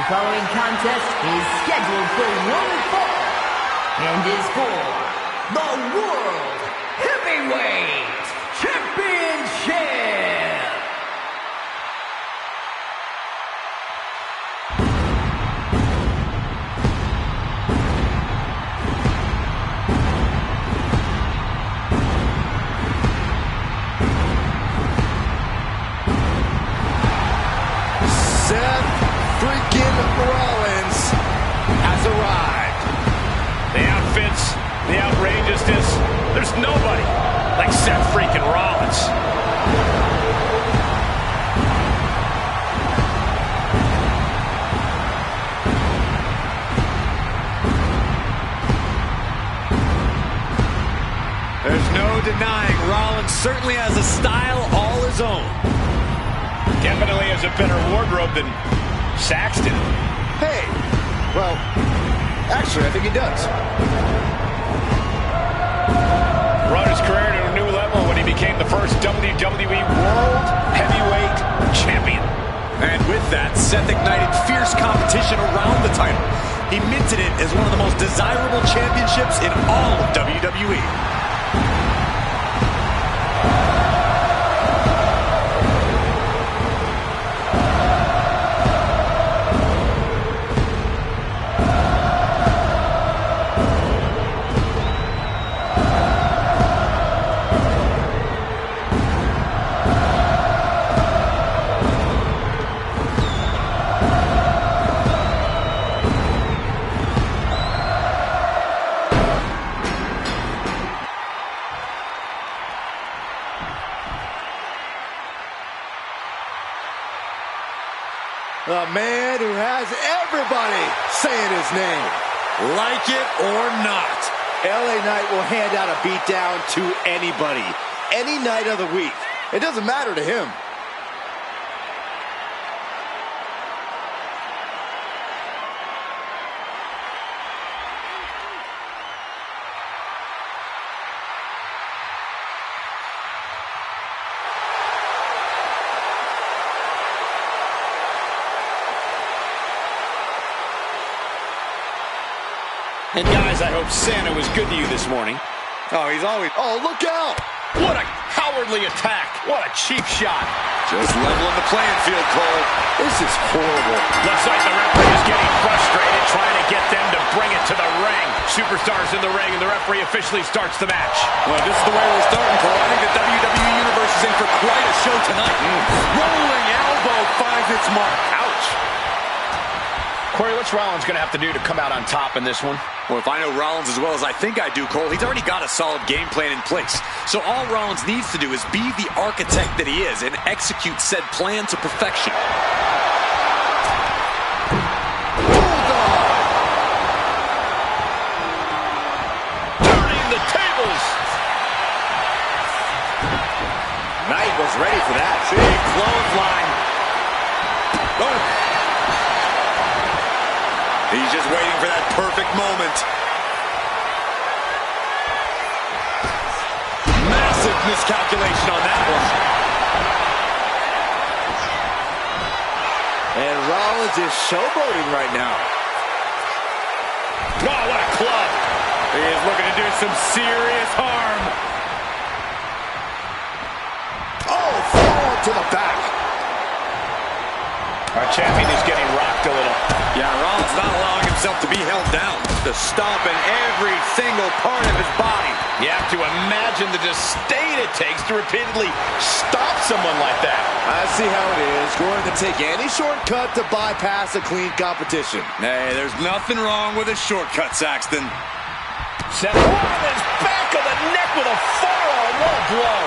The following contest is scheduled for one fall and is for the World Heavyweight Championship. Rollins has arrived. The outfits, the outrageousness, there's nobody like Seth freaking Rollins. There's no denying Rollins certainly has a style all his own. Definitely has a better wardrobe than Saxton. Hey, well, actually, I think he does. Brought his career to a new level when he became the first WWE World Heavyweight Champion. And with that, Seth ignited fierce competition around the title. He minted it as one of the most desirable championships in all of WWE. A man who has everybody saying his name. Like it or not, LA Knight will hand out a beatdown to anybody, any night of the week. It doesn't matter to him. And guys, I hope Santa was good to you this morning. Oh, he's always... Oh, look out! What a cowardly attack. What a cheap shot. Just leveling the playing field, Cole. This is horrible. Looks like the referee is getting frustrated, trying to get them to bring it to the ring. Superstars in the ring, and the referee officially starts the match. Well, this is the way we're starting, Cole. I think the WWE Universe is in for quite a show tonight. Rolling elbow finds its mark. Ouch. Corey, what's Rollins going to have to do to come out on top in this one? Well, if I know Rollins as well as I think I do, Cole, he's already got a solid game plan in place. So all Rollins needs to do is be the architect that he is and execute said plan to perfection. Turning the tables. Knight was ready for that. Big clothesline. Oh. He's just waiting for that perfect moment. Massive miscalculation on that one. And Rollins is showboating right now. Oh, what a club. He is looking to do some serious harm. Oh, fall to the back. Our champion is getting rocked a little. Yeah, Rollins not allowing himself to be held down. Just stomping every single part of his body. You have to imagine the disdain it takes to repeatedly stop someone like that. I see how it is. Going to take any shortcut to bypass a clean competition. Hey, there's nothing wrong with a shortcut, Saxton. Seth Rollins back of the neck with a forearm. What a blow.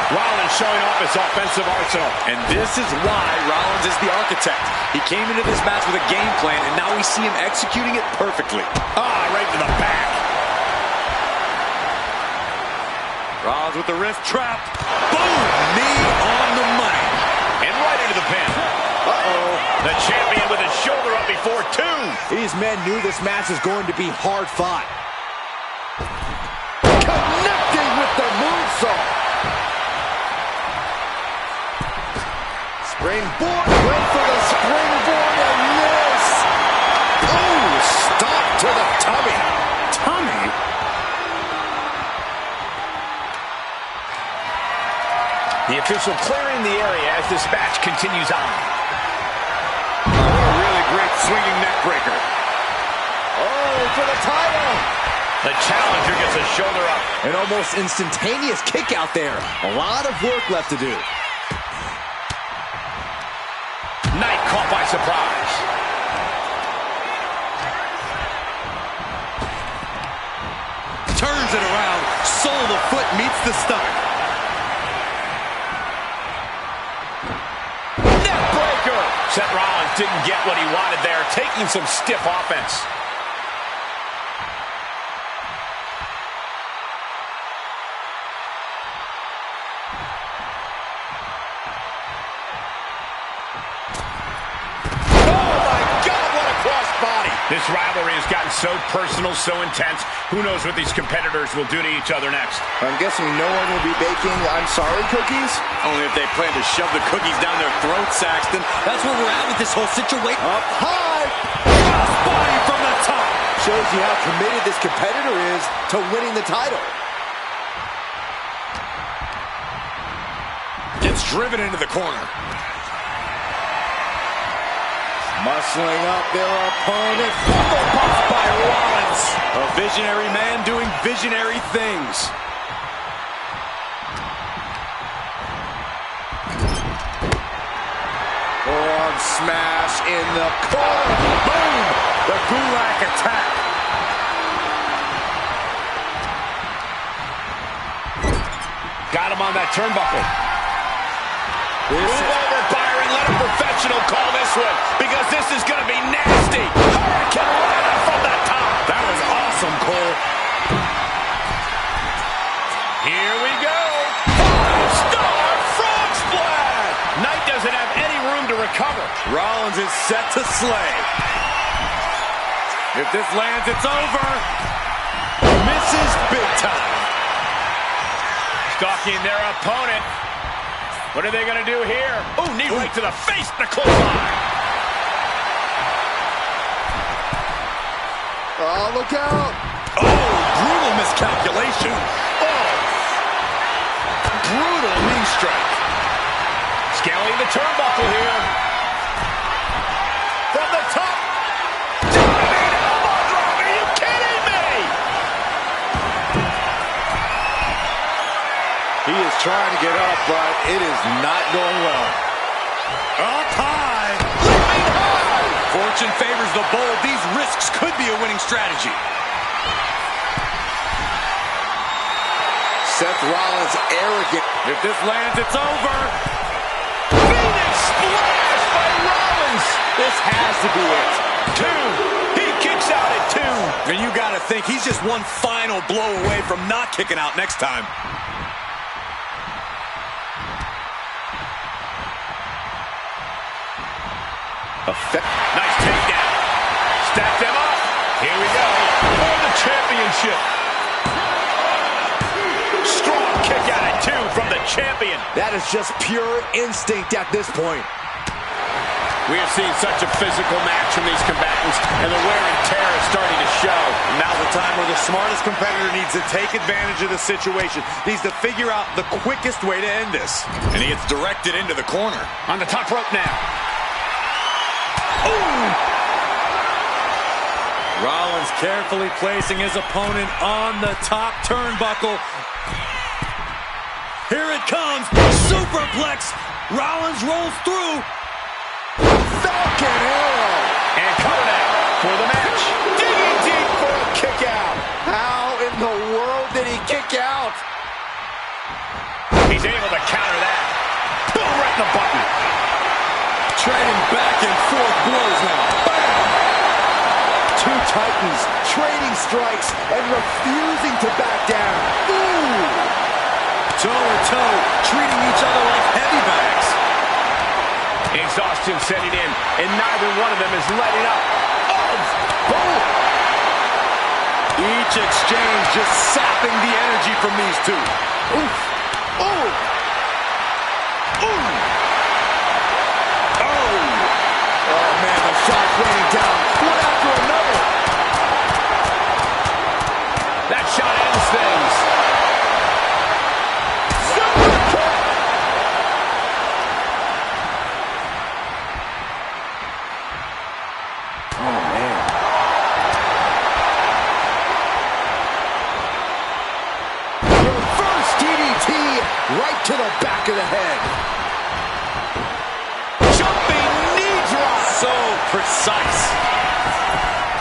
Rollins showing off his offensive arsenal. And this is why Rollins is the architect. He came into this match with a game plan, and now we see him executing it perfectly. Right to the back. Rollins with the wrist trap. Boom! Knee on the money. And right into the pin. Uh-oh. The champion with his shoulder up before two. These men knew this match was going to be hard fought. Connecting with the moonsault. Springboard, wait for the springboard and miss. Ooh, stop to the tummy. Tummy? The official clearing the area as this match continues on. Oh, what a really great swinging neck breaker. Oh, for the title. The challenger gets a shoulder up. An almost instantaneous kick out there. A lot of work left to do. Knight caught by surprise. Turns it around. Sole of foot meets the stomach. Neck breaker. Seth Rollins didn't get what he wanted there, taking some stiff offense. This rivalry has gotten so personal, so intense. Who knows what these competitors will do to each other next? I'm guessing no one will be baking I'm sorry cookies? Only if they plan to shove the cookies down their throats, Saxton. That's where we're at with this whole situation. Up high! Body from the top! Shows you how committed this competitor is to winning the title. Gets driven into the corner. Muscling up their opponent. Fumble buff by Rollins. A visionary man doing visionary things. Forearm smash in the corner. Boom! The Gulak attack. Got him on that turnbuckle. Move over, Byron. Let a professional call this one, because this is going to be nasty. Hurricane Rana from the top. That was awesome, Cole. Here we go. Five-star frog splash. Knight doesn't have any room to recover. Rollins is set to slay. If this lands, it's over. Misses big time. Stalking their opponent. What are they going to do here? Oh, knee right to the face, the clothesline. Oh, look out. Oh, brutal miscalculation. Oh, brutal knee strike. Scaling the turnbuckle here. From the top. Diving elbow drop. Are you kidding me? He is trying to get up, but it is not going well. Up high. Leaping high. Fortune favors the bold. These risks could be a winning strategy. Seth Rollins arrogant. If this lands, it's over. Phoenix splash by Rollins. This has to be it. Two. He kicks out at two. And you got to think he's just one final blow away from not kicking out next time. Nice takedown. Stack them up. Here we go. For the championship. Strong kick out at two from the champion. That is just pure instinct at this point. We have seen such a physical match from these combatants, and the wear and tear is starting to show. Now's the time where the smartest competitor needs to take advantage of the situation. Needs to figure out the quickest way to end this. And he gets directed into the corner. On the top rope now. Rollins carefully placing his opponent on the top turnbuckle. Here it comes. Superplex. Rollins rolls through. Falcon Arrow. And coming out for the match. Digging deep for a kick out. How in the world did he kick out? He's able to counter that. Boom, right in the button. Trading back and forth blows now. Bam! Two Titans trading strikes and refusing to back down. Ooh! Toe-to-toe, treating each other like heavy bags. Exhaustion setting in, and neither one of them is letting up. Oh! Boom! Each exchange just sapping the energy from these two. Oof! Ooh! Ooh! raining down, one after another. That shot ends things. Super kick. Oh, man. Reverse DDT right to the back of the head. Jumping knee drop. So precise.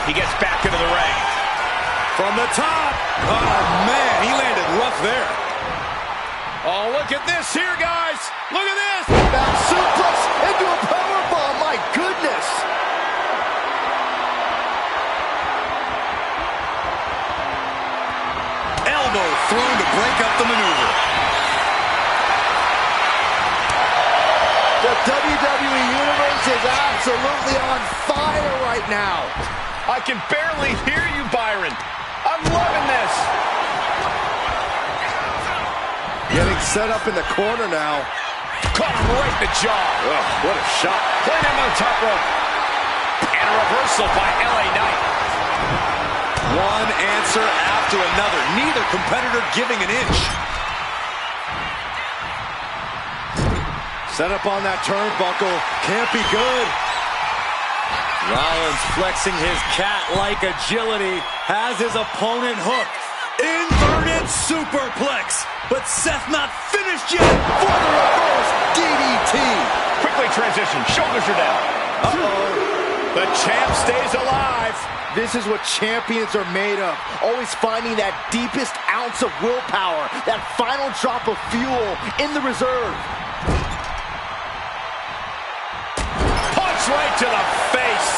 He gets back into the ring. From the top. Oh, man, he landed rough there. Oh, look at this here, guys. Look at this. Back suplex into a powerbomb. My goodness. Elbow thrown to break up the maneuver. The WWE Universe is absolutely on fire right now. I can barely hear you, Byron. I'm loving this. Getting set up in the corner now. Caught him right in the jaw. Ugh, what a shot. Playing him on the top rope. And a reversal by LA Knight. One answer after another. Neither competitor giving an inch. Set up on that turnbuckle. Can't be good. Rollins flexing his cat-like agility. Has his opponent hooked. Inverted superplex. But Seth not finished yet For the reverse DDT. Quickly transition. Shoulders are down. Uh-oh. The champ stays alive. This is what champions are made of. Always finding that deepest ounce of willpower. That final drop of fuel in the reserve. Punch right to the face.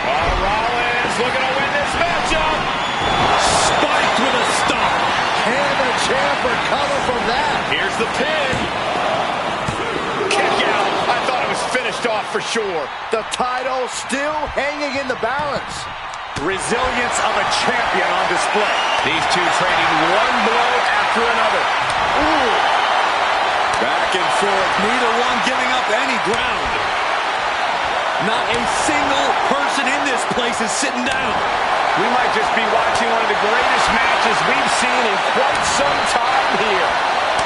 Oh, Rollins looking to win this matchup. spiked with a stomp. Can the champ recover from that? Here's the pin. Kick out. I thought it was finished off for sure. The title still hanging in the balance. Resilience of a champion on display. These two trading one blow after another. Ooh. Back and forth, neither one giving up any ground. Not a single person in this place is sitting down. We might just be watching one of the greatest matches we've seen in quite some time here.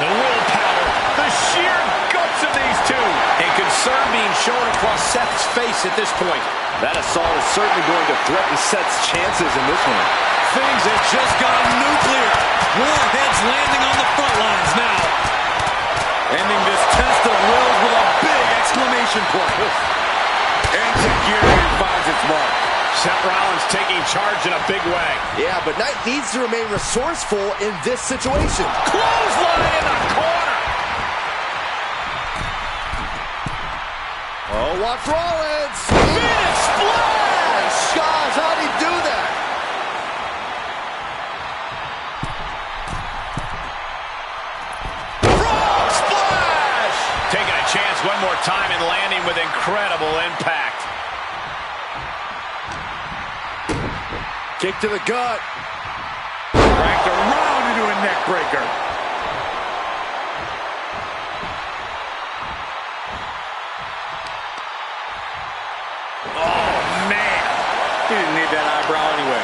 The willpower, the sheer guts of these two. And concern being shown across Seth's face at this point. That assault is certainly going to threaten Seth's chances in this one. Things have just gone nuclear. Warheads landing on the front lines now. Ending this test of wills with a big exclamation point. And Tajiri finds its mark. Seth Rollins taking charge in a big way. Yeah, but Knight needs to remain resourceful in this situation. Clothesline in the corner. Oh, watch Rollins. Big splash. Gosh, how'd he do that? Frog splash. Taking a chance one more time and landing with incredible impact. Kick to the gut. Cranked around into a neck breaker. Oh, man. He didn't need that eyebrow anyway.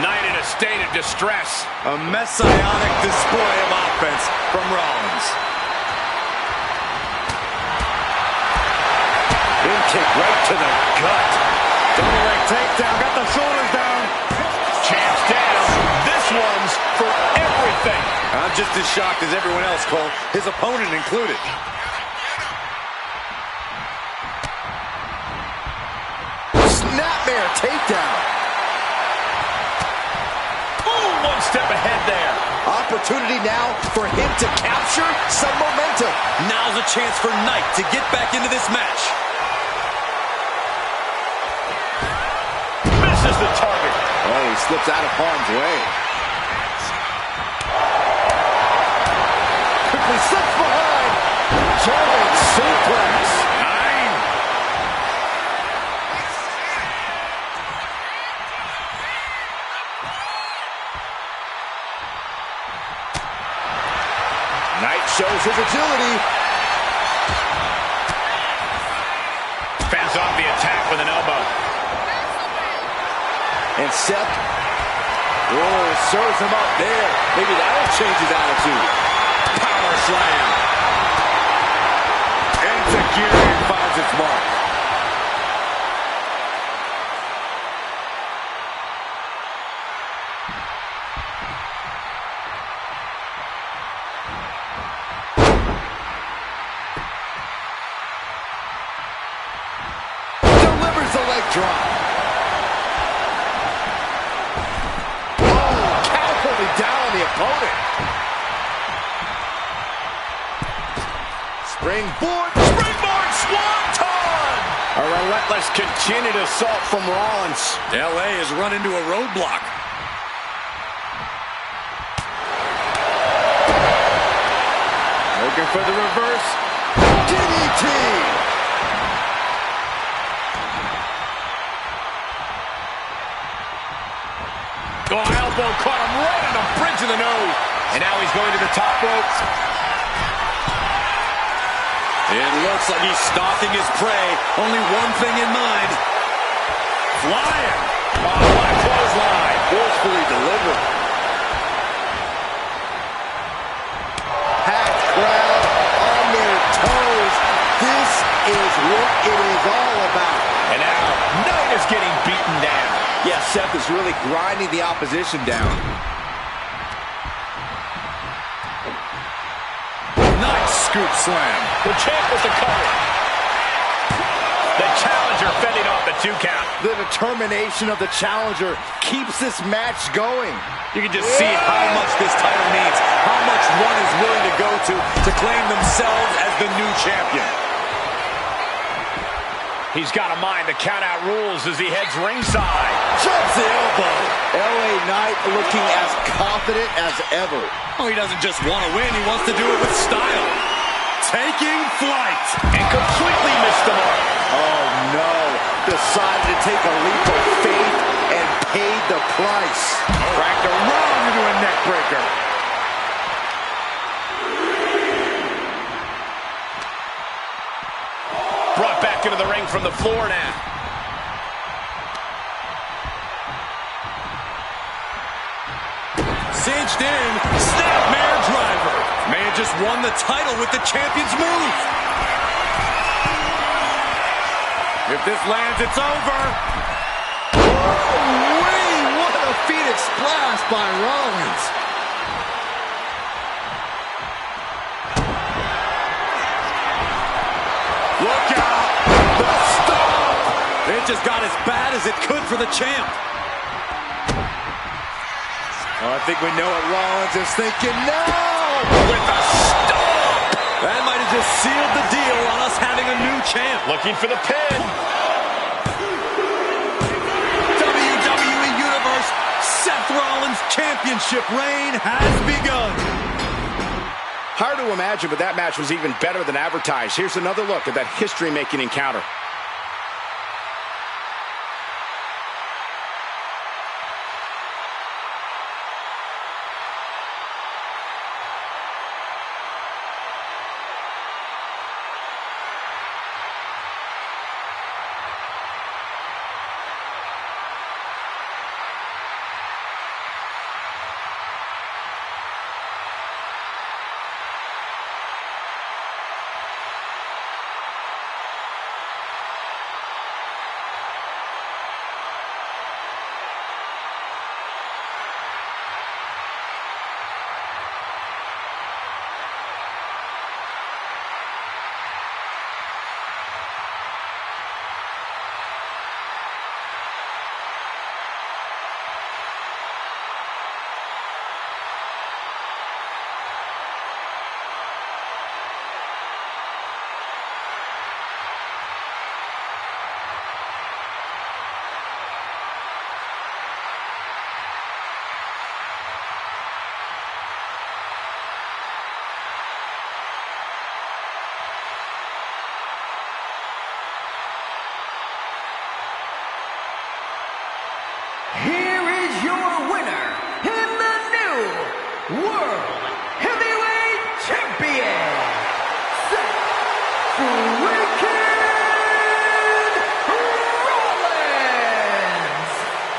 Knight in a state of distress. A messianic display of offense from Rollins. Big kick right to the gut. Double leg takedown, got the shoulders down. Champ's down. This one's for everything. I'm just as shocked as everyone else, Cole, his opponent included. Snapmare takedown. Ooh, one step ahead there. Opportunity now for him to capture some momentum. Now's a chance for Knight to get back into this match. Misses the target. Oh, he slips out of harm's way. Quickly slips behind. German suplex. 9. Knight shows his agility. Heads off the attack with an elbow. And Seth, serves him up there. Maybe that'll change his attitude. Power slam. Into gear and finds its mark. Delivers the leg drop. Down on the opponent. Springboard swanton. A relentless continued assault from Rollins. LA has run into a roadblock. Looking for the reverse DDT. Oh, elbow caught him right on the bridge of the nose. And now he's going to the top rope. It looks like he's stalking his prey. Only one thing in mind. Flying. Oh, what a clothesline. Forcefully delivered. Packed crowd on their toes. This is what it is all about. And now, Knight is getting beaten down. Yeah, Seth is really grinding the opposition down. Nice scoop slam. The champ with the cover. The challenger fending off the 2 count. The determination of the challenger keeps this match going. You can just see how much this title means, how much one is willing to go to claim themselves as the new champion. He's got to mind the count-out rules as he heads ringside. Jumps the elbow. LA Knight looking as confident as ever. Oh, he doesn't just want to win, he wants to do it with style. Taking flight. And completely missed the mark. Oh, no. Decided to take a leap of faith and paid the price. Cracked around into a neck breaker. Brought back into the ring from the floor now. Cinched in, snapmare driver. May have just won the title with the champion's move. If this lands, it's over. Oh, what a Phoenix splash by Rollins. Look out! The stomp! It just got as bad as it could for the champ. Oh, I think we know what Rollins is thinking now. With a stomp! That might have just sealed the deal on us having a new champ. Looking for the pin. WWE Universe, Seth Rollins' championship reign has begun. Hard to imagine, but that match was even better than advertised. Here's another look at that history-making encounter.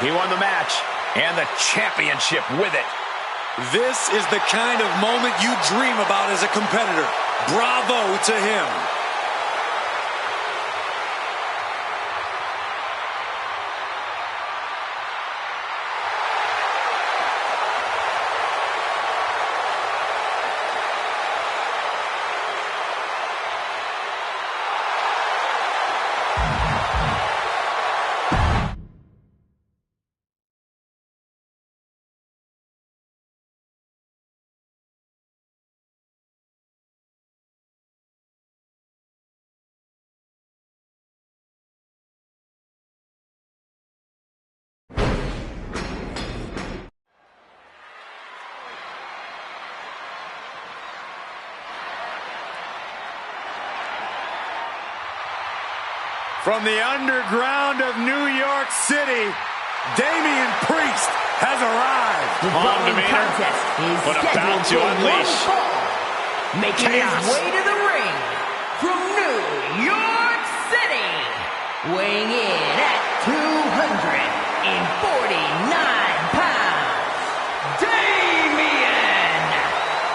He won the match and the championship with it. This is the kind of moment you dream about as a competitor. Bravo to him. From the underground of New York City, Damian Priest has arrived. The following contest is scheduled for one fall. Making his way to the ring from New York City, weighing in at 249 pounds, Damian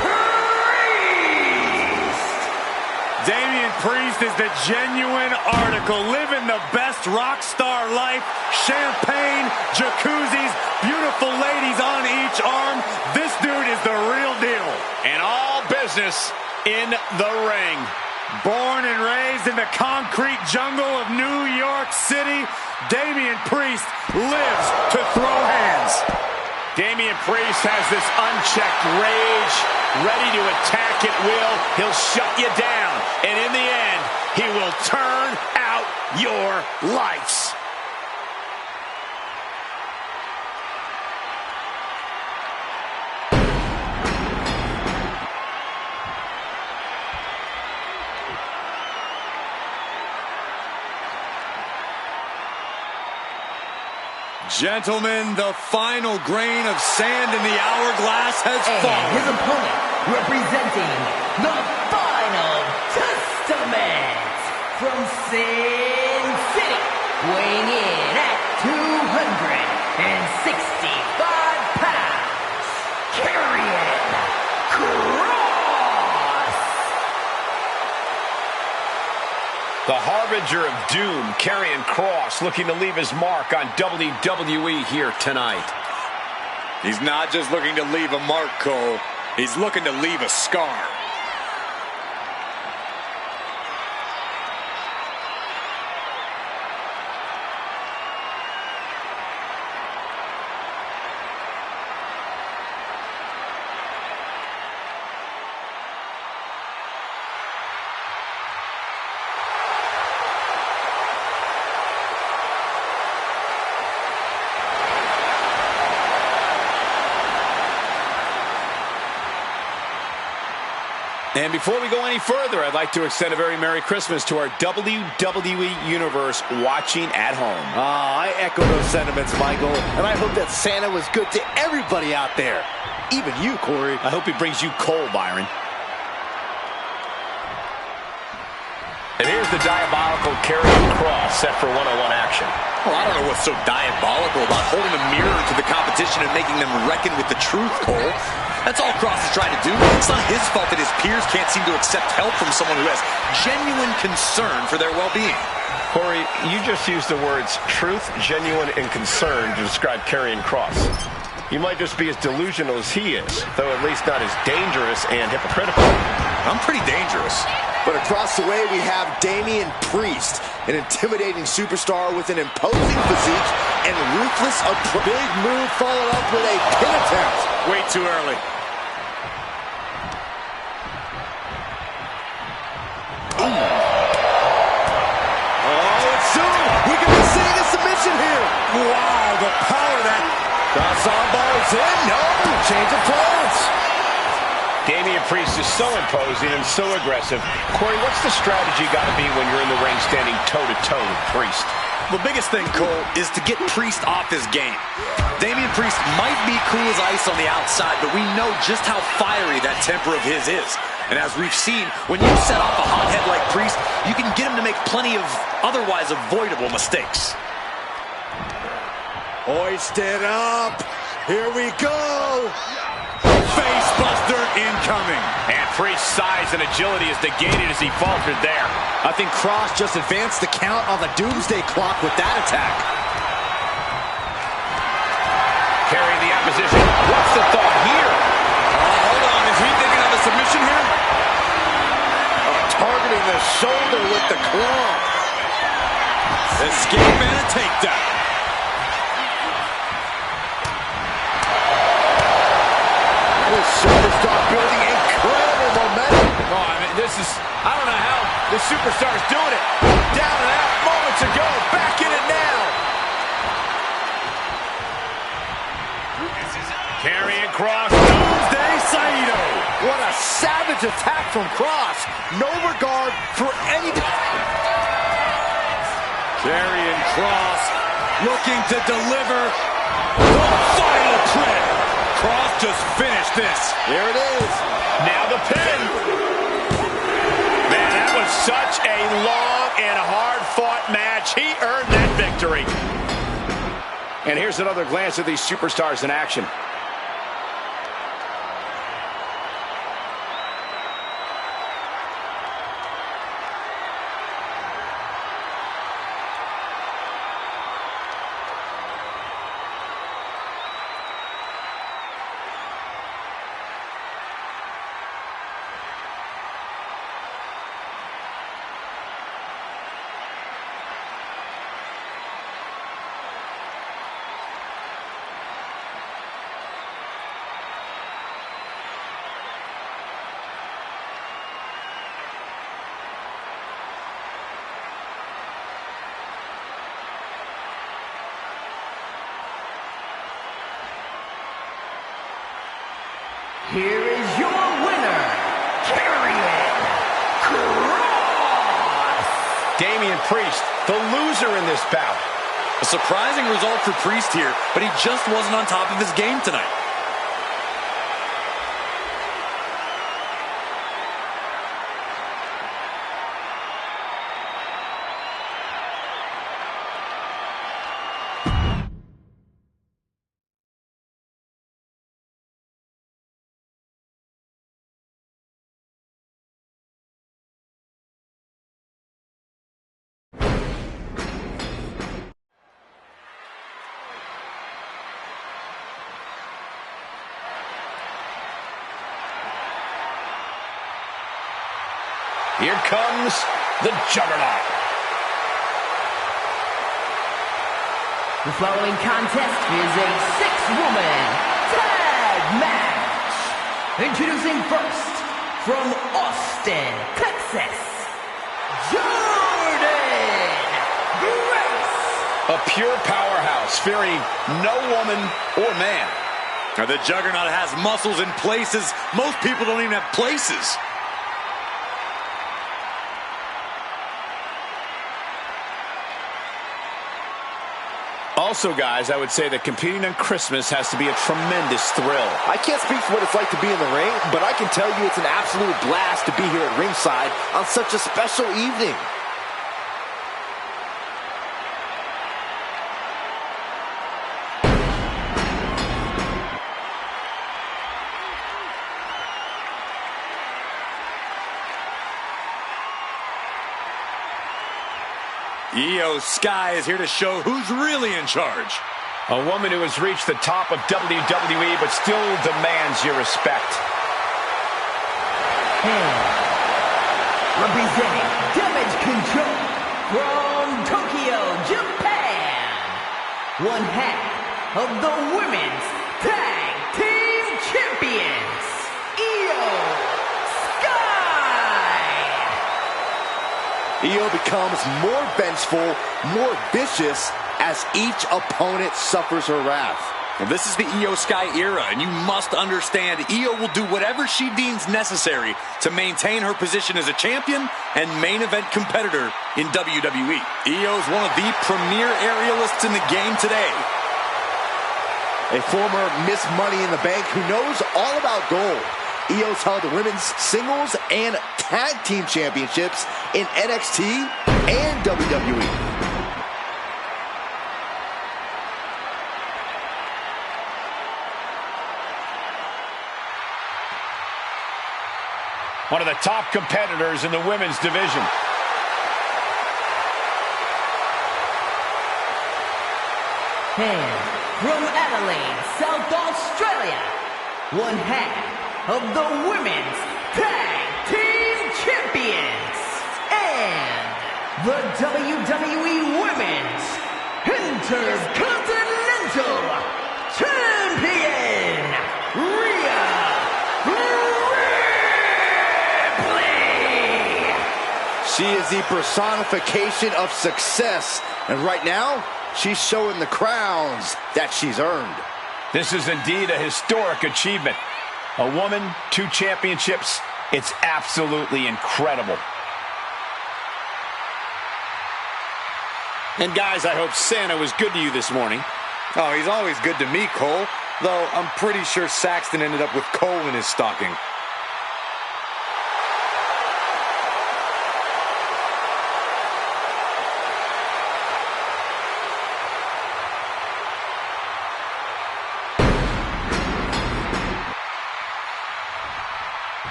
Priest. Damian Priest is the genuine article, living the best rock star life. Champagne, jacuzzis, beautiful ladies on each arm. This dude is the real deal. And all business in the ring. Born and raised in the concrete jungle of New York City, Damian Priest lives to throw hands. Damian Priest has this unchecked rage, ready to attack at will. He'll shut you down, and in the end, he will turn out your lights. Gentlemen, the final grain of sand in the hourglass has fallen. His opponent, representing the Final Testament from Sin City, weighing in at 265 pounds, Karrion Kross. The harbinger of doom, Karrion Kross, looking to leave his mark on WWE here tonight. He's not just looking to leave a mark, Cole. He's looking to leave a scar. And before we go any further, I'd like to extend a very Merry Christmas to our WWE Universe watching at home. I echo those sentiments, Michael, and I hope that Santa was good to everybody out there. Even you, Corey. I hope he brings you coal, Byron. And here's the diabolical Karrion Kross set for one-on-one action. Well, I don't know what's so diabolical about holding a mirror to the competition and making them reckon with the truth, Cole. That's all Kross is trying to do. It's not his fault that his peers can't seem to accept help from someone who has genuine concern for their well-being. Corey, you just used the words truth, genuine, and concern to describe Karrion Kross. You might just be as delusional as he is, though at least not as dangerous and hypocritical. I'm pretty dangerous. But across the way, we have Damian Priest, an intimidating superstar with an imposing physique and ruthless approach. Big move followed up with a pin attempt. Way too early. Oh, it's soon. We could be seeing a submission here. Wow, the power that... Cross armbar is in. No, change of plans. Damian Priest is so imposing and so aggressive. Corey, what's the strategy got to be when you're in the ring standing toe-to-toe with Priest? The biggest thing, Cole, is to get Priest off his game. Damian Priest might be cool as ice on the outside, but we know just how fiery that temper of his is. And as we've seen, when you set off a hothead like Priest, you can get him to make plenty of otherwise avoidable mistakes. Hoisted up. Here we go. Face buster incoming. And Priest's size and agility is negated as he faltered there. I think Cross just advanced the count on the doomsday clock with that attack. Carrying the opposition. What's the thought here? Hold on, is he thinking of a submission here? Targeting the shoulder with the claw. Escape and a takedown. This superstar building incredible momentum. Oh, I mean, I don't know how this superstar is doing it. Down and out moments ago, back in it now. Karrion Kross, Doomsday Saito. What a savage attack from Kross. No regard for any... Karrion Kross looking to deliver the final trick. Kross just finished this. There it is. now the pin. Man, that was such a long and hard-fought match. He earned that victory. And here's another glance at these superstars in action. Here is your winner, Karrion Kross. Damian Priest, the loser in this bout. A surprising result for Priest here, but he just wasn't on top of his game tonight. Here comes the Juggernaut. The following contest is a six-woman tag match. Introducing first, from Austin, Texas, Jordan Grace. A pure powerhouse, fearing no woman or man. Now, the Juggernaut has muscles in places most people don't even have places. Also, guys, I would say that competing on Christmas has to be a tremendous thrill. I can't speak for what it's like to be in the ring, but I can tell you it's an absolute blast to be here at ringside on such a special evening. Io Sky is here to show who's really in charge. A woman who has reached the top of WWE but still demands your respect. And representing Damage Control from Tokyo, Japan, one half of the Women's Tag Team Champions, Io Sky. Io becomes more vengeful, more vicious as each opponent suffers her wrath. Well, this is the Io Sky era, and you must understand Io will do whatever she deems necessary to maintain her position as a champion and main event competitor in WWE. Io is one of the premier aerialists in the game today. A former Miss Money in the Bank who knows all about gold. Io's held the women's singles and tag team championships in NXT and WWE. one of the top competitors in the women's division. And from Adelaide, South Australia, one half of the Women's Tag Team Champions and the WWE Women's Intercontinental Champion, Rhea Ripley. She is the personification of success, and right now, she's showing the crowns that she's earned. This is indeed a historic achievement. A woman, 2 championships. It's absolutely incredible. And guys, I hope Santa was good to you this morning. Oh, he's always good to me, Cole. Though I'm pretty sure Saxton ended up with coal in his stocking.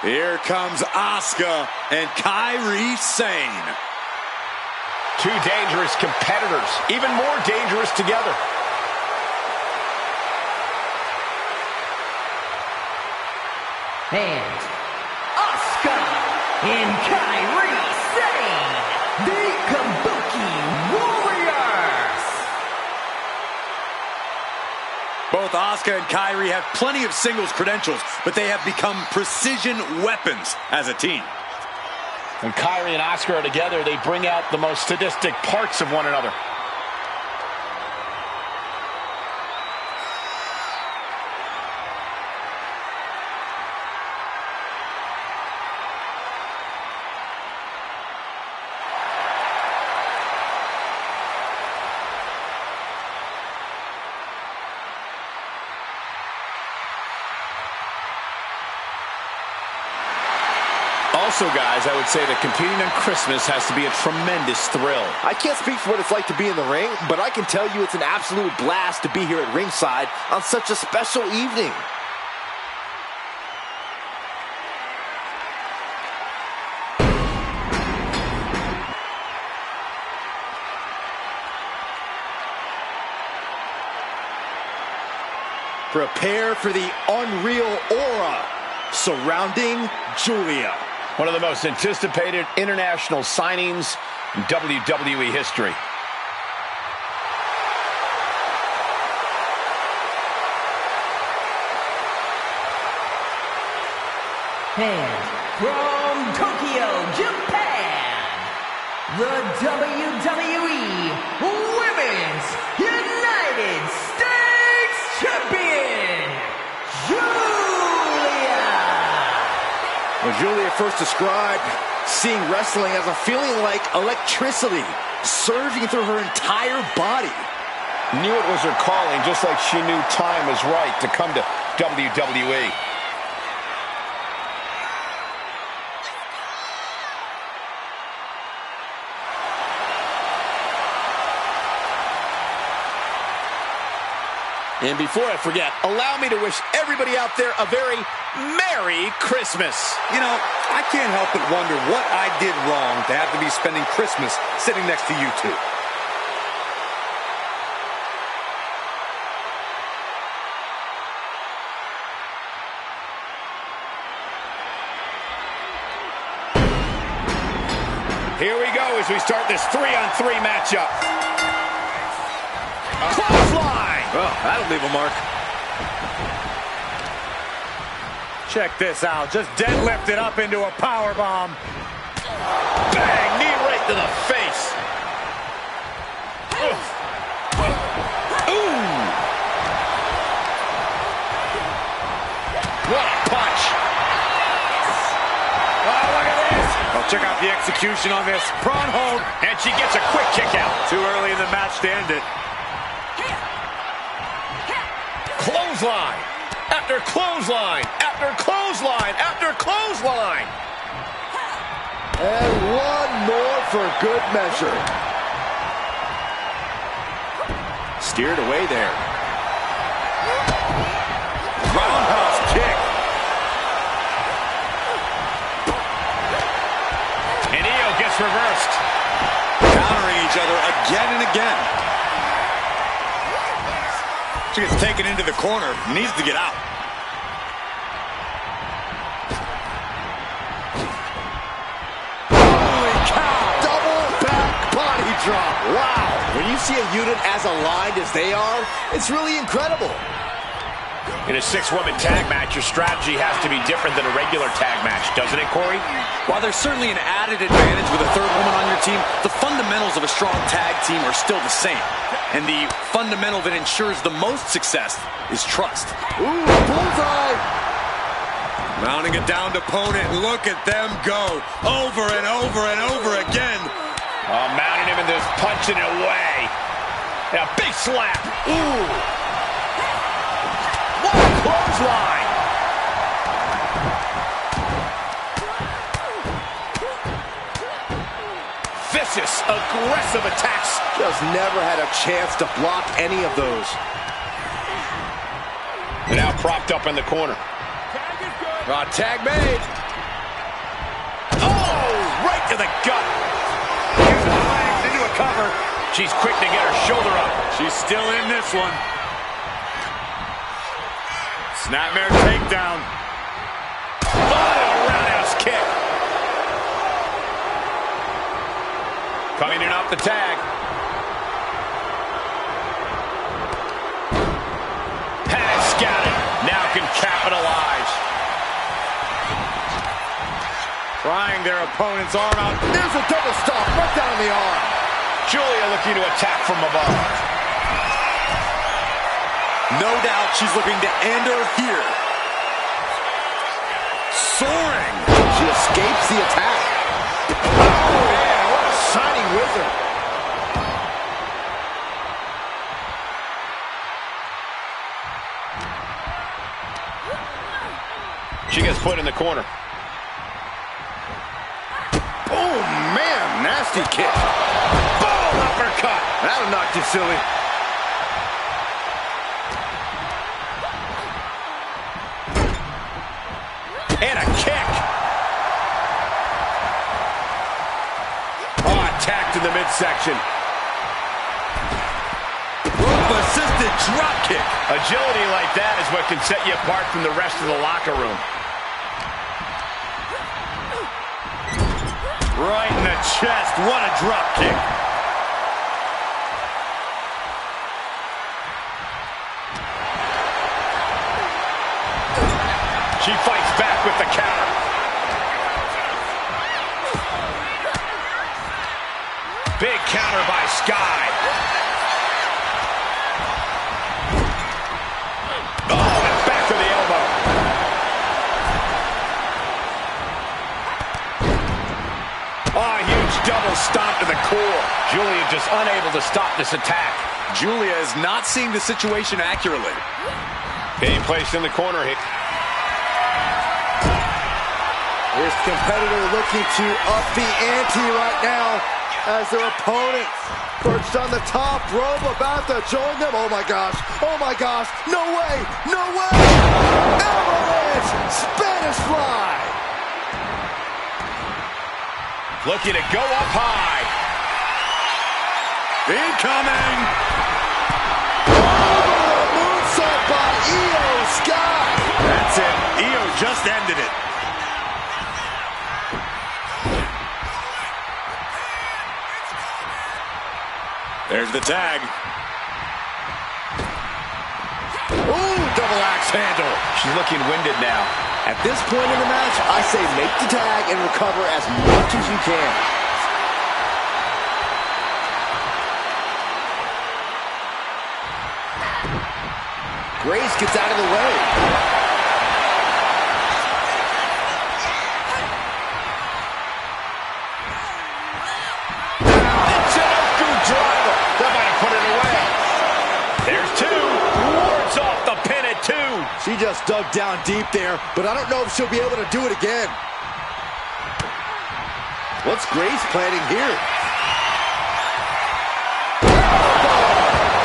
Here comes Asuka and Kairi Sane. 2 dangerous competitors, even more dangerous together. And Asuka and Kairi Sane, the Kabuki Warriors. Both Asuka and Kairi have plenty of singles credentials, but they have become precision weapons as a team. When Kairi and Asuka are together, they bring out the most sadistic parts of one another. Also, guys, I would say that competing on Christmas has to be a tremendous thrill. I can't speak for what it's like to be in the ring, but I can tell you it's an absolute blast to be here at ringside on such a special evening. Prepare for the unreal aura surrounding Julia. One of the most anticipated international signings in WWE history. And from Tokyo, Japan, the WWE Women's United States Champion, Julia first described seeing wrestling as a feeling like electricity surging through her entire body. Knew it was her calling, just like she knew time was right to come to WWE. And before I forget, allow me to wish everybody out there a very Merry Christmas. You know, I can't help but wonder what I did wrong to have to be spending Christmas sitting next to you two. Here we go as we start this 3-on-3 matchup. Clothesline! Oh, that'll leave a mark. Check this out. Just deadlift it up into a powerbomb. Bang! Knee right to the face. Ooh! What a punch! Oh, look at this! Oh, check out the execution on this. Prawn hold. And she gets a quick kick out. Too early in the match to end it. Clothesline! After clothesline! After clothesline! After clothesline! And one more for good measure. Steered away there. Roundhouse kick. And Io gets reversed. Countering each other again and again. She gets taken into the corner. Needs to get out. Holy cow! Double back body drop. Wow. When you see a unit as aligned as they are, it's really incredible. In a 6-woman tag match, your strategy has to be different than a regular tag match, doesn't it, Corey? While there's certainly an added advantage with a third woman on your team, the fundamentals of a strong tag team are still the same. And the fundamental that ensures the most success is trust. Ooh, bullseye! Mounting a downed opponent. Look at them go. Over and over and over again. Oh, mounting him and just punching it away. And a big slap. Ooh! What a clothesline! Vicious, aggressive attacks. Just never had a chance to block any of those. And now propped up in the corner. Tag made. Oh, right to the gut. Using the legs into a cover. She's quick to get her shoulder up. She's still in this one. Snapmare takedown. Oh, roundhouse kick. Coming in off the tag. Panic scouting. Now can capitalize. Prying their opponent's arm out. There's a double stop right down on the arm. Julia looking to attack from above. No doubt she's looking to end her here. Soaring. She escapes the attack. Oh, man, what a shining wizard. She gets put in the corner. Oh, man, nasty kick. Boom, uppercut. That'll knock you silly. And a kick. Oh, attacked in the midsection. Rope-assisted drop kick. Agility like that is what can set you apart from the rest of the locker room. Right in the chest. What a drop kick. She fights back with the counter. Big counter by Sky. Oh, and back to the elbow. Oh, a huge double stomp to the core. Julia just unable to stop this attack. Julia is not seeing the situation accurately. Being placed in the corner here. This competitor looking to up the ante right now as their opponent perched on the top rope about to join them. Oh my gosh, oh my gosh, no way, no way! Avalanche, Spanish fly! Looking to go up high. Incoming! Oh, moonsault by Io Sky! That's it. Io just ended it. There's the tag. Ooh, double axe handle. She's looking winded now. At this point in the match, I say make the tag and recover as much as you can. Grace gets out of the way. She just dug down deep there, but I don't know if she'll be able to do it again. What's Grace planning here?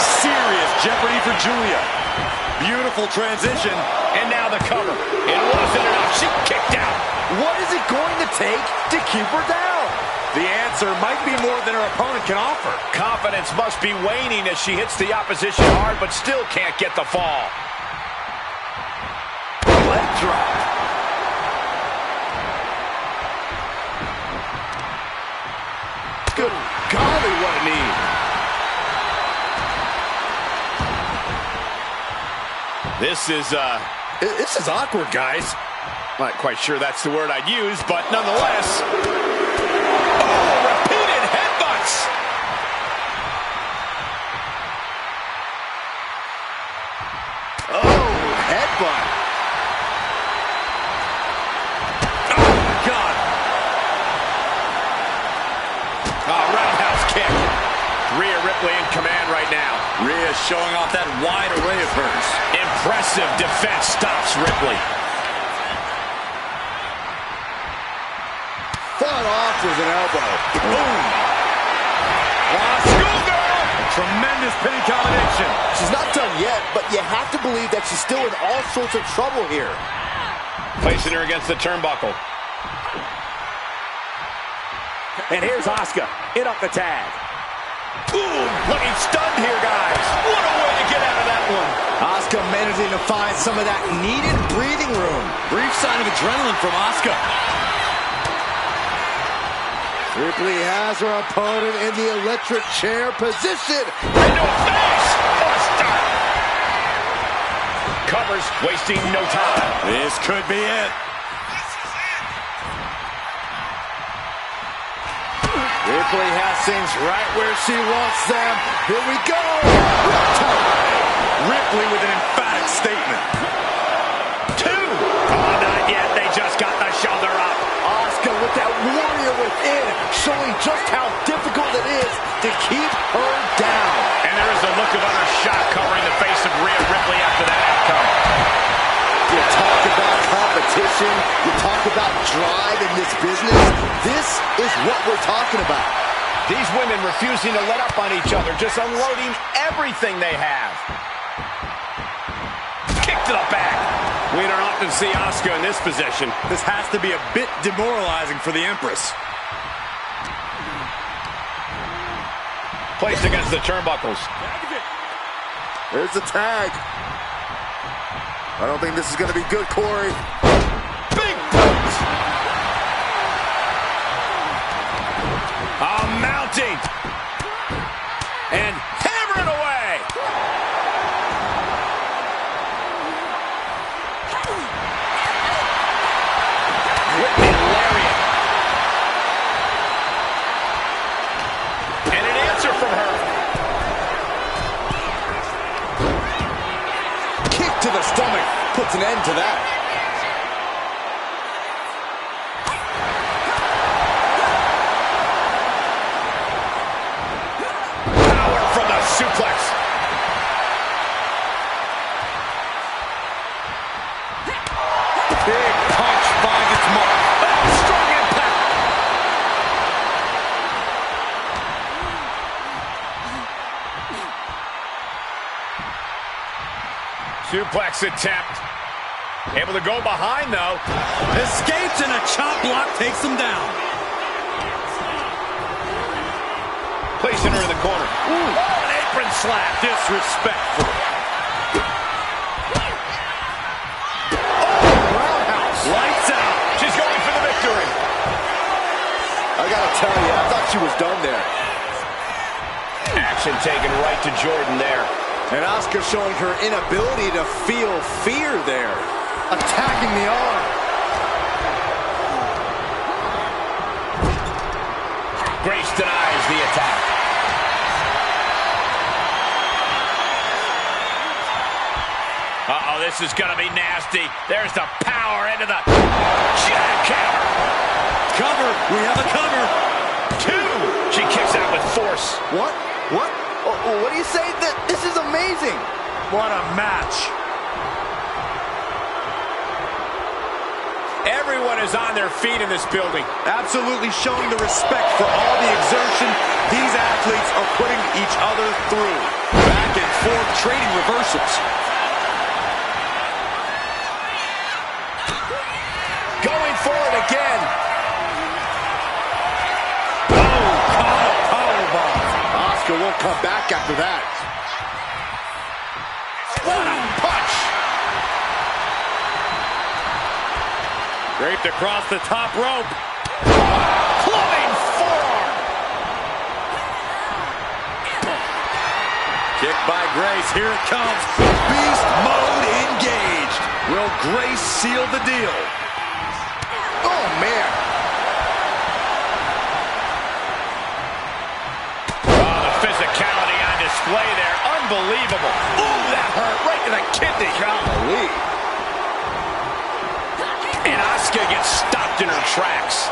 Serious jeopardy for Julia. Beautiful transition. And now the cover. It wasn't enough. She kicked out. What is it going to take to keep her down? The answer might be more than her opponent can offer. Confidence must be waning as she hits the opposition hard, but still can't get the fall. Leg drop. Good golly, what a knee. This is awkward, guys. Not quite sure that's the word I'd use, but nonetheless. Oh, repeated headbutts. Oh, headbutt. Oh, my God. Oh, roundhouse kick. Rhea Ripley in command right now. Rhea showing off that wide array of hers. Impressive defense stops Ripley. Fought off with an elbow. Boom. Schoolgirl. Tremendous pinning combination. She's not done yet, but you have to believe that she's still in all sorts of trouble here. Placing her against the turnbuckle. And here's Asuka in up the tag. Boom! Looking stunned here, guys. What a way to get out of that one. Asuka managing to find some of that needed breathing room. Brief sign of adrenaline from Asuka. Ripley has her opponent in the electric chair position. Into a face! What a start! Covers, wasting no time. This could be it. Ripley has things right where she wants them. Here we go. Ripley with an emphatic statement. 2. Oh, not yet. They just got the shoulder up. Asuka with that warrior within, showing just how difficult it is to keep her down. And there is a look of utter shock covering the face of Rhea Ripley after that outcome. You talk about competition, you talk about drive in this business. This is what we're talking about. These women refusing to let up on each other, just unloading everything they have. Kick to the back. We don't often see Asuka in this position. This has to be a bit demoralizing for the Empress. Placed against the turnbuckles. There's the tag. I don't think this is going to be good, Corey. Big boot. Mounting. And hammering away. Whipping lariat. And an answer from her. Kick to the stomach puts an end to that. Suplex. Big punch finds its mark. Strong impact. Suplex attempt. Able to go behind, though. Escapes and a chop block takes him down. Placing her in the corner. Ooh. Oh, an apron slap. Disrespectful. Oh, roundhouse. Lights out. She's going for the victory. I gotta tell you, I thought she was done there. Action taken right to Jordan there. And Asuka showing her inability to feel fear there. Attacking the arm. Grace denies the attack. Uh-oh, this is going to be nasty. There's the power into the jackhammer. Cover. We have a cover. 2. She kicks out with force. What? What? What do you say? This is amazing. What a match. Everyone is on their feet in this building. Absolutely showing the respect for all the exertion these athletes are putting each other through. Back and before trading reversals. Going for it again. Oh, caught a powerbomb. Oscar won't come back after that. What a punch. Draped across the top rope. Clubbing forearm. Kick by Grace. Here it comes. Beast mode engaged. Will Grace seal the deal? Oh, man. Oh, the physicality on display there. Unbelievable. Ooh, that hurt right to the kidney. Golly. And Asuka gets stopped in her tracks.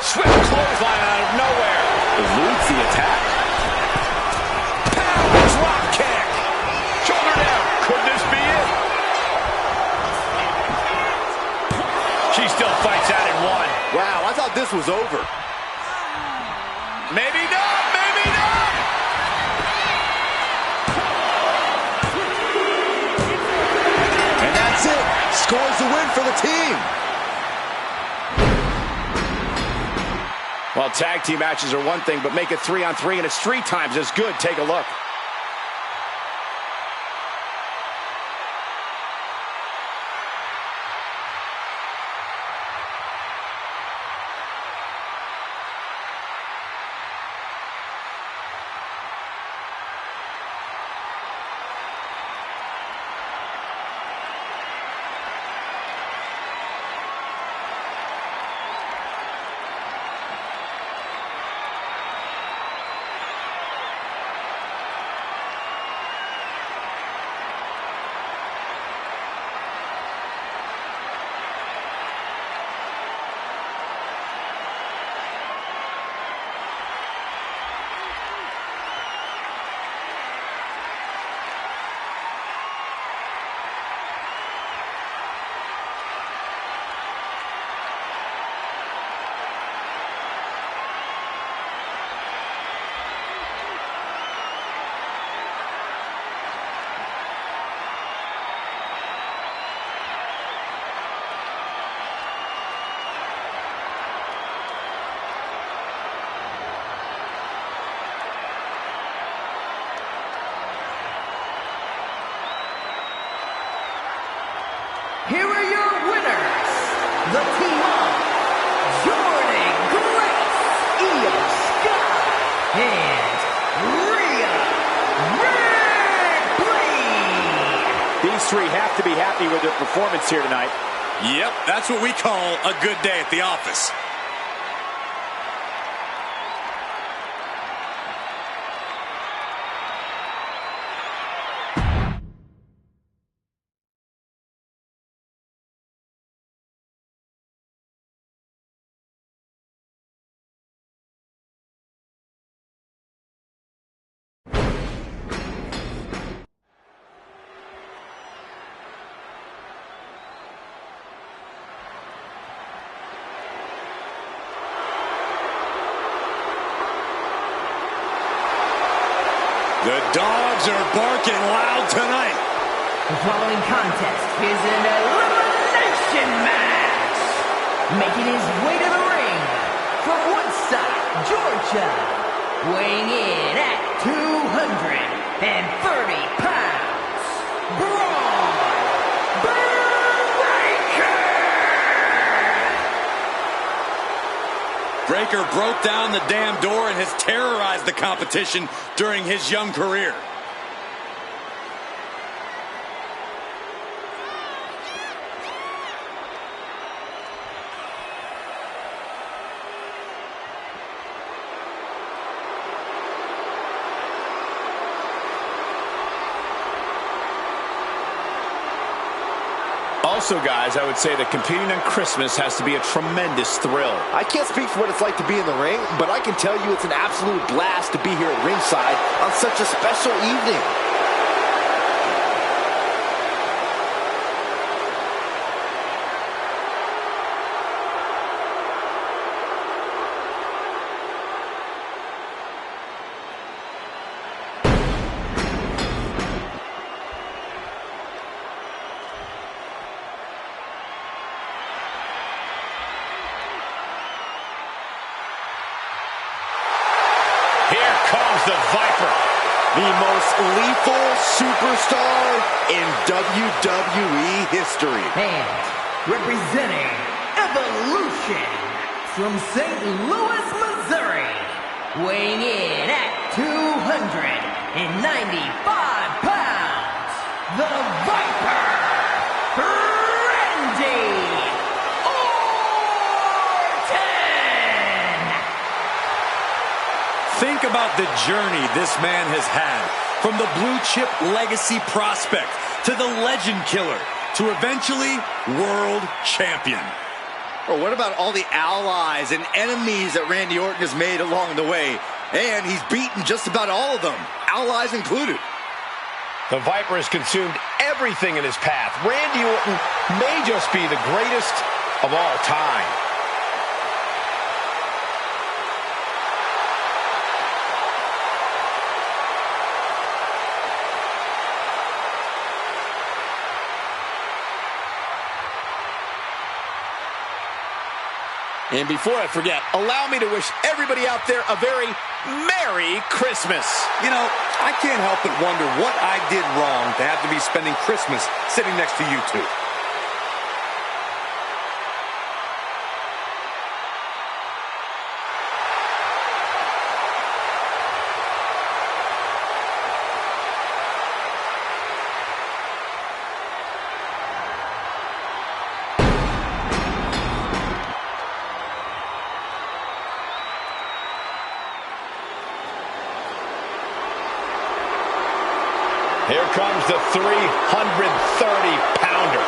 Swift clothesline out of nowhere. Eludes the attack. Power drop kick. Shoulder down. Could this be it? She still fights out in one. Wow, I thought this was over. Maybe not. Maybe not. And that's it. Scores the win for the team. Well, tag team matches are one thing, but make it 3-on-3 and it's 3 times as good. Take a look. Here are your winners, the team of Jordan Grace, Io Sky, and Rhea Ripley. These 3 have to be happy with their performance here tonight. Yep, that's what we call a good day at the office. The dogs are barking loud tonight. The following contest is an elimination match. Making his way to the ring from Woodstock, Georgia, weighing in at 230 pounds, Braun Breaker! Breaker broke down the damn door and has terrorized the competition during his young career. Also, guys, I would say that competing on Christmas has to be a tremendous thrill. I can't speak for what it's like to be in the ring, but I can tell you it's an absolute blast to be here at ringside on such a special evening. The most lethal superstar in WWE history. And representing Evolution from St. Louis, Missouri, weighing in at 295 pounds, the Viper, Randy Orton! Think about the journey this man has had, from the blue chip legacy prospect to the legend killer to eventually world champion. Or what about all the allies and enemies that Randy Orton has made along the way? And he's beaten just about all of them, allies included. The Viper has consumed everything in his path. Randy Orton may just be the greatest of all time. And before I forget, allow me to wish everybody out there a very Merry Christmas. You know, I can't help but wonder what I did wrong to have to be spending Christmas sitting next to you two. Here comes the 330-pounder,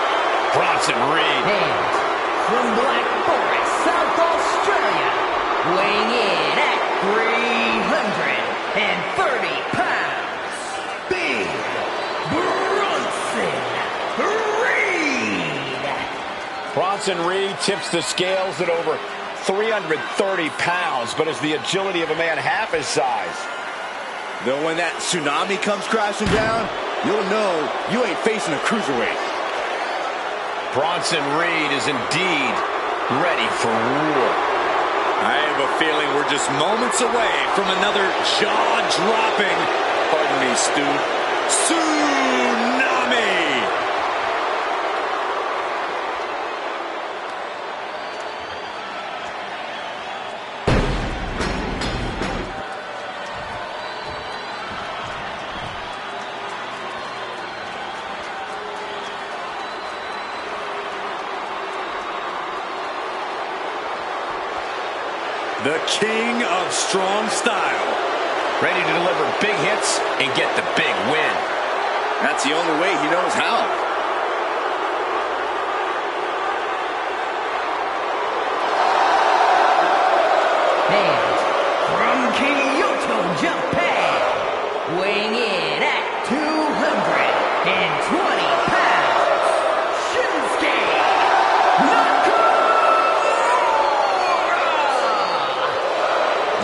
Bronson Reed. And from Black Forest, South Australia, weighing in at 330 pounds, Big Bronson Reed. Bronson Reed tips the scales at over 330 pounds, but has the agility of a man half his size. Though when that tsunami comes crashing down, you'll know you ain't facing a cruiserweight. Bronson Reed is indeed ready for war. I have a feeling we're just moments away from another jaw-dropping, pardon me, Stu, tsunami! The king of strong style. Ready to deliver big hits and get the big win. That's the only way he knows how. And from Kyoto, Japan, weighing in at 220 pounds, Shinsuke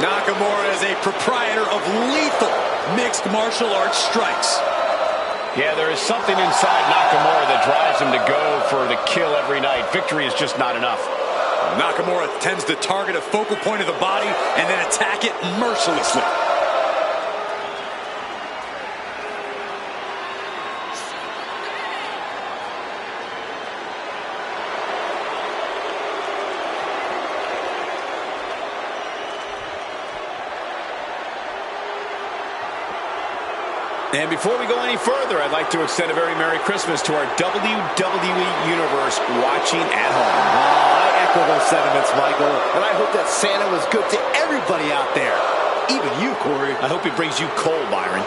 Nakamura is a proprietor of lethal mixed martial arts strikes. Yeah, there is something inside Nakamura that drives him to go for the kill every night. Victory is just not enough. Nakamura tends to target a focal point of the body and then attack it mercilessly. And before we go any further, I'd like to extend a very Merry Christmas to our WWE Universe watching at home. I echo those sentiments, Michael. And I hope that Santa was good to everybody out there. Even you, Corey. I hope he brings you coal, Byron.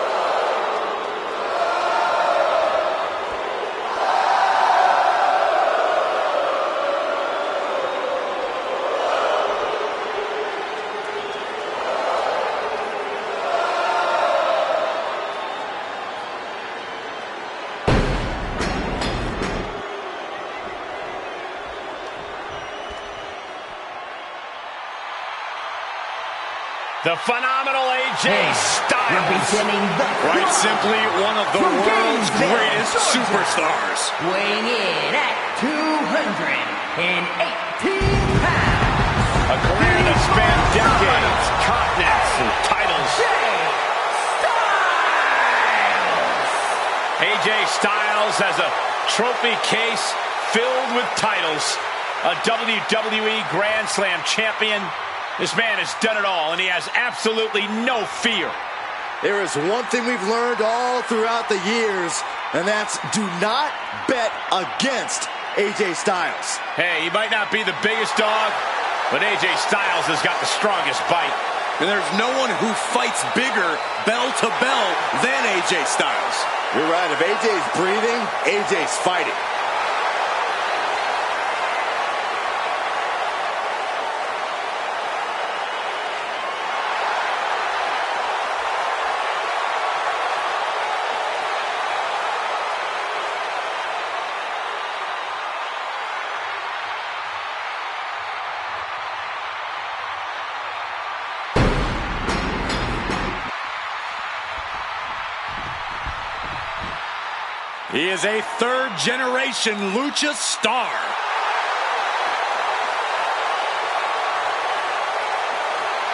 The phenomenal AJ Styles. Representing the Quite simply, one of the From world's Gainesville, greatest Georgia. superstars. weighing in at 218 pounds. A career that spanned decades, continents, and titles. AJ Styles. AJ Styles has a trophy case filled with titles. A WWE Grand Slam champion. This man has done it all, and he has absolutely no fear. There is one thing we've learned all throughout the years, and that's do not bet against AJ Styles. Hey, he might not be the biggest dog, but AJ Styles has got the strongest bite. And there's no one who fights bigger bell to bell than AJ Styles. You're right. If AJ's breathing, AJ's fighting. He is a third-generation lucha star.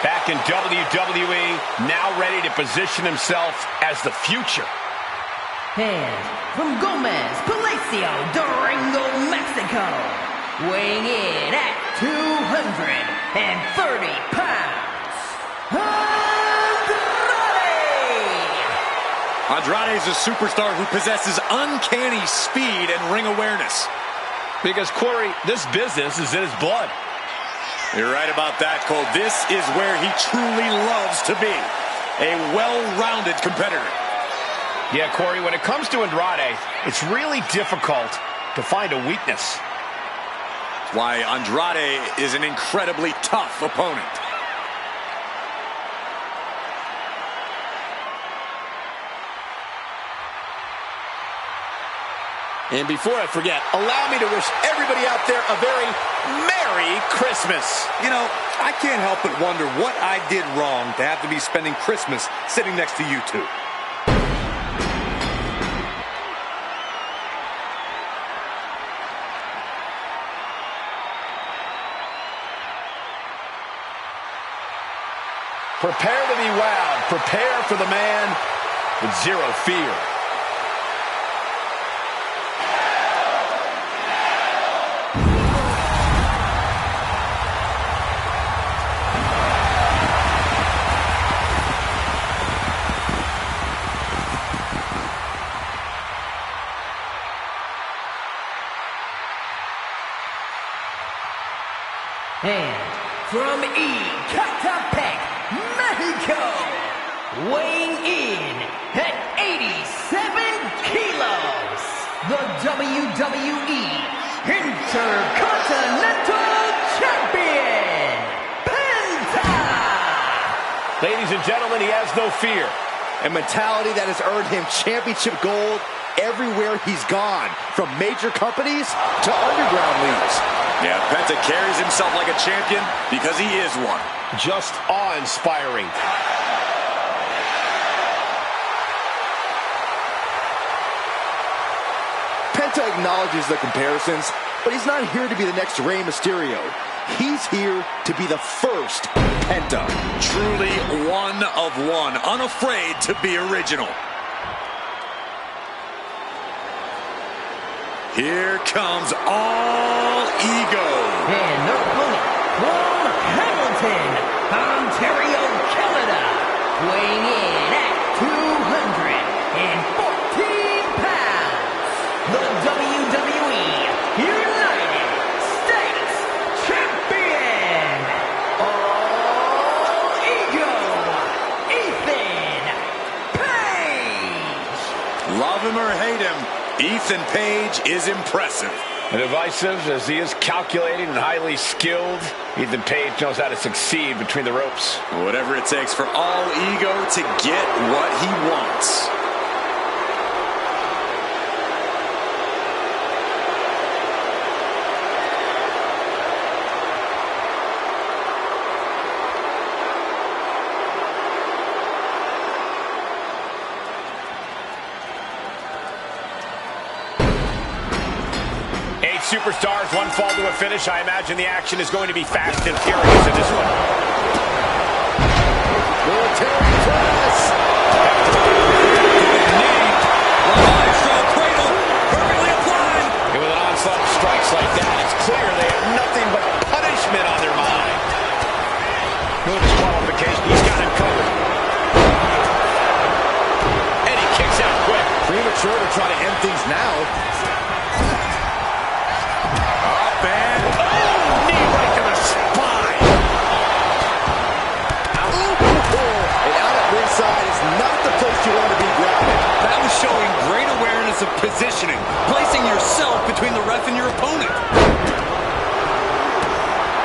Back in WWE, now ready to position himself as the future. And from Gomez, Palacio, Durango, Mexico, weighing in at 230 pounds, Andrade is a superstar who possesses uncanny speed and ring awareness. Because, Corey, this business is in his blood. You're right about that, Cole. This is where he truly loves to be. A well-rounded competitor. Yeah, Corey, when it comes to Andrade, it's really difficult to find a weakness. That's why Andrade is an incredibly tough opponent. And before I forget, allow me to wish everybody out there a very Merry Christmas. You know, I can't help but wonder what I did wrong to have to be spending Christmas sitting next to you two. Prepare to be wowed. Prepare for the man with zero fear. And from Ecatepec, Mexico, weighing in at 87 kilos, the WWE Intercontinental Champion, Penta! Ladies and gentlemen, he has no fear. A mentality that has earned him championship gold everywhere he's gone, from major companies to underground leagues. Yeah, Penta carries himself like a champion because he is one. Just awe-inspiring. Penta acknowledges the comparisons, but he's not here to be the next Rey Mysterio. He's here to be the first Penta. Truly one of one, unafraid to be original. Here comes All Ego. And their opponent from Hamilton, Ontario, Canada, weighing in at 214 pounds, the WWE United States Champion, All Ego, Ethan Page. Love him or hate him, Ethan Page is impressive. Divisive as he is, calculating and highly skilled, Ethan Page knows how to succeed between the ropes. Whatever it takes for All Ego to get what he wants. Superstars, one fall to a finish. I imagine the action is going to be fast and furious in this one. Military press. Knee. sure to try to end things now. Up and knee right to the spine. And out at ringside is not the place you want to be grounded. That was showing great awareness of positioning, placing yourself between the ref and your opponent.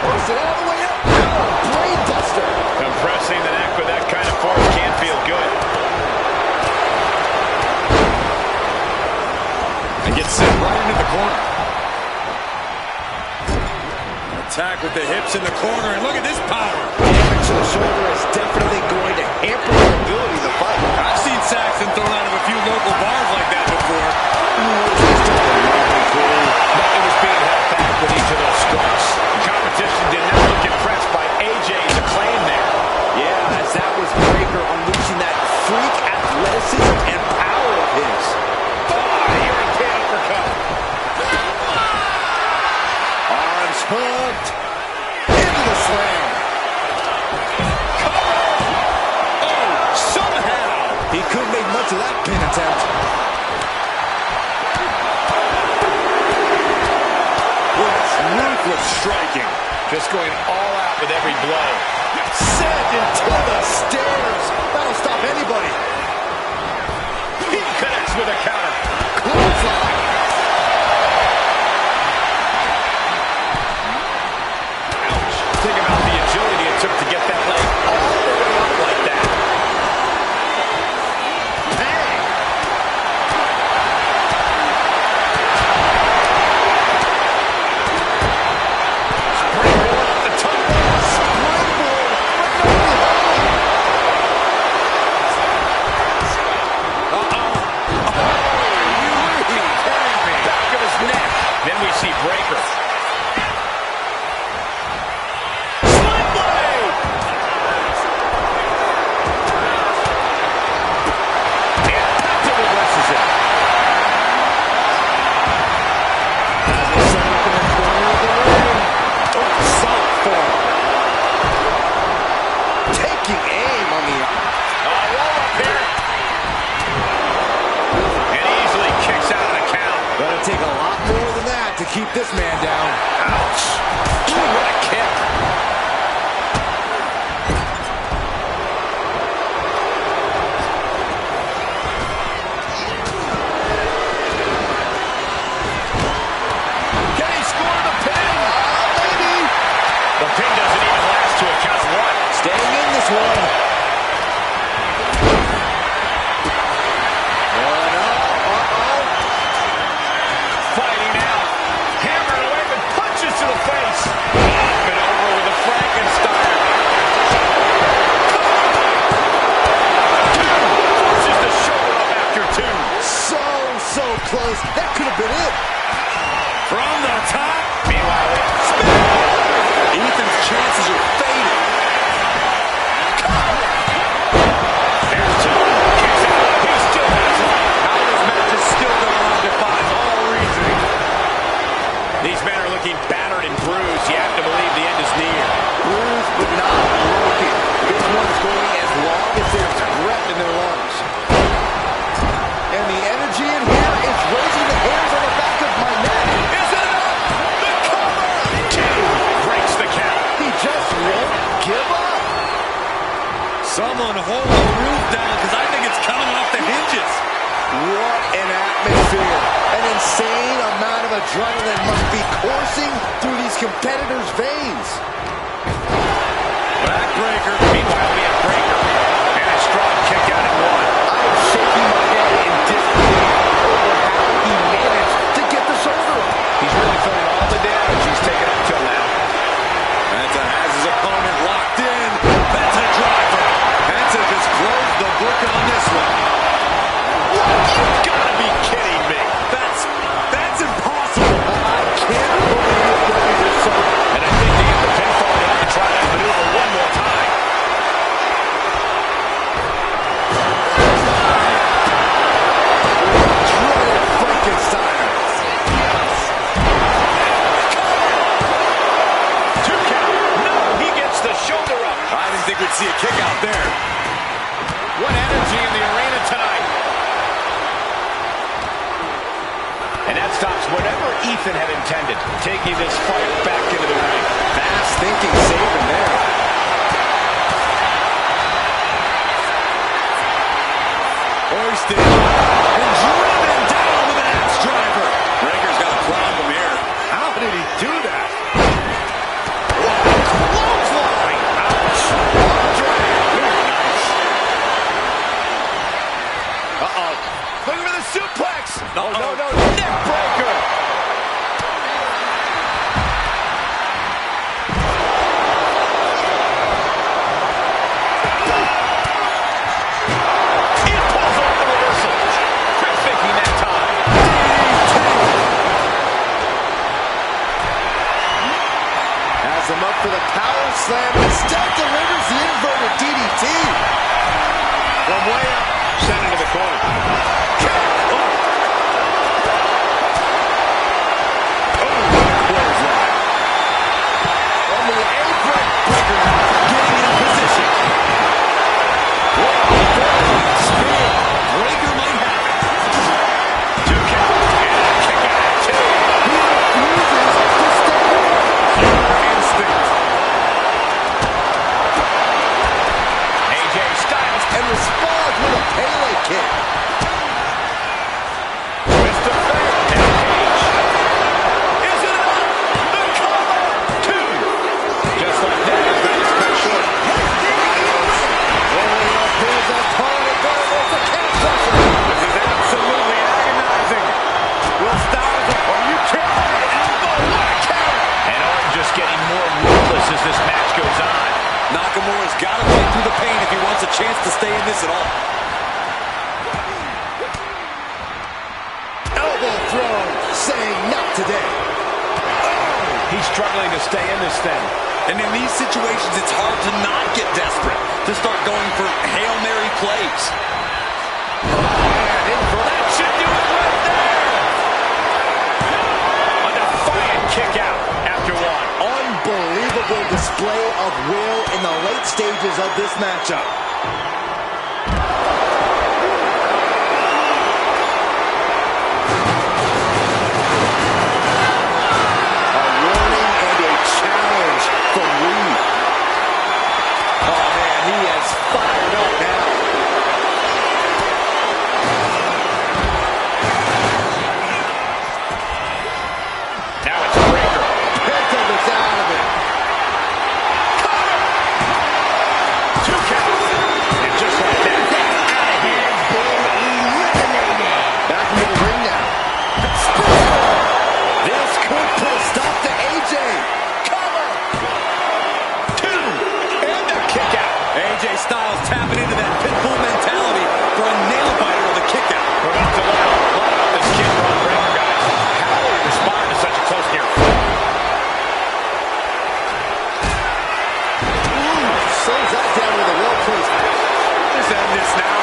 Force it all the way up. Oh, brain buster. Compressing the neck with that kind of force can't feel good. And gets sent right into the corner. Attack with the hips in the corner, and look at this power. Damage to the shoulder is definitely going to hamper your ability to fight. I've seen Saxton thrown out of a few local bars like that before. Nothing was being held back with each of those strikes. The competition did not look impressed by AJ's acclaim there. Yeah, as that was Breaker unleashing that freak athleticism and power of his. European uppercut. Arms hooked. Into the slam. Oh, somehow. He couldn't make much of that pin attempt. Ruthless striking. Just going all out with every blow. Sent into the stairs. That'll stop anybody. He connects with a counter. Clothesline. Ouch. Think about the agility it took to get that leg all the way up like that. Bang. Springboard off the top. Springboard. But Back of his neck. Then we see Breaker. Sling blade! And Penta reverses it. set up in the corner of the ring. Oh, solid form. Taking aim on the... Roll up here. And easily kicks out of the count. Gonna take a lot more than that to keep this man down. Ouch. Ooh, what a kick. Can he score the pin? Maybe. The pin doesn't even last to a count of one. Staying in this one. Fighting now. Hammering away with punches to the face. Up and over with a Frankenstein. Forces the shoulder up after two. So close. That could have been it. From the top. Meanwhile, Ethan's chances are fading. there's two. Kicks out. He still has life. How this match is still going on defies all reasoning. These men are looking battered and bruised. You have to believe the end is near. Bruised but not broken. This one's going as long as there's breath in their lungs. And the energy in here is raising the hairs on the back of my neck. Is it enough? The cover! Two breaks the count. He just won't give up. Someone hold the roof down, because I think it's coming off the hinges. What an atmosphere. An insane amount of adrenaline must be coursing through these competitors' veins. Backbreaker. Meanwhile, we have Breaker. And a strong kick out at one. I am shaking my head in disbelief over how he managed to get the shoulder up. He's really feeling all the damage he's taken up till now. Penta has his opponent locked in. Penta driver. Penta just closed the book on this one. You've got to be kidding me. That's impossible. I can't believe what we just saw. And I think they get the pinfall, they have to try that maneuver one more time. stops whatever Ethan had intended, taking this fight back into the ring. Fast thinking, saving there. Hoisted and driven down with an axe driver. Breaker's got a problem here. How did he do that? Clothesline! Ouch! Nice. Uh-oh. Looking for the suplex! Oh, no. Neck breaker! It pulls off the reversal. Quick thinking that time. Has him up for the power slam. Instead delivers the inverted DDT. From way up, sent into the corner. On the apron. Breaker getting in position. Spear. Breaker might have it. 2 count. And a kick out at 2. He refuses to stay. Instinct. AJ Styles And responds with a Pele kick. twists the fair. And a cage. Is it enough? The cover. 2. Just like that, his night is cut short. Rolling up his opponent. There's a calf crusher. This is absolutely agonizing. Will Styles, are you kidding me? Elbow, what a counter. And Orton just getting more ruthless as this match goes on. Nakamura's got to fight through the pain if he wants a chance to stay in this at all. Elbow throw. Saying not today. He's struggling to stay in this thing. And in these situations, it's hard to not get desperate, to start going for Hail Mary plays. That should do it right there. A defiant kick out after 1. Unbelievable display of will in the late stages of this matchup. A warning and a challenge from Reed. Oh man, he has fired up now. Now it's Breaker. Penta was out of it. 2 count. And just like that, Back into the ring now. This could put a stop to AJ. cover. 2. And a kick out. AJ Styles tapping into that pitbull mentality for a nail biter of a kick out. We're about to learn a lot about this kid, Braun Breaker, guys. How will he respond to such a close near fight? Slows that down with a well-placed. Let's end this now.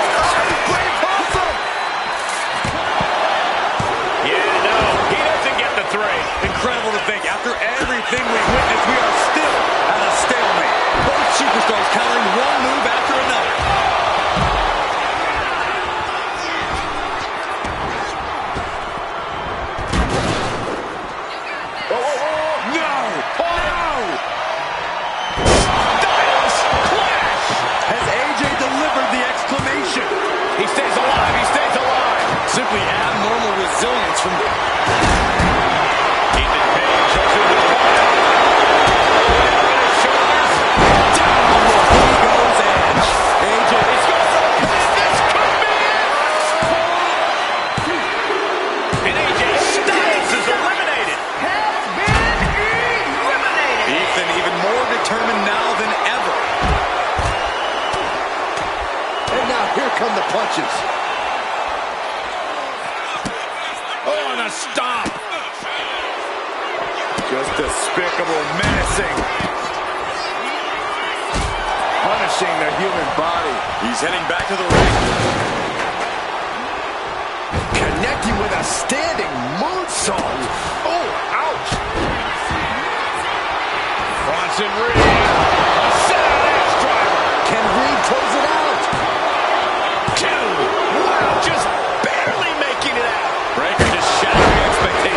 Yeah, no, he doesn't get the 3. Incredible to think, after everything we've witnessed, we are still at a stalemate. Both superstars countering one move after another. No! No! Styles clash! Has AJ delivered the exclamation? He stays alive, he stays alive! Simply abnormal resilience from... Ethan Page goes into the corner. Over his shoulders. Down on the Vigo's edge. AJ He's going for the pin. This could be it! And AJ Styles is eliminated. Ethan even more determined now than ever. And now here come the punches. Oh, and a stop. Just despicable, menacing. Punishing the human body. He's heading back to the ring. Connecting with a standing moonsault. Oh, ouch. Bronson Reed. A set-out axe driver. Can Reed close it out? 2. Wow, just barely making it out. Breaker just shattering expectations.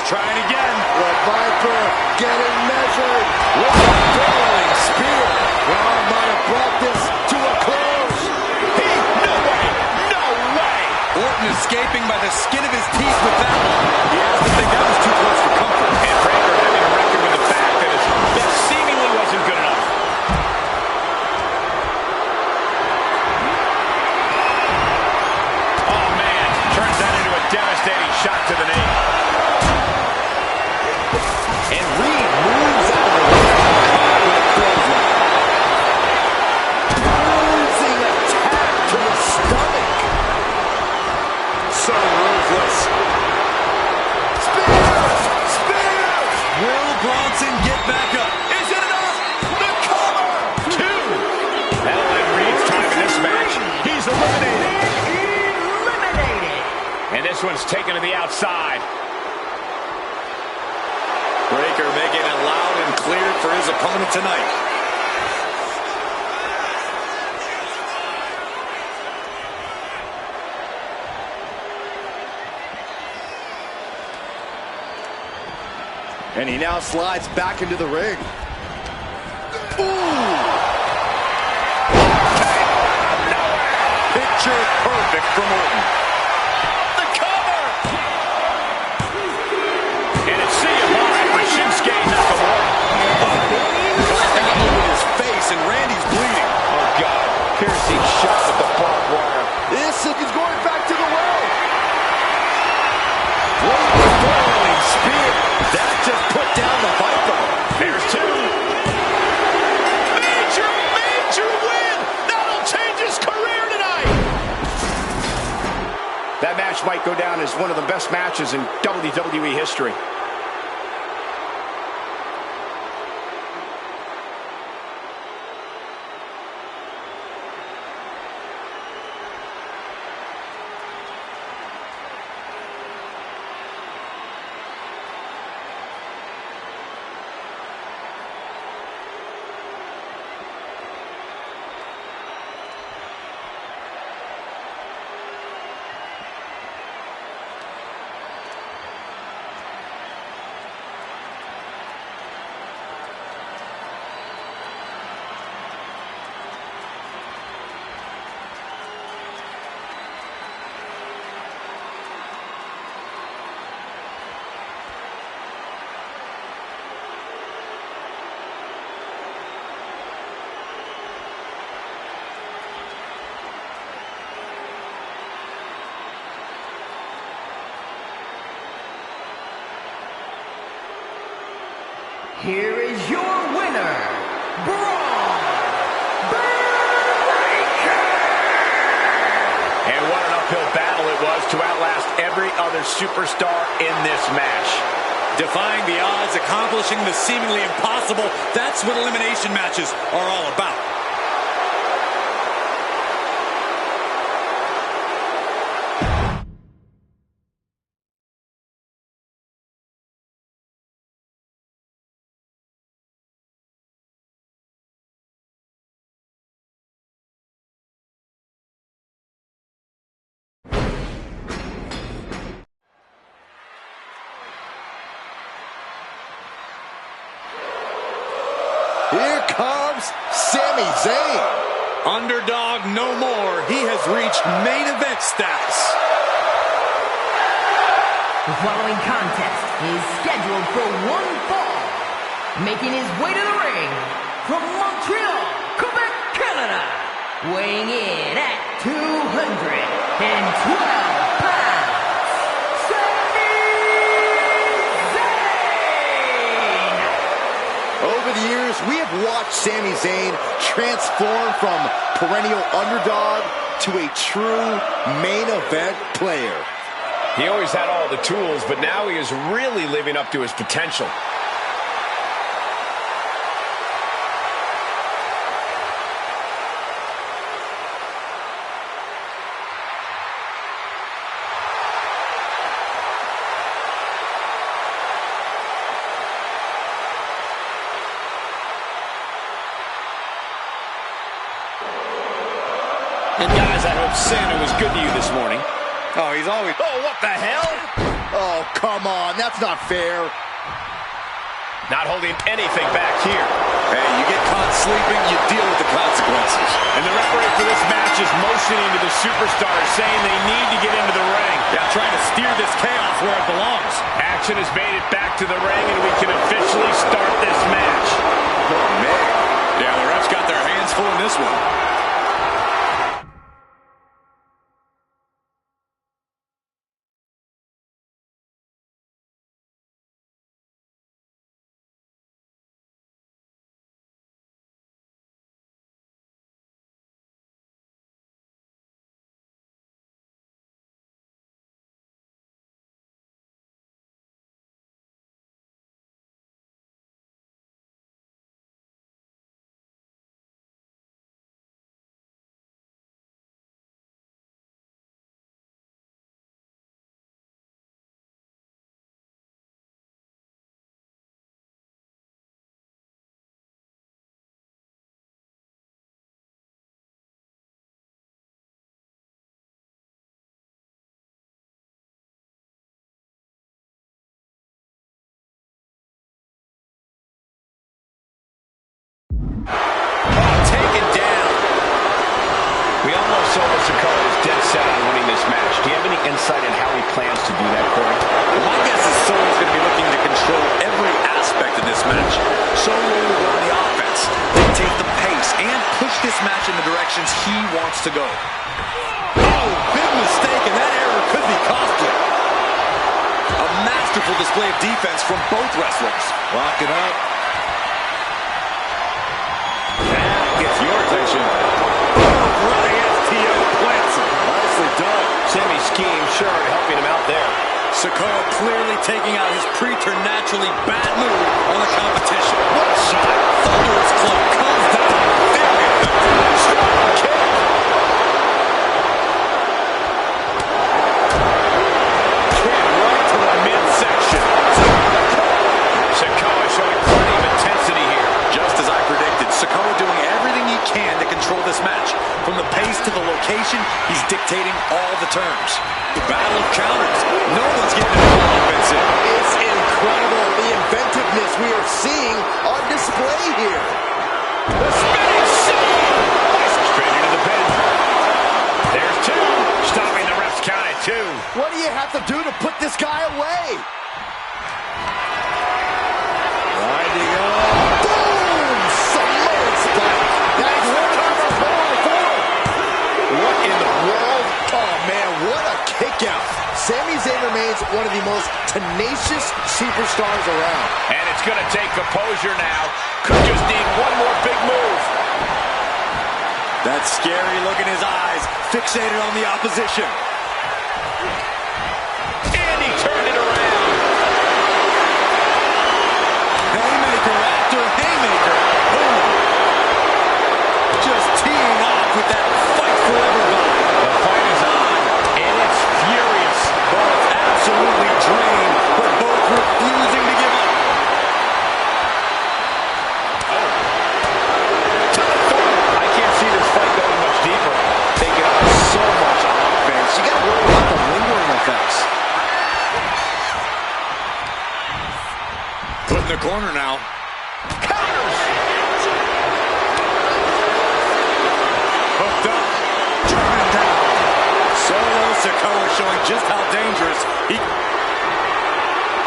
trying again. The Viper getting measured. What a falling spear. Braun might have brought this to a close. No way! No way! Orton escaping by the skin of his teeth with that one. He has to think that was too close for comfort. And Breaker having to reckon with the fact that his best seemingly wasn't good enough. Oh, man. Turns that into a devastating shot to the knee. And Reed moves out of the way. With a clothesline. Bruising attack to the stomach. So ruthless. Spears! Spears! Will Bronson get back up? Is it enough? The cover! 2. LA Reed's time in this match. He's eliminated. Eliminated. And this one's taken to the outside. Breaker making it loud and clear for his opponent tonight. And he now slides back into the ring. Ooh! Picture perfect from Orton. The cover! And it's see you live for Shinsuke Nakamura. Clapping him with his face, and Randy's bleeding. Oh, God. Piercing shot with the barbed wire. This is going back to the well. Falling spear. That just put down the Viper. There's 2. Major, major win! That'll change his career tonight! That match might go down as one of the best matches in WWE history. Here is your winner, Braun Breaker. And what an uphill battle it was to outlast every other superstar in this match. Defying the odds, accomplishing the seemingly impossible. That's what elimination matches are all about. Here comes Sami Zayn. Underdog no more. He has reached main event status. The following contest is scheduled for one fall. Making his way to the ring from Montreal, Quebec, Canada. Weighing in at 212 pounds. Over the years, we have watched Sami Zayn transform from perennial underdog to a true main event player. He always had all the tools, but now he is really living up to his potential. And guys, I hope Santa was good to you this morning. Oh, he's always... Oh, what the hell? Oh, come on. That's not fair. Not holding anything back here. Hey, you get caught sleeping, you deal with the consequences. And the referee for this match is motioning to the superstars, saying they need to get into the ring. Yeah, trying to steer this chaos where it belongs. Action has made it back to the ring, and we can officially start this match. Oh, man. Yeah, the refs got their hands full in this one. Taken down. We almost saw Sikoa is dead set on winning this match. Do you have any insight on how he plans to do that, Corey? Well, my guess is Solo's going to be looking to control every aspect of this match. Solo will go on the offense, dictate the pace, and push this match in the directions he wants to go. Oh, big mistake, and that error could be costly. A masterful display of defense from both wrestlers. Lock it up. That gets your attention. Running STO plants him. Nicely done. Sammy's scheme sure helping him out there. Sikoa clearly taking out his preternaturally bad move on the competition. What a shot. Thunderous club comes down. Very effective. Strong kick. Kick right to the midsection. Sikoa showing plenty of intensity here. Just as I predicted, Sikoa doing everything he can to control this match. From the pace to the location, he's dictating all the terms. The battle of counters. No one's getting into offense in. It's incredible, the inventiveness we are seeing on display here. The spinning shot! Straight into the pin. There's two. Stopping the ref's count at 2. What do you have to do to put this guy away? Winding up. Boom! Samoan spike. That's one number 4. What in the world? Oh, man, what a kick out. Sami Zayn remains one of the most tenacious superstars around. And it's going to take composure now. Could just need one more big move. That scary look in his eyes, fixated on the opposition. And he turned it around. Haymaker after haymaker. Boom. Just teeing off with that fight forever vibe. The fight is on, and it's furious. Both absolutely drained, but both refusing to give up. I can't see this fight going much deeper. Taking on so much offense. You got to worry about the lingering effects. Put in the corner now. Counters. Hooked up. Driven down. Solo Sikoa showing just how dangerous he...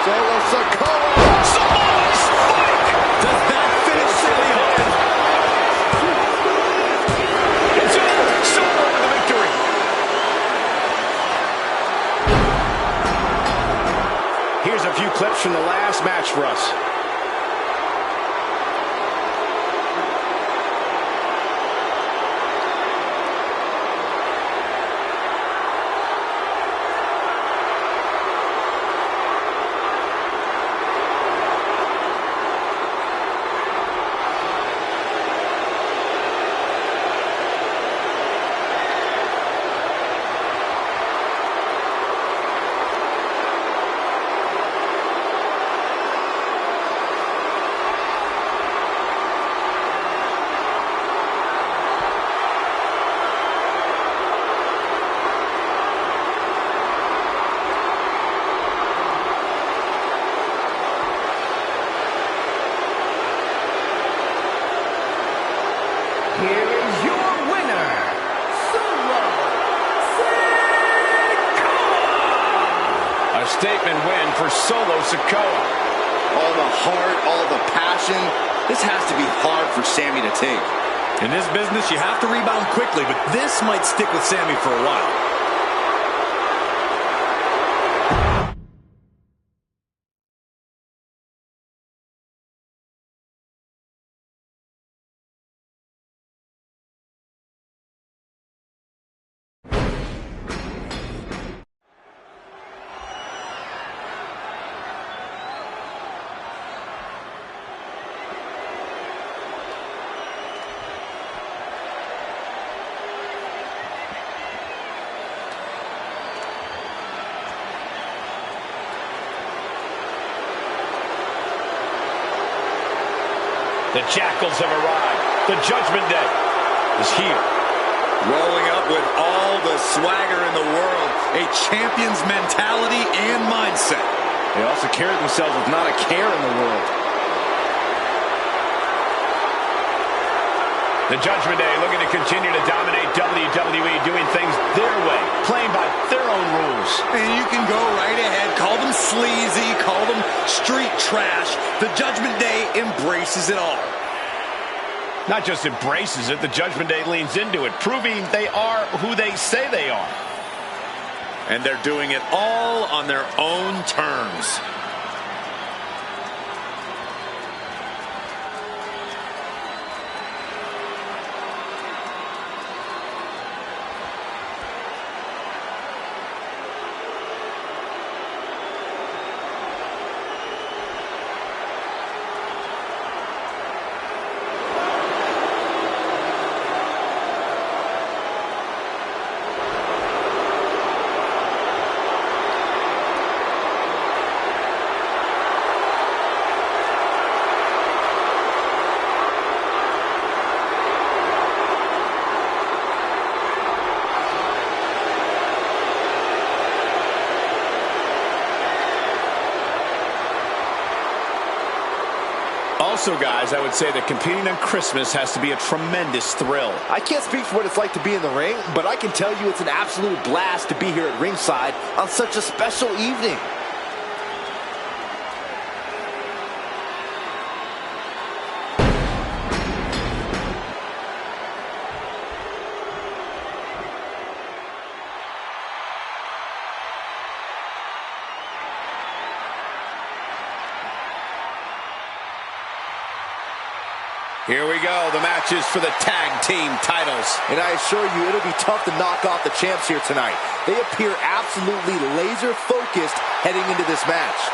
Solo Sikoa. Samoan spike. Does that finish Sami off? It's over. Solo with the victory. Here's a few clips from the last match for us. statement win for Solo Sikoa. All the heart, all the passion. This has to be hard for Sammy to take. In this business, you have to rebound quickly, but this might stick with Sammy for a while. The Jackals have arrived. The Judgment Day is here. Rolling up with all the swagger in the world, a champion's mentality and mindset. They also carry themselves with not a care in the world. The Judgment Day looking to continue to dominate WWE, doing things their way, playing by their own rules. And you can go right ahead, call them sleazy, call them street trash. The Judgment Day embraces it all. Not just embraces it, the Judgment Day leans into it, proving they are who they say they are. And they're doing it all on their own terms. Also, guys, I would say that competing on Christmas has to be a tremendous thrill. I can't speak for what it's like to be in the ring, but I can tell you it's an absolute blast to be here at ringside on such a special evening. Here we go, the matches for the tag team titles. And I assure you, it'll be tough to knock off the champs here tonight. They appear absolutely laser focused heading into this match.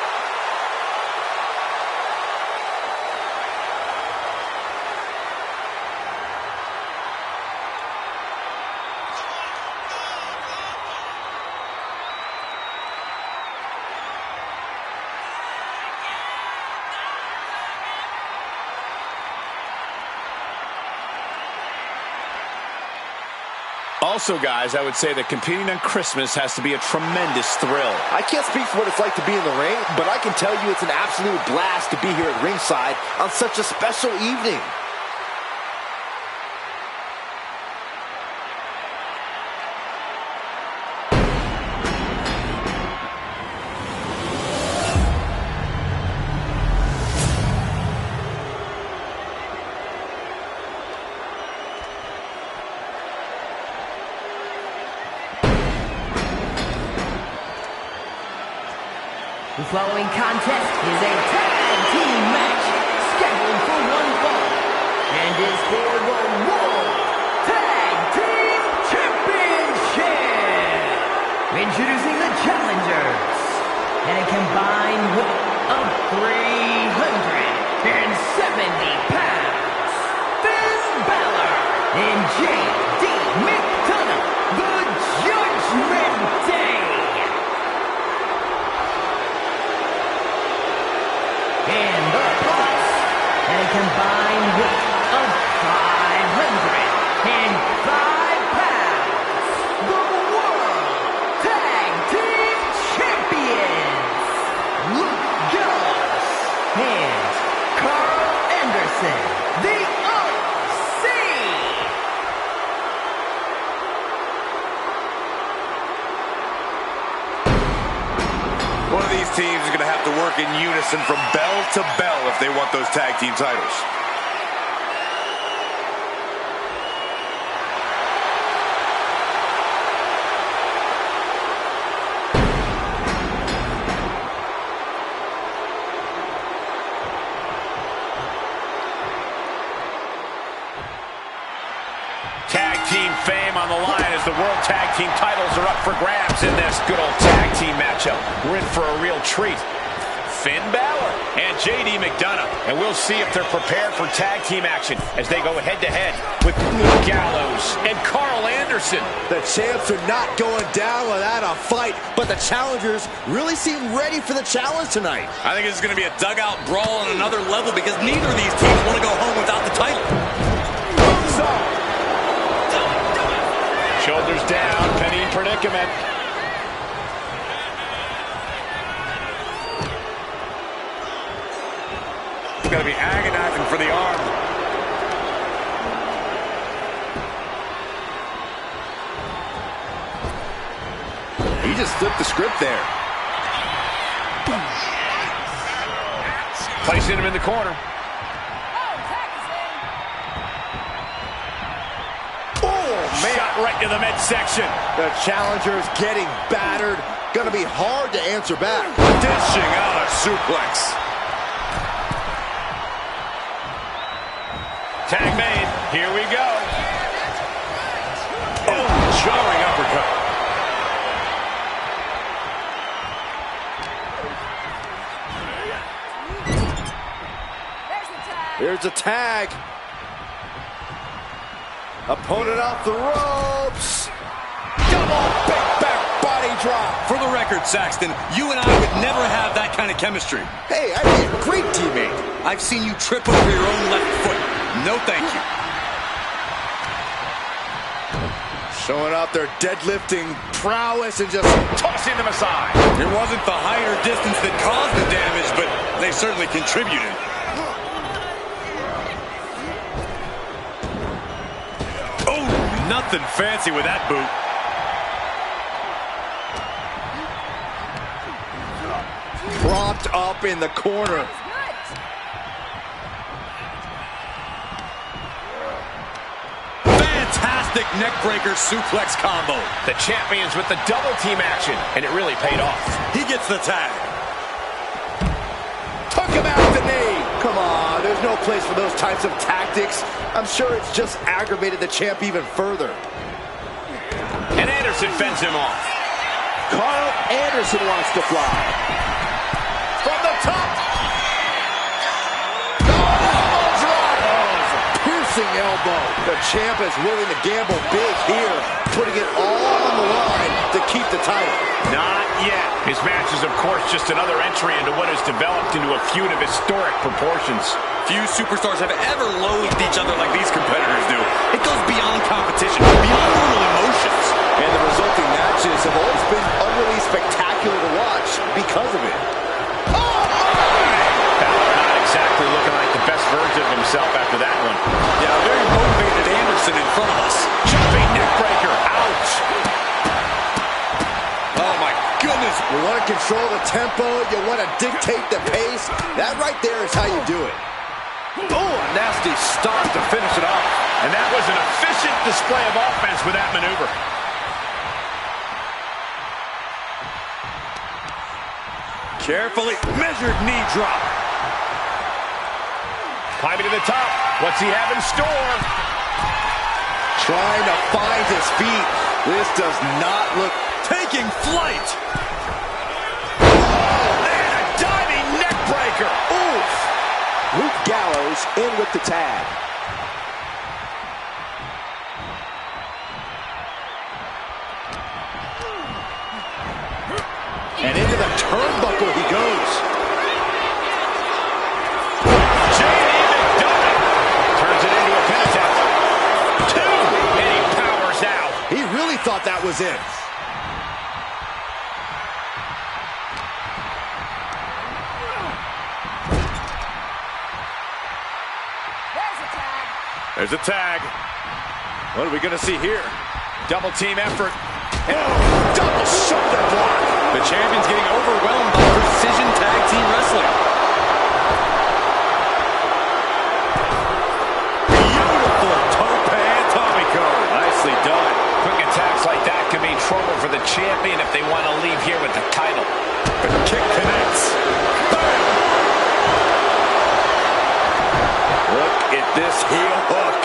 Also, guys, I would say that competing on Christmas has to be a tremendous thrill. I can't speak for what it's like to be in the ring, but I can tell you it's an absolute blast to be here at ringside on such a special evening. The following contest is a tag team match scheduled for one fall and is for the World Tag Team Championship. Introducing the challengers and a combined weight of 370 pounds. Finn Balor and J.D. McDonough, the Judgment Day. And the Bucks, and a combined weight of 505 pounds. The World Tag Team Champions, Luke Gallows and Carl Anderson, the OC. work in unison from bell to bell if they want those tag team titles. Tag team fame on the line as the World Tag Team titles are up for grabs in this good old tag team matchup. We're in for a real treat. Finn Balor and JD McDonough. And we'll see if they're prepared for tag team action as they go head-to-head with Luke Gallows and Carl Anderson. The champs are not going down without a fight, but the challengers really seem ready for the challenge tonight. I think it's going to be a dugout brawl on another level because neither of these teams want to go home without the title. Shoulders down, Penny in predicament. It's going to be agonizing for the arm. He just flipped the script there. Placing him in the corner. Shot right to the midsection. The challenger's getting battered. Gonna be hard to answer back. Dishing out a suplex. Tag made. Here we go. Oh, jarring uppercut. Here's a tag. Opponent off the ropes. Double big back body drop. For the record, Saxton, you and I would never have that kind of chemistry. Hey, I'd be a great teammate. I've seen you trip over your own left foot. No thank you. Showing off their deadlifting prowess and just Tossing them aside. It wasn't the height or distance that caused the damage, but they certainly contributed. Nothing fancy with that boot. propped up in the corner. Fantastic neckbreaker suplex combo. The champions with the double team action, and it really paid off. He gets the tag. Took him out the knee. Come on, there's no place for those types of tactics. I'm sure it's just aggravated the champ even further. And Anderson fends him off. Carl Anderson wants to fly. From the top. Piercing elbow. The champ is willing to gamble big here, putting it all on the line to keep the title. Not yet. His match is, of course, just another entry into what has developed into a feud of historic proportions. Few superstars have ever loathed each other like these competitors do. It goes beyond competition, beyond normal emotions. And the resulting matches have always been utterly spectacular to watch because of it. Balor not exactly looking like the best version of himself after that one. Yeah, very motivated Anderson in front of us. Jumping neckbreaker. Ouch. Oh, my goodness. You want to control the tempo. You want to dictate the pace. That right there is how you do it. Oh, a nasty start to finish it off. And that was an efficient display of offense with that maneuver. Carefully measured knee drop. Climbing to the top. What's he have in store? Trying to find his feet. This does not look... Taking flight. And a diving neckbreaker. Oof! Luke Gallows in with the tag. And into the turnbuckle he goes. JD McDonough turns it into a pin attempt. 2, and he powers out. He really thought that was it. There's a tag. What are we going to see here? Double team effort. Double shoulder block. The champion's getting overwhelmed by precision tag team wrestling. Beautiful tope atomico. Nicely done. Quick attacks like that could mean trouble for the champion if they want to leave here with the title. The kick connects. Bam! Look at this heel hook.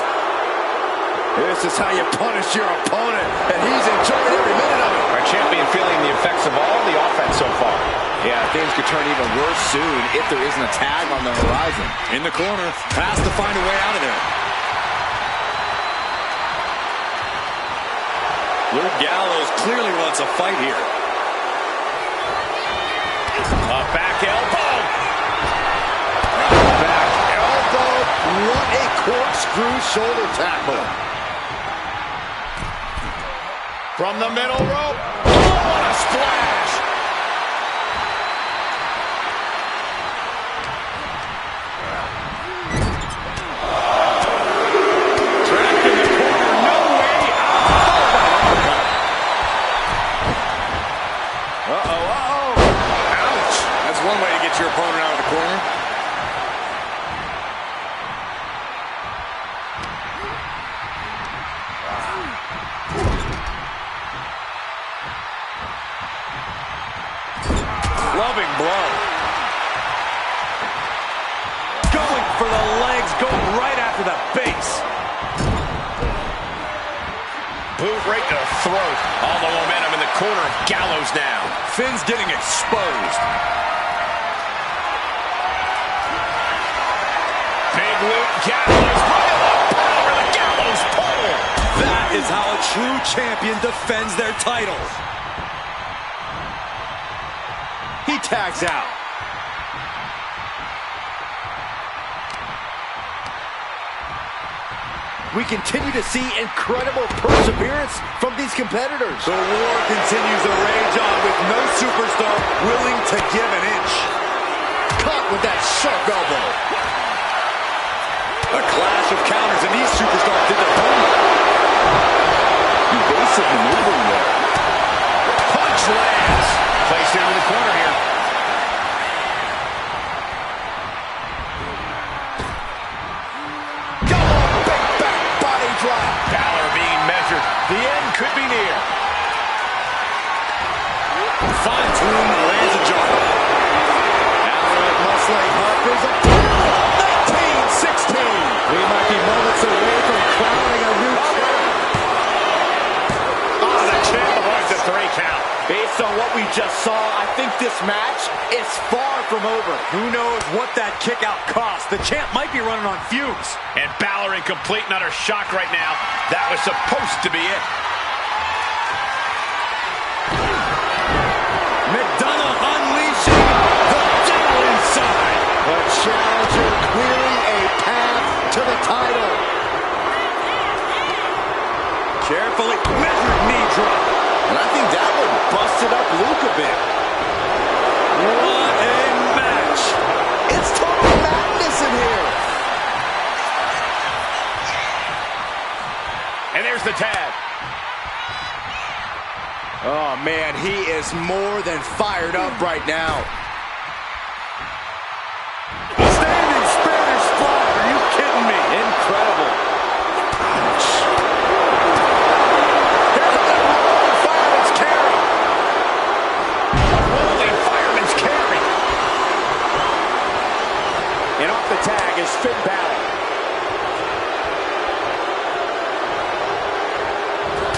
This is how you punish your opponent, and he's enjoying every minute of it. Our champion feeling the effects of all the offense so far. Yeah, things could turn even worse soon if there isn't a tag on the horizon. In the corner. Has to find a way out of there. Luke Gallows clearly wants a fight here. A back elbow. Back elbow. What a corkscrew shoulder tackle. From the middle rope. Oh, what a splash. Trapped in the corner. No way out. Uh-oh. Ouch. That's one way to get your opponent out of the corner. Loving blow. Going for the legs, going right after the base. Boot right to the throat. All the momentum in the corner of Gallows now. Finn's getting exposed. Big Luke Gallows. Right on the power of the Gallows pole. That is how a true champion defends their titles. He tags out. We continue to see incredible perseverance from these competitors. The war continues to rage on with no superstar willing to give an inch. Caught with that sharp elbow. A clash of counters, and these superstars did their homework. Evasive maneuvering there. Punch lands. Placed into the corner here. Balor being measured. The end could be near. Fine-tuned lands a jar. Balor muscling Harper's up. 19-16. We might be moments away from crowning a new champ. Oh, the champ avoids the 3 count. Based on what we just saw, I think this match is far from over. Who knows what that kick out cost? The champ might be running on fumes. And Balor in complete and utter shock right now. That was supposed to be it. McDonough unleashing the devil inside. The challenger clearing a path to the title. Carefully measured knee drop. And I think that one busted up Luke a bit. What a match. It's total madness in here. And there's the tag. Oh, man, he is more than fired up right now. A standing Spanish fly. Are you kidding me? Incredible. Ouch. Here's a rolling fireman's carry. A rolling fireman's carry. And off the tag is Finn Balor.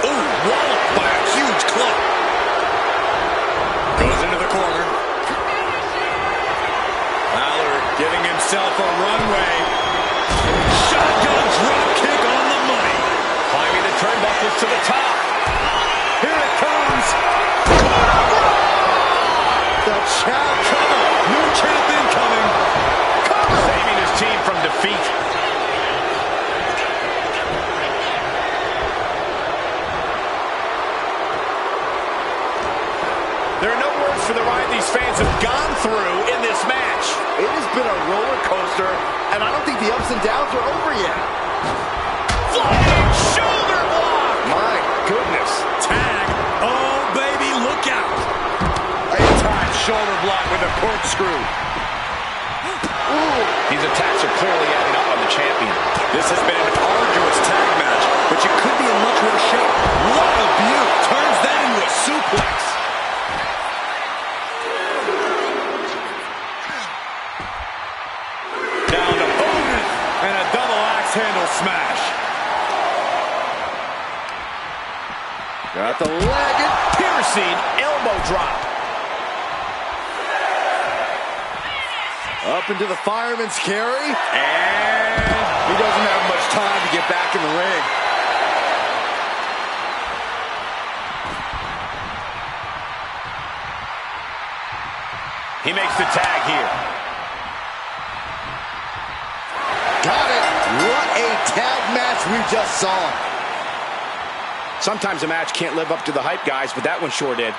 Ooh, walloped by a huge club. Goes into the corner. Balor giving himself a runway. Shotgun drop kick on the money. Climbing the turnbuckles to the top. Here it comes. The champ cover. New champ incoming. Cover. Saving his team from defeat. There are no words for the ride these fans have gone through in this match. It has been a roller coaster, and I don't think the ups and downs are over yet. Flying shoulder block. My goodness. Tag shoulder block with a corkscrew. These attacks are clearly adding up on the champion. This has been an arduous tag match, but you could be in much worse shape. What a beaut! Turns that into a suplex. Down to boom, and a double axe handle smash. Got the leg and Piercing elbow drop. Up into the fireman's carry, and he doesn't have much time to get back in the ring. He makes the tag here. Got it. What a tag match we just saw. Sometimes a match can't live up to the hype, guys, but that one sure did.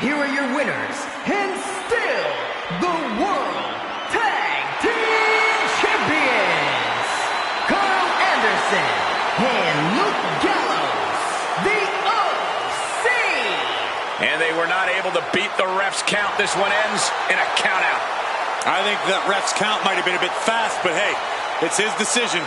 Here are your winners, and still the World Tag Team Champions, Carl Anderson and Luke Gallows, the OC. And they were not able to beat the ref's count. This one ends in a countout. I think that ref's count might have been a bit fast, but hey, it's his decision.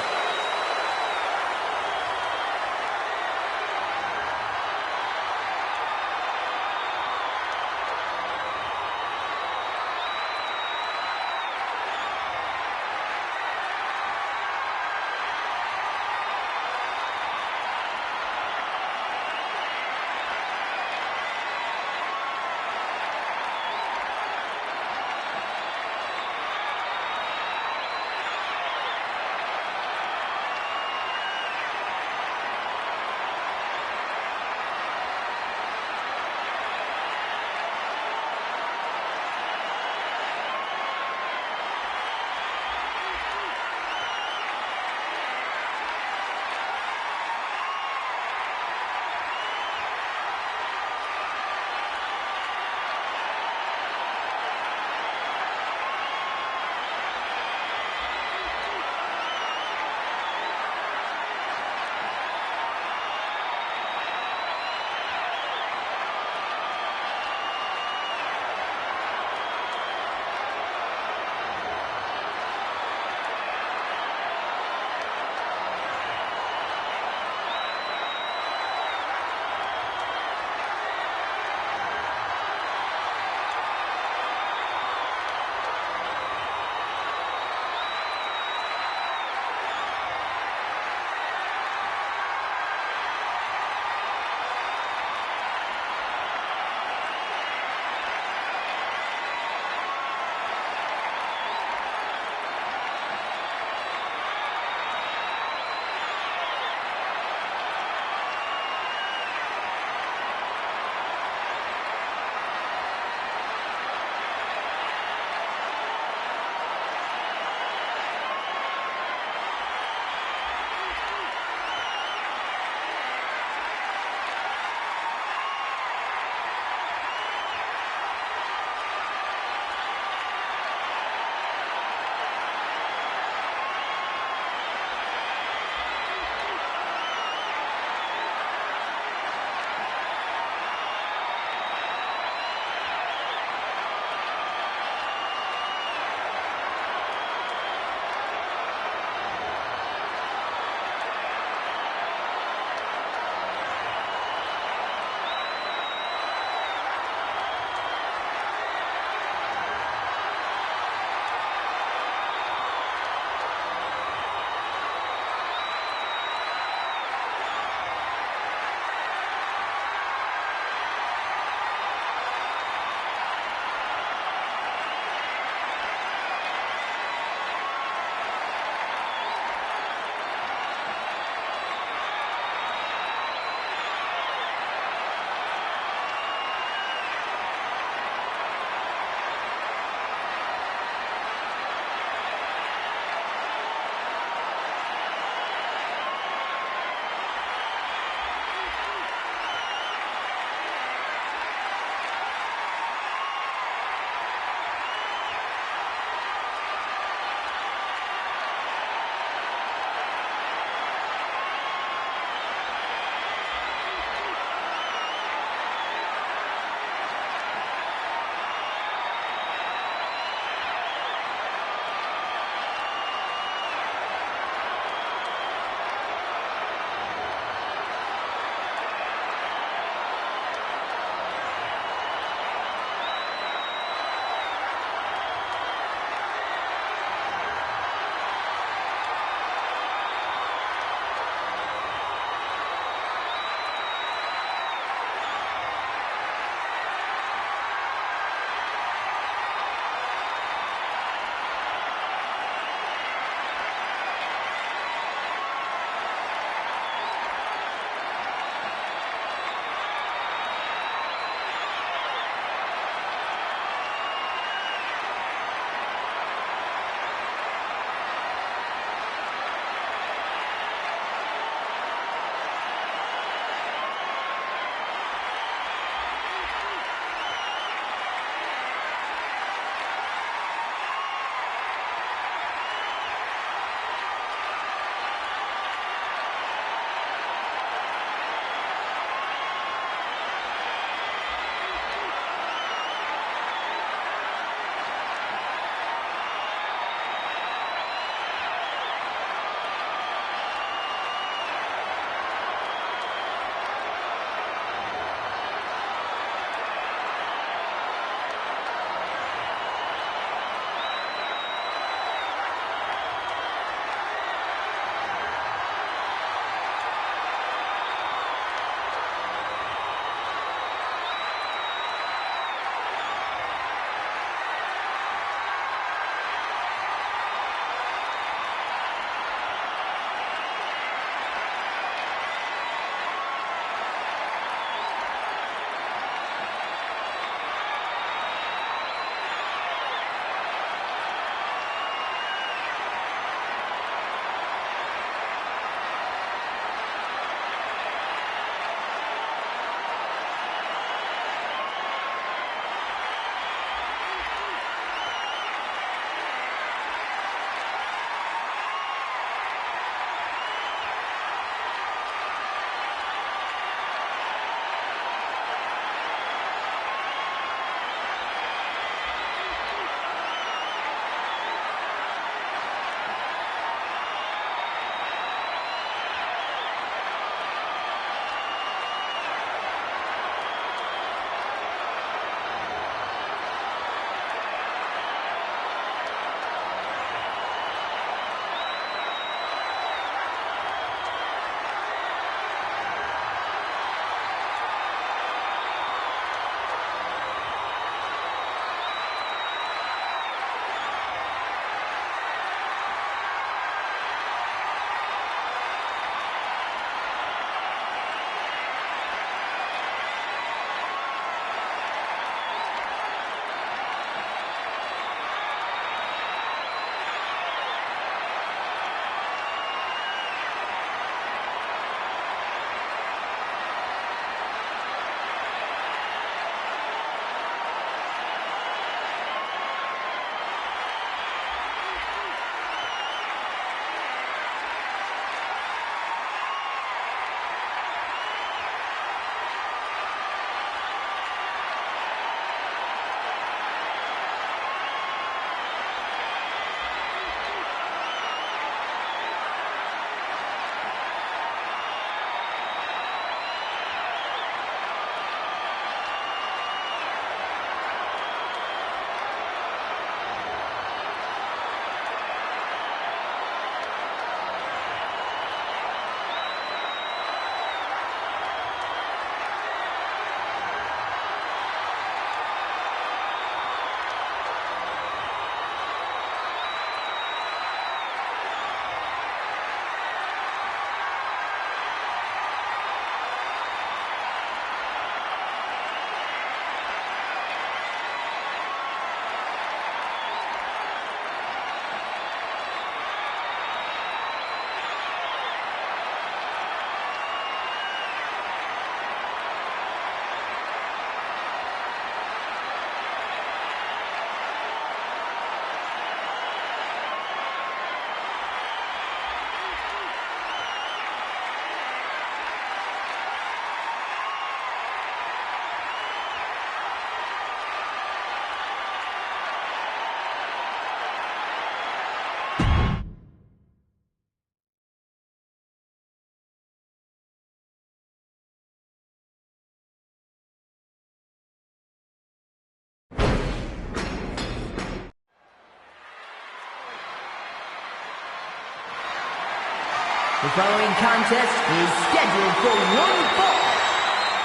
The following contest is scheduled for one fall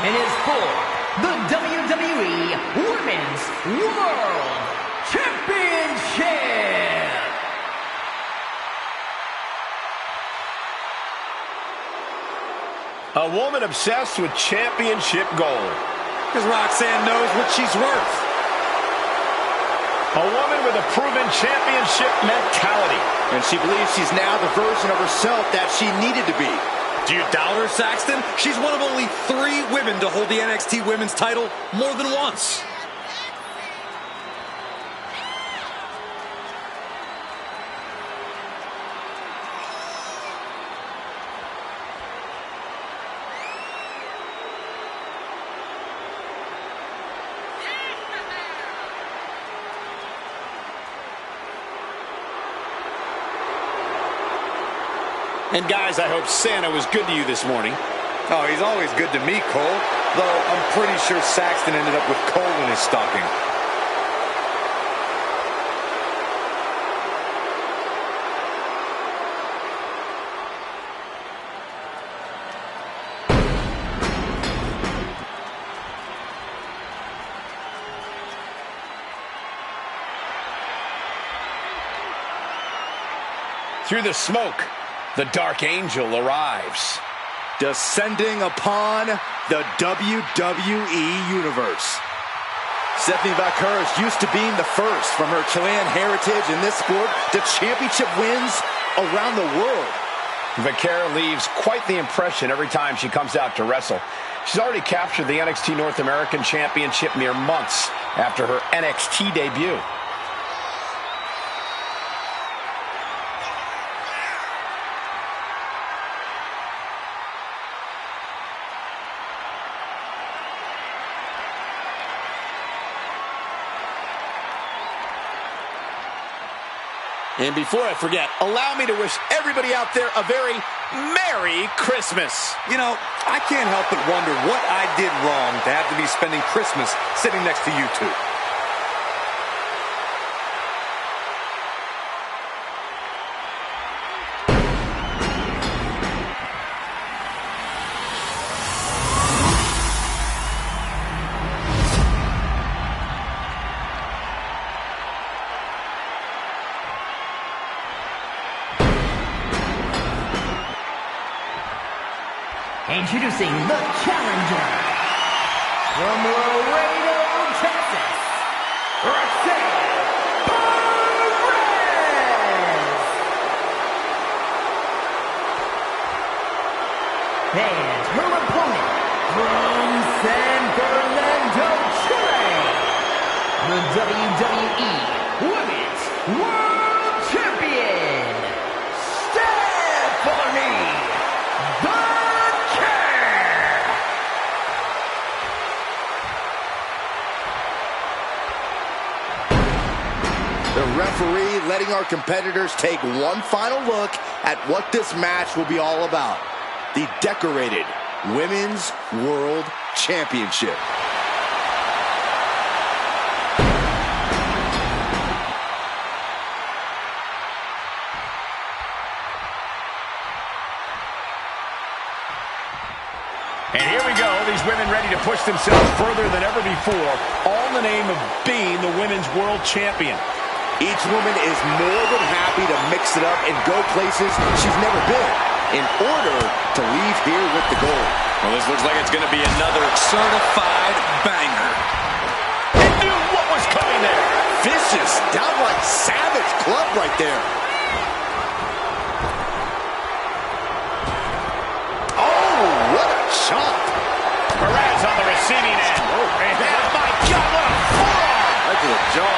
and is for the WWE Women's World Championship. A woman obsessed with championship gold. Because Roxanne knows what she's worth. A woman with a proven championship mentality. And she believes she's now the version of herself that she needed to be. Do you doubt her, Saxton? She's one of only 3 women to hold the NXT Women's title more than once. And guys, I hope Santa was good to you this morning. Oh, he's always good to me, Cole. Though I'm pretty sure Saxton ended up with coal in his stocking. Through the smoke, the Dark Angel arrives. Descending upon the WWE Universe. Stephanie Vaquera is used to being the first from her Chilean heritage in this sport to championship wins around the world. Vaquera leaves quite the impression every time she comes out to wrestle. She's already captured the NXT North American Championship mere months after her NXT debut. And before I forget, allow me to wish everybody out there a very Merry Christmas. You know, I can't help but wonder what I did wrong to have to be spending Christmas sitting next to you two. Introducing the challenger from Laredo, Texas, Roxanne Perez. And her opponent from San Fernando, Chile, the WWE Women's World Champion, Stephanie. The referee letting our competitors take one final look at what this match will be all about. The decorated Women's World Championship. And here we go, these women ready to push themselves further than ever before, all in the name of being the Women's World Champion. Each woman is more than happy to mix it up and go places she's never been in order to leave here with the gold. Well, this looks like it's going to be another certified banger. He knew what was coming there. Vicious, downright savage club right there. Oh, what a chop. Perez on the receiving end. Oh, my God, what a forearm. Right to the jaw.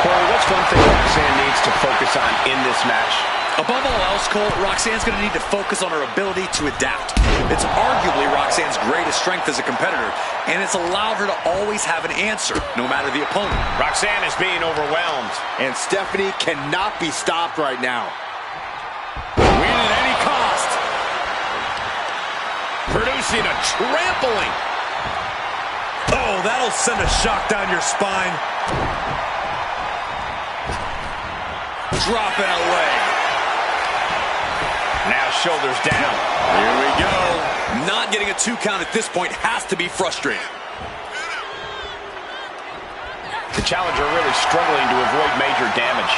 Corey, what's one thing Roxanne needs to focus on in this match? Above all else, Cole, Roxanne's going to need to focus on her ability to adapt. It's arguably Roxanne's greatest strength as a competitor, and it's allowed her to always have an answer, no matter the opponent. Roxanne is being overwhelmed. And Stephanie cannot be stopped right now. Win at any cost. Producing a trampling. Oh, that'll send a shock down your spine. dropping away. Now shoulders down. Here we go. Not getting a 2 count at this point has to be frustrating. The challenger really struggling to avoid major damage.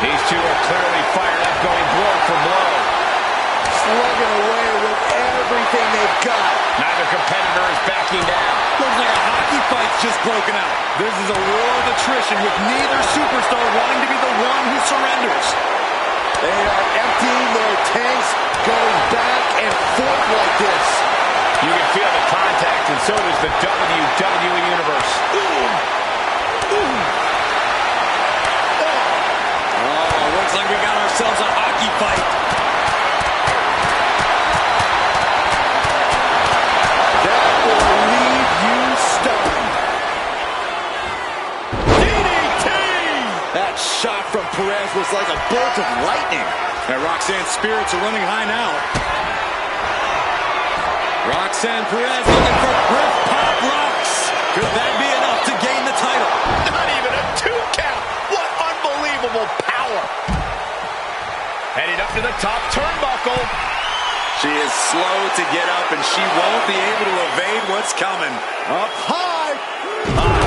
These two are clearly fired up, going blow for blow. Slugging away with everything they've got. Neither competitor is backing down. Looks like a hockey fight's just broken out. This is a war of attrition with neither superstar wanting to be the one who surrenders. They are emptying their tanks, going back and forth like this. You can feel the contact, and so does the WWE Universe. Oh, looks like we got ourselves a hockey fight. That will leave you stunned. DDT! That shot from Perez was like a bolt of lightning. And Roxanne's spirits are running high now. Roxanne Perez looking for Griff Pop Rocks. Could that be enough to gain the title? Not even a 2 count. What unbelievable power. Heading up to the top turnbuckle. She is slow to get up, and she won't be able to evade what's coming. Up high.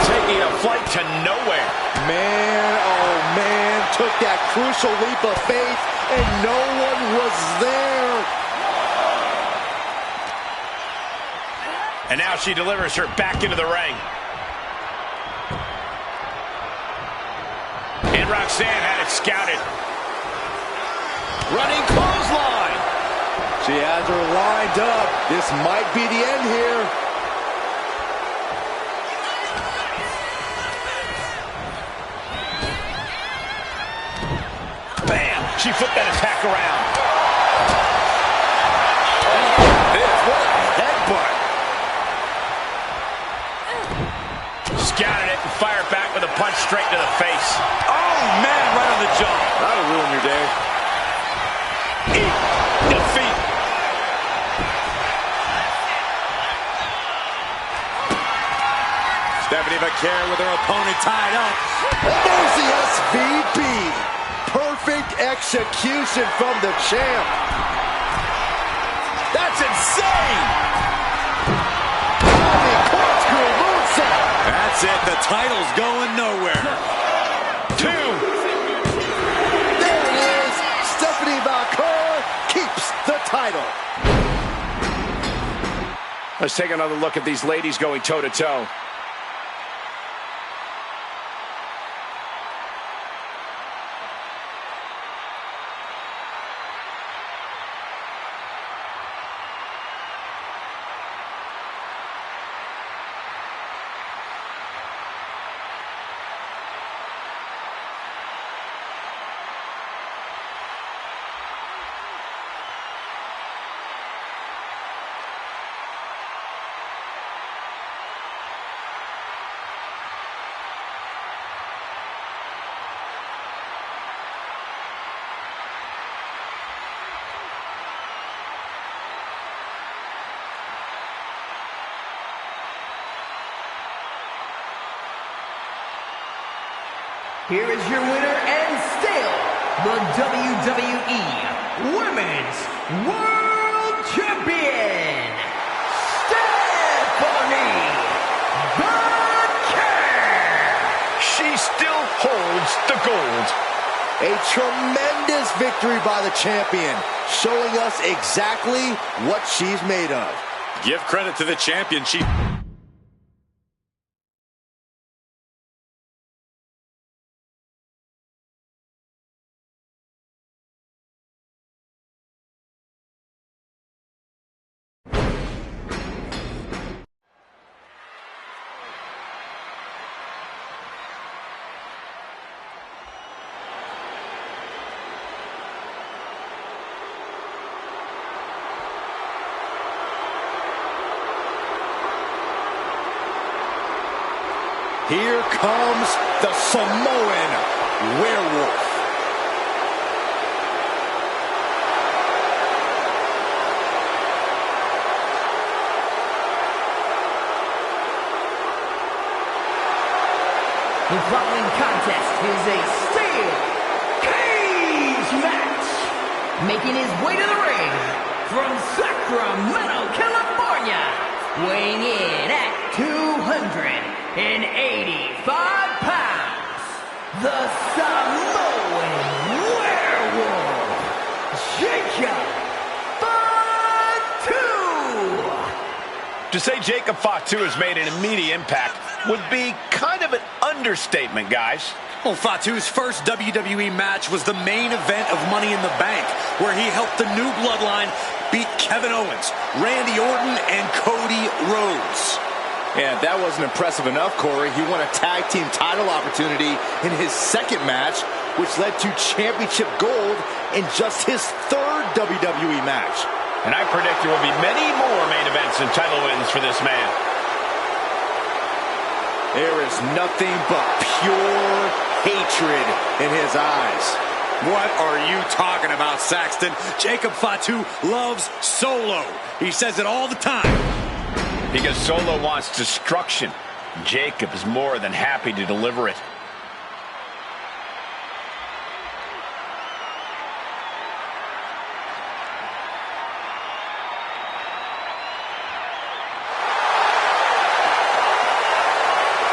Taking a flight to nowhere. Man, oh man, took that crucial leap of faith, and no one was there. And now she delivers her back into the ring. And Roxanne had it scouted. Running clothesline. She has her lined up. This might be the end here. Bam! She flipped that attack around. What a headbutt. Scouted it and fired back with a punch straight to the face. Oh, man, right on the jaw. That'll ruin your day. Defeat. Stephanie McCare with her opponent tied up. There's the SVP. Perfect execution from the champ. That's insane. Corkscrew moonsault. That's it. The title's going nowhere. 2. There it is. Stephanie McCare keeps the title. Let's take another look at these ladies going toe-to-toe. Here is your winner and still the WWE Women's World Champion, Stephanie McCare. She still holds the gold. A tremendous victory by the champion, showing us exactly what she's made of. Give credit to the champion. Here comes the Samoan Werewolf. The following contest is a steel cage making his way to the ring from Sacramento, California, weighing in at 285 pounds, the Samoan Werewolf, Jacob Fatu. To say Jacob Fatu has made an immediate impact would be kind of an understatement, guys. Well, Fatu's first WWE match was the main event of Money in the Bank, where he helped the New Bloodline beat Kevin Owens, Randy Orton, and Cody Rhodes. Yeah, if that wasn't impressive enough, Corey, he won a tag team title opportunity in his second match, which led to championship gold in just his third WWE match. And I predict there will be many more main events and title wins for this man. There is nothing but pure hatred in his eyes. What are you talking about, Saxton? Jacob Fatu loves Solo. He says it all the time. Because Solo wants destruction. Jacob is more than happy to deliver it.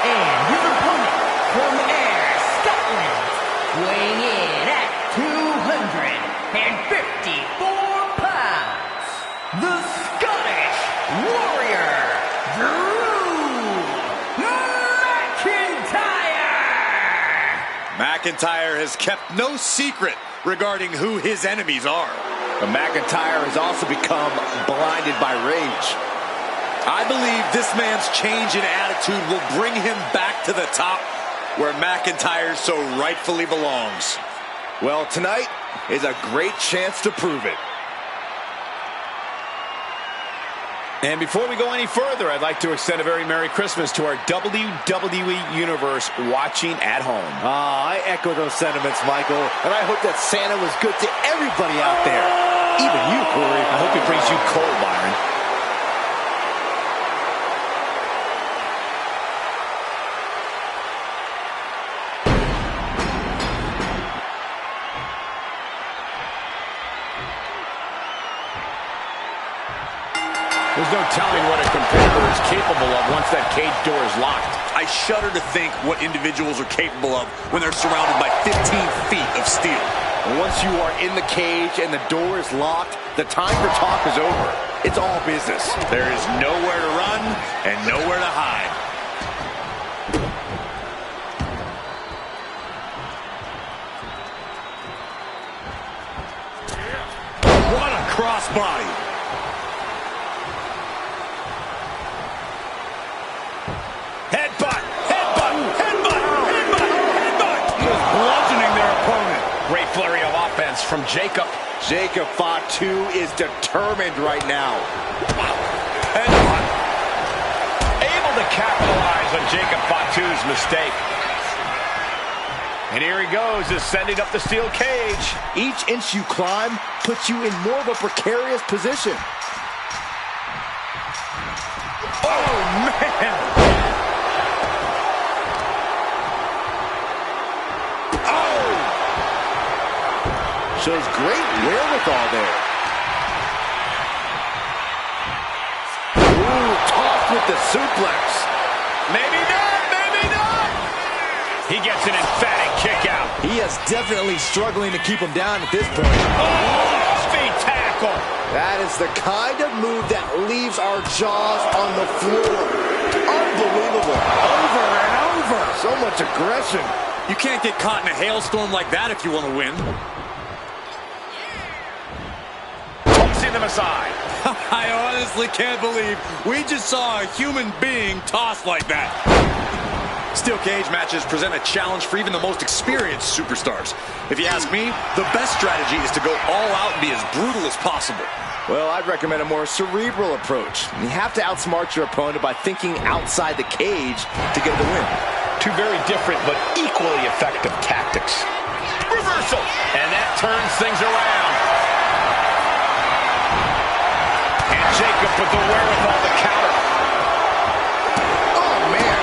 And his opponent from Ayr, Scotland, weighing in at 254 pounds, the Scottish Warrior, Drew McIntyre. McIntyre has kept no secret regarding who his enemies are. But McIntyre has also become blinded by rage. I believe this man's change in attitude will bring him back to the top where McIntyre so rightfully belongs. Well, tonight is a great chance to prove it. And before we go any further, I'd like to extend a very Merry Christmas to our WWE Universe watching at home. I echo those sentiments, Michael, and I hope that Santa was good to everybody out there. Even you, Corey. I hope he brings you cold, Byron. There's no telling what a competitor is capable of once that cage door is locked. I shudder to think what individuals are capable of when they're surrounded by 15 feet of steel. Once you are in the cage and the door is locked, the time for talk is over. It's all business. There is nowhere to run and nowhere to hide. What a crossbody. Headbutt, headbutt, headbutt, headbutt, headbutt. Just bludgeoning their opponent. Great flurry of offense from Jacob. Jacob Fatu is determined right now. Headbutt. Able to capitalize on Jacob Fatu's mistake. And here he goes, ascending up the steel cage. Each inch you climb puts you in more of a precarious position. Oh, man. Shows great wherewithal there. Ooh, tossed with the suplex. Maybe not, maybe not. He gets an emphatic kick out. He is definitely struggling to keep him down at this point. Oh, feet tackle. That is the kind of move that leaves our jaws on the floor. Unbelievable. Over and over. So much aggression. You can't get caught in a hailstorm like that if you want to win. Them aside. I honestly can't believe we just saw a human being tossed like that. Steel cage matches present a challenge for even the most experienced superstars. If you ask me, the best strategy is to go all out and be as brutal as possible. Well, I'd recommend a more cerebral approach. You have to outsmart your opponent by thinking outside the cage to get the win. Two very different but equally effective tactics. Reversal! And that turns things around. Jacob with the wherewithal to counter. Oh, man.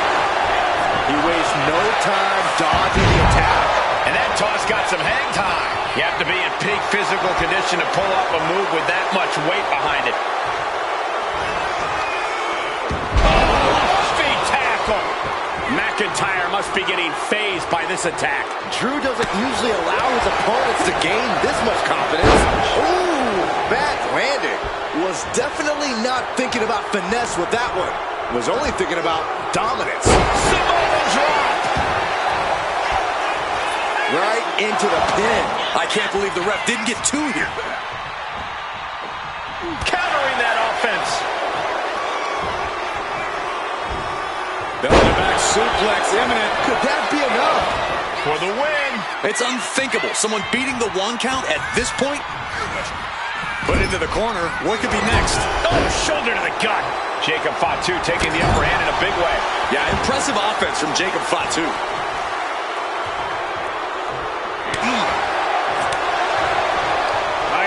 He wastes no time dodging the attack. And that toss got some hang time. You have to be in peak physical condition to pull off a move with that much weight behind it. Oh, feet tackle. McIntyre must be getting phased by this attack. Drew doesn't usually allow his opponents to gain this much confidence. Ooh, back landing. Was definitely not thinking about finesse with that one. Was only thinking about dominance. Samoa drop. Right into the pin. I can't believe the ref didn't get two here. Countering that offense. Belly-to-back suplex imminent. Could that be enough? For the win. It's unthinkable. Someone beating the 1 count at this point. Put into the corner. What could be next? Oh, shoulder to the gut. Jacob Fatu taking the upper hand in a big way. Yeah, impressive offense from Jacob Fatu.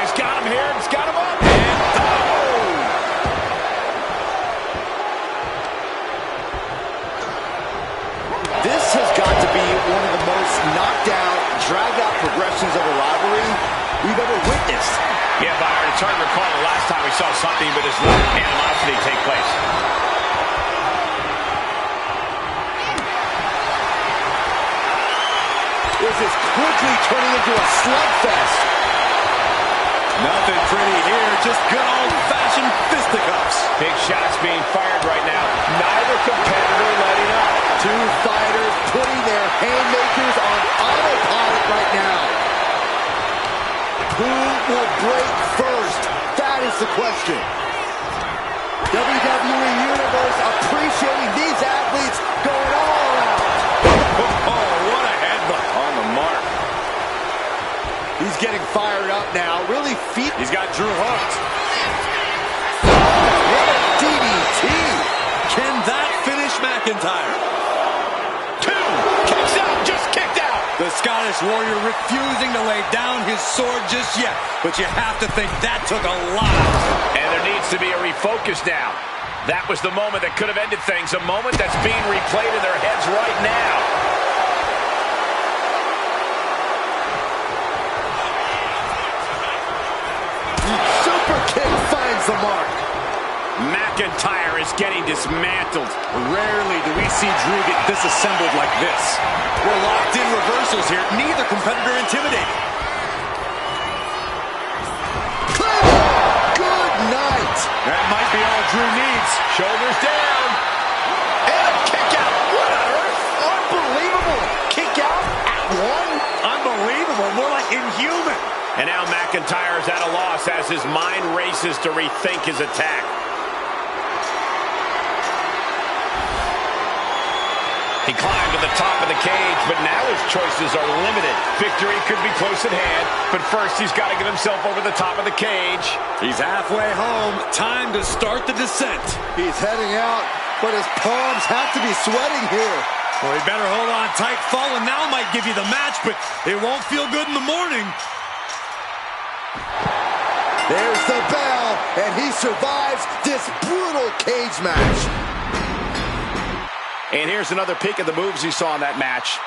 He's got him here. He's got him up. And This has got to be one of the most knockdown, drag-out progressions of a rivalry we've ever witnessed. yeah, but I return to recall the last time we saw something with this level of animosity take place. This is quickly turning into a slugfest. Nothing pretty here. Just good old-fashioned fisticuffs. Big shots being fired right now. Neither competitor letting up. Two fighters putting their haymakers on autopilot right now. Who will break first? That is the question. WWE Universe appreciating these athletes going all out. Oh, what a headbutt. On the mark. He's getting fired up now. Really feet. He's got Drew hooked. What a DDT. Can that finish McIntyre? Kicks out, just kicked out. The Scottish Warrior refusing to lay down his sword just yet. But you have to think that took a lot. And there needs to be a refocus now. That was the moment that could have ended things. A moment that's being replayed in their heads right now. Super kick finds the mark. McIntyre is getting dismantled. Rarely do we see Drew get disassembled like this. We're locked in reversals here. Neither competitor intimidated. Good night. That might be all Drew needs. Shoulders down. And a kick out. What on earth? Unbelievable. Kick out at one. Unbelievable. More like inhuman. And now McIntyre is at a loss as his mind races to rethink his attack. He climbed to the top of the cage, but now his choices are limited. Victory could be close at hand, but first he's got to get himself over the top of the cage. He's halfway home. Time to start the descent. He's heading out, but his palms have to be sweating here. Well, he better hold on tight. Falling now might give you the match, but it won't feel good in the morning. There's the bell, and he survives this brutal cage match. And here's another peek at the moves he saw in that match.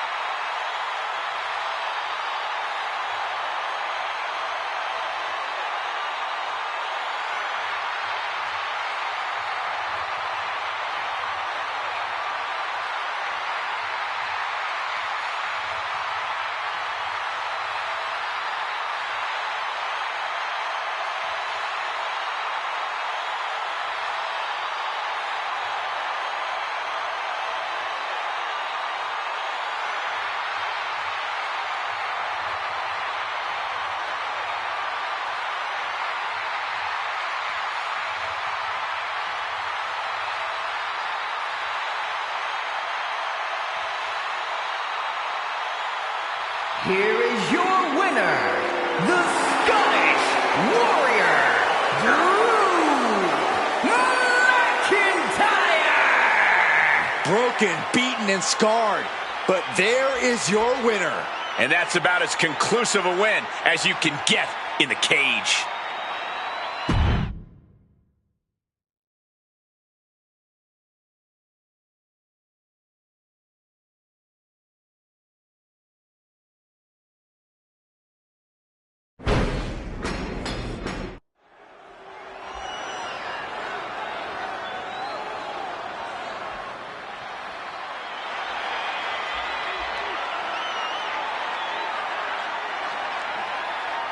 Here is your winner, the Scottish Warrior, Drew McIntyre! Broken, beaten, and scarred. But there is your winner. And that's about as conclusive a win as you can get in the cage.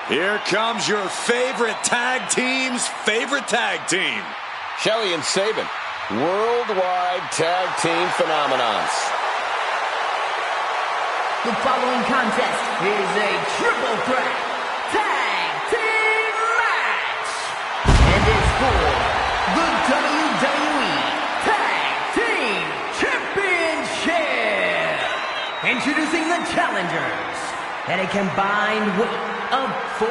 Here comes your favorite tag team's favorite tag team. Shelly and Sabin, worldwide tag team phenomenons. The following contest is a triple threat tag team match. And it's for the WWE Tag Team Championship. Introducing the challengers at a combined weight of 420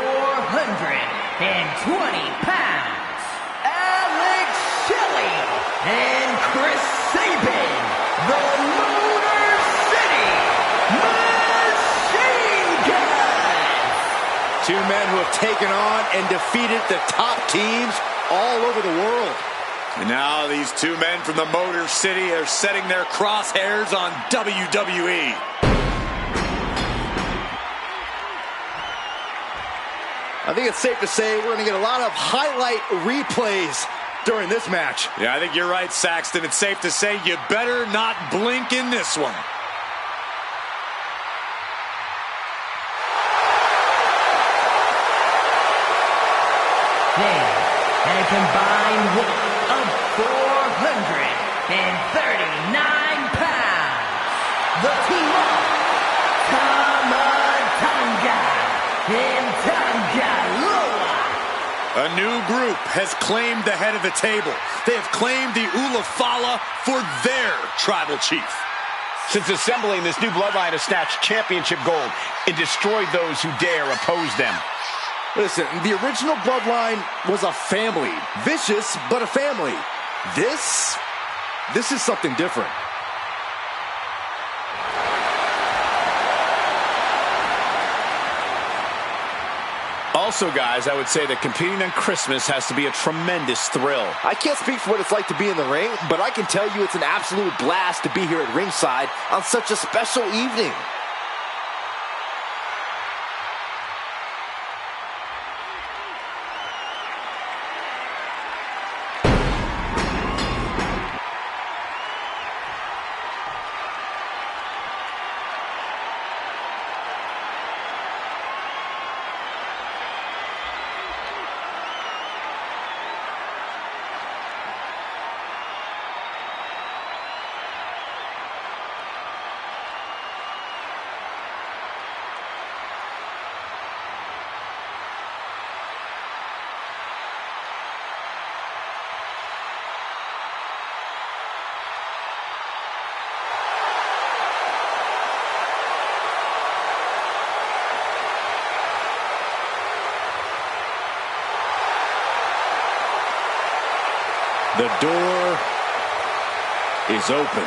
pounds. Alex Shelley and Chris Sabin, the Motor City Machine Guns. Two men who have taken on and defeated the top teams all over the world. And now these two men from the Motor City are setting their crosshairs on WWE. I think it's safe to say we're going to get a lot of highlight replays during this match. Yeah, I think you're right, Saxton. It's safe to say you better not blink in this one. Then, at a combined weight of 439 pounds, the team of Tama and Tangaloa. A new group has claimed the head of the table. They have claimed the Ulafala for their tribal chief. Since assembling, this new bloodline has snatched championship gold and destroyed those who dare oppose them. Listen, the original bloodline was a family. Vicious, but a family. This is something different. Also, guys, I would say that competing on Christmas has to be a tremendous thrill. I can't speak for what it's like to be in the ring, but I can tell you it's an absolute blast to be here at ringside on such a special evening. The door is open.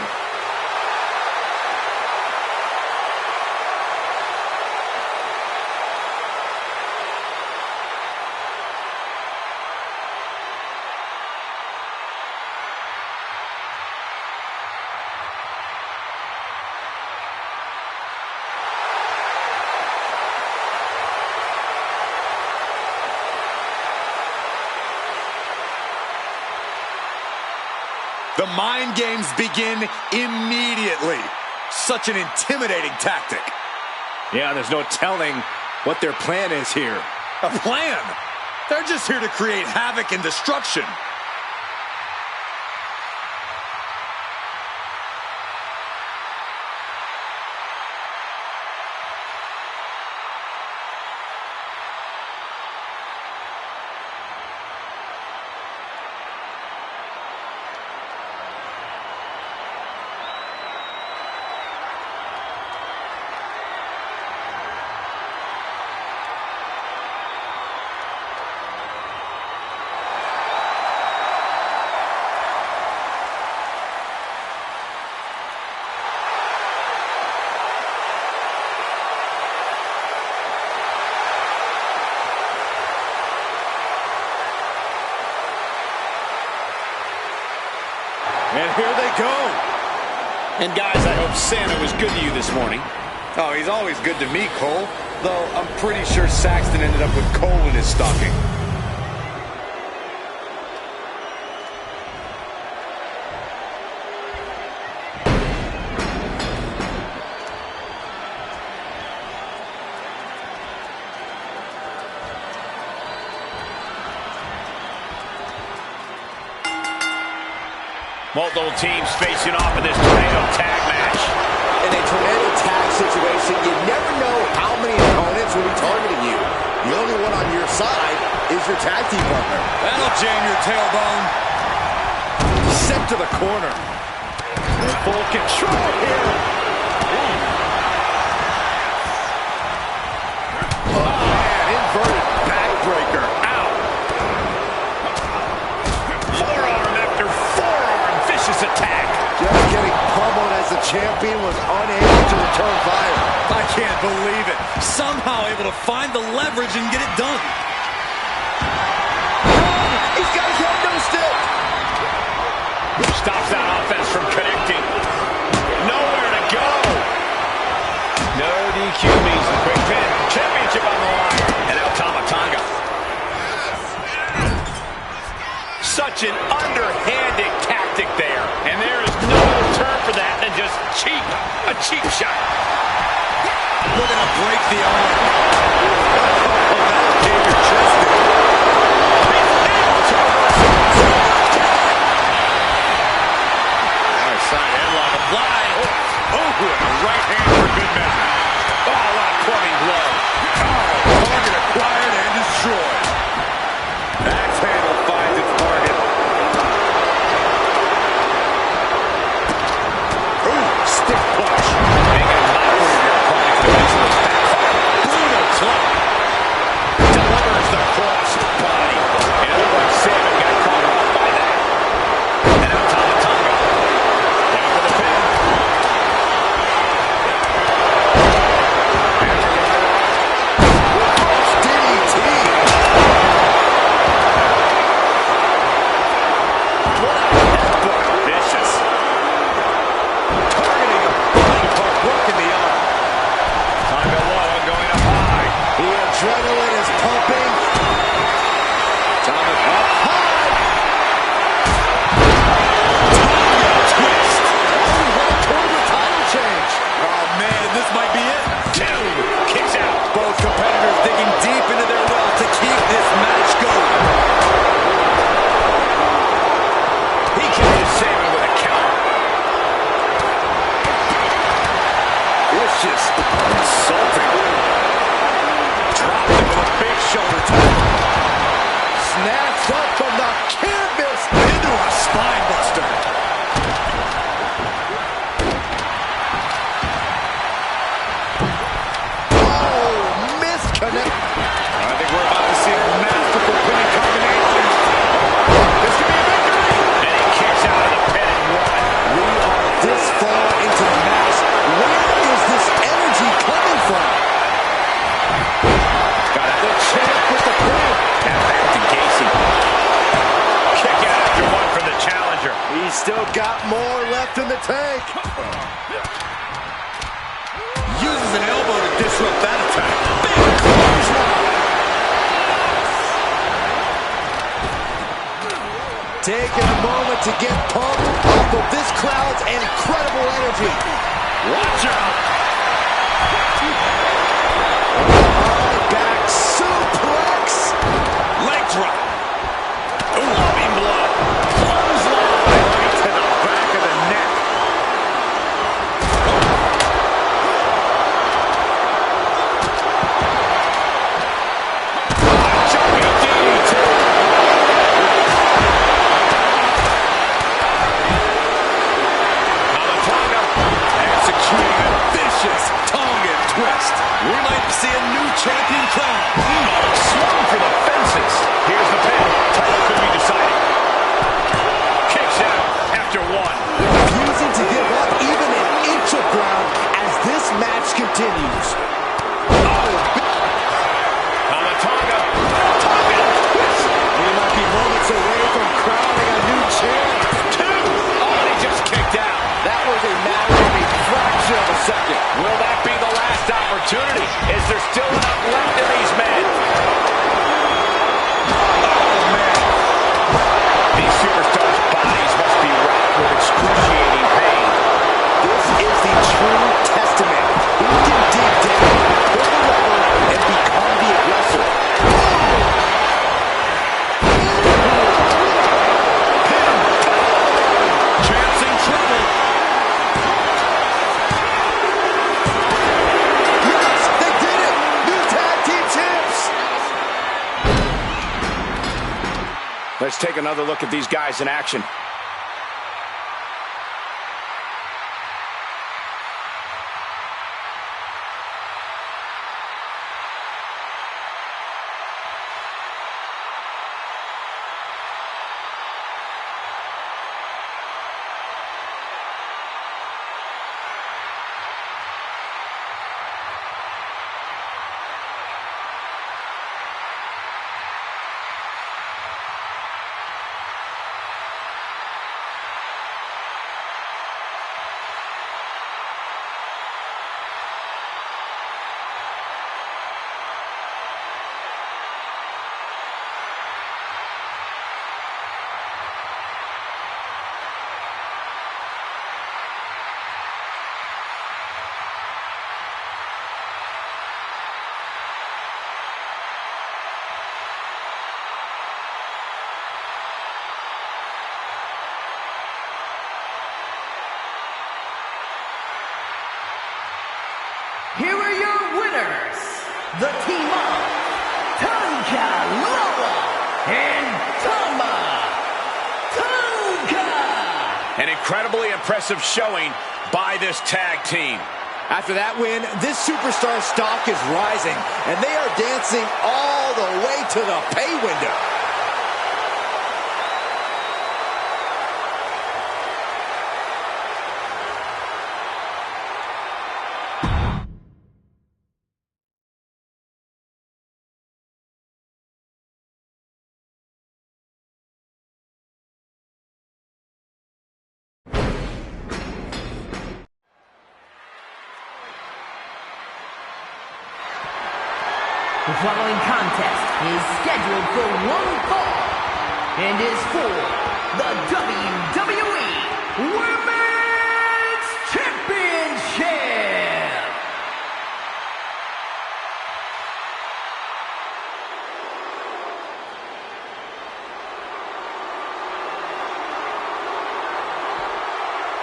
The mind games begin immediately. Such an intimidating tactic. Yeah, there's no telling what their plan is here. A plan? They're just here to create havoc and destruction. And here they go. And guys, I hope Santa was good to you this morning. Oh, he's always good to me, Cole. Though I'm pretty sure Saxton ended up with coal in his stocking. Multiple teams facing off in this tornado tag match. In a tornado tag situation, you never know how many opponents will be targeting you. The only one on your side is your tag team partner. That'll jam your tailbone. Sent to the corner. In full control here. Oh, man, inverted backbreaker. Ow. Forearm after forearm. Vicious attack. Just getting pummeled as the champion was unable to return fire. I can't believe it. Somehow able to find the leverage and get it done. He's got his head no stick. Stops that offense from connecting. Nowhere to go. No DQ means the quick pin. Championship on the line. And now Tamatanga. Such an underhanded tactic there. And there is no return for that than just cheap. A cheap shot. Looking to break the arm. Oh, that'll cave your chest in. Side headlock applied. Oh, and a right hand for good measure. Oh, what a clubbing blow. Oh, target acquired and destroyed. Axe handle finds its target. Ooh, stiff punch. Make a mockery of your opponent to eventually backfire. Brutal club. Delivers the cross body. In other words, Salmon got caught off by that. And now Tamatanga. Down for the pin. DDT. What a headbutt. Vicious. Targeting a body part, working the arm. Tonga low, going up high. The adrenaline is pumping. Thomas Up high. twist. Only one toward the title change. Oh, man, this might be it. Two. Kicks out. Both competitors digging deep into their well to keep this match going. He catches Salmon with a counter. Vicious. Insulting. Dropped him with a big shoulder tackle. Snatched up from the canvas. Into a spine buster. Oh, misconnect. I think we're about to see a masterful pinning combination. This could be a victory. And he kicks out of the pin and one. We are this far into the match. Where is this energy coming from? Got The champ with the pin. and back to Gacy. Kick out after one from the challenger. He's still got more left in the tank. Uses an elbow to disrupt that attack. Big clothesline. Taking a moment to get pumped off of this crowd's incredible energy. Watch out. Back suplex. Leg drop. Loving blow. Clothesline. Right to the back of the neck. Jumping DDT. Tamatanga Executing a vicious Tongan twist. We might see a new champion crown. swung for the fences. Here's the pin. Title could be decided. Kicks out after one. Refusing to give up even an inch of ground as this match continues. Tamatanga. Tongan twist. We might be moments away from crowning a new champ. Two. Oh, and he just kicked out. That was a matter of a fraction of a second. Will that be the last opportunity? Is there still enough left in these men? Oh, man. These superstars' bodies must be racked with excruciating pain. This is the true testament. Who can dig down let's take another look at these guys in action. Here are your winners, the team of Tonka Loa and Tama Tonka. An incredibly impressive showing by this tag team. After that win, this superstar stock is rising, and they are dancing all the way to the pay window. The following contest is scheduled for one fall and is for the WWE Women's Championship.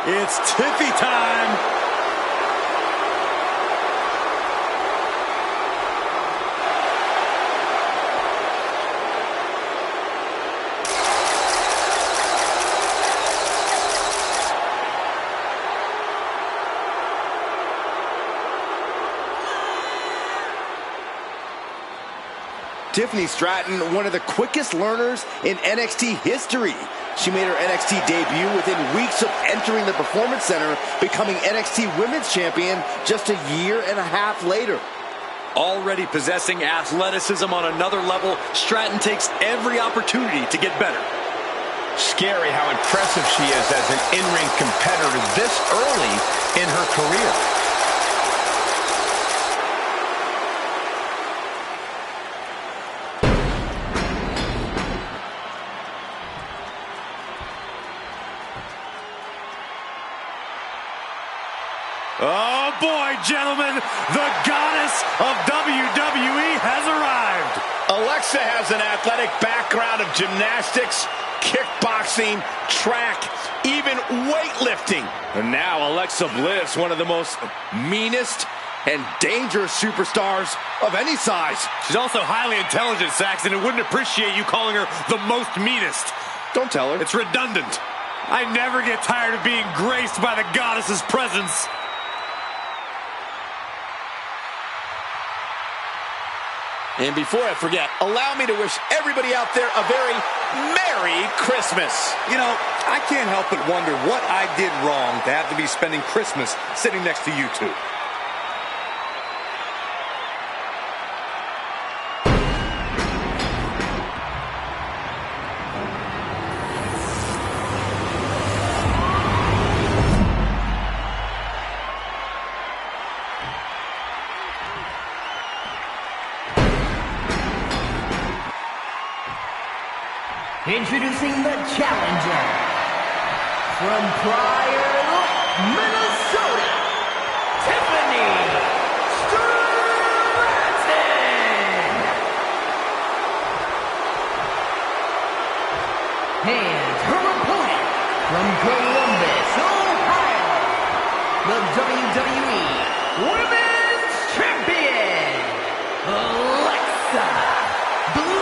It's Tiffy time. Tiffany Stratton, one of the quickest learners in NXT history. She made her NXT debut within weeks of entering the Performance Center, becoming NXT Women's Champion just a year and a half later. Already possessing athleticism on another level, Stratton takes every opportunity to get better. Scary how impressive she is as an in-ring competitor this early in her career. Oh boy, gentlemen, the goddess of WWE has arrived. Alexa has an athletic background of gymnastics, kickboxing, track, even weightlifting. And now Alexa Bliss, one of the most meanest and dangerous superstars of any size. She's also highly intelligent, Saxton, and wouldn't appreciate you calling her the most meanest. Don't tell her. It's redundant. I never get tired of being graced by the goddess's presence. And before I forget, allow me to wish everybody out there a very Merry Christmas. You know, I can't help but wonder what I did wrong to have to be spending Christmas sitting next to you two. Introducing the challenger from Prior Lake, Minnesota, Tiffany Stratton. And her opponent from Columbus, Ohio, the WWE Women's Champion, Alexa Bliss.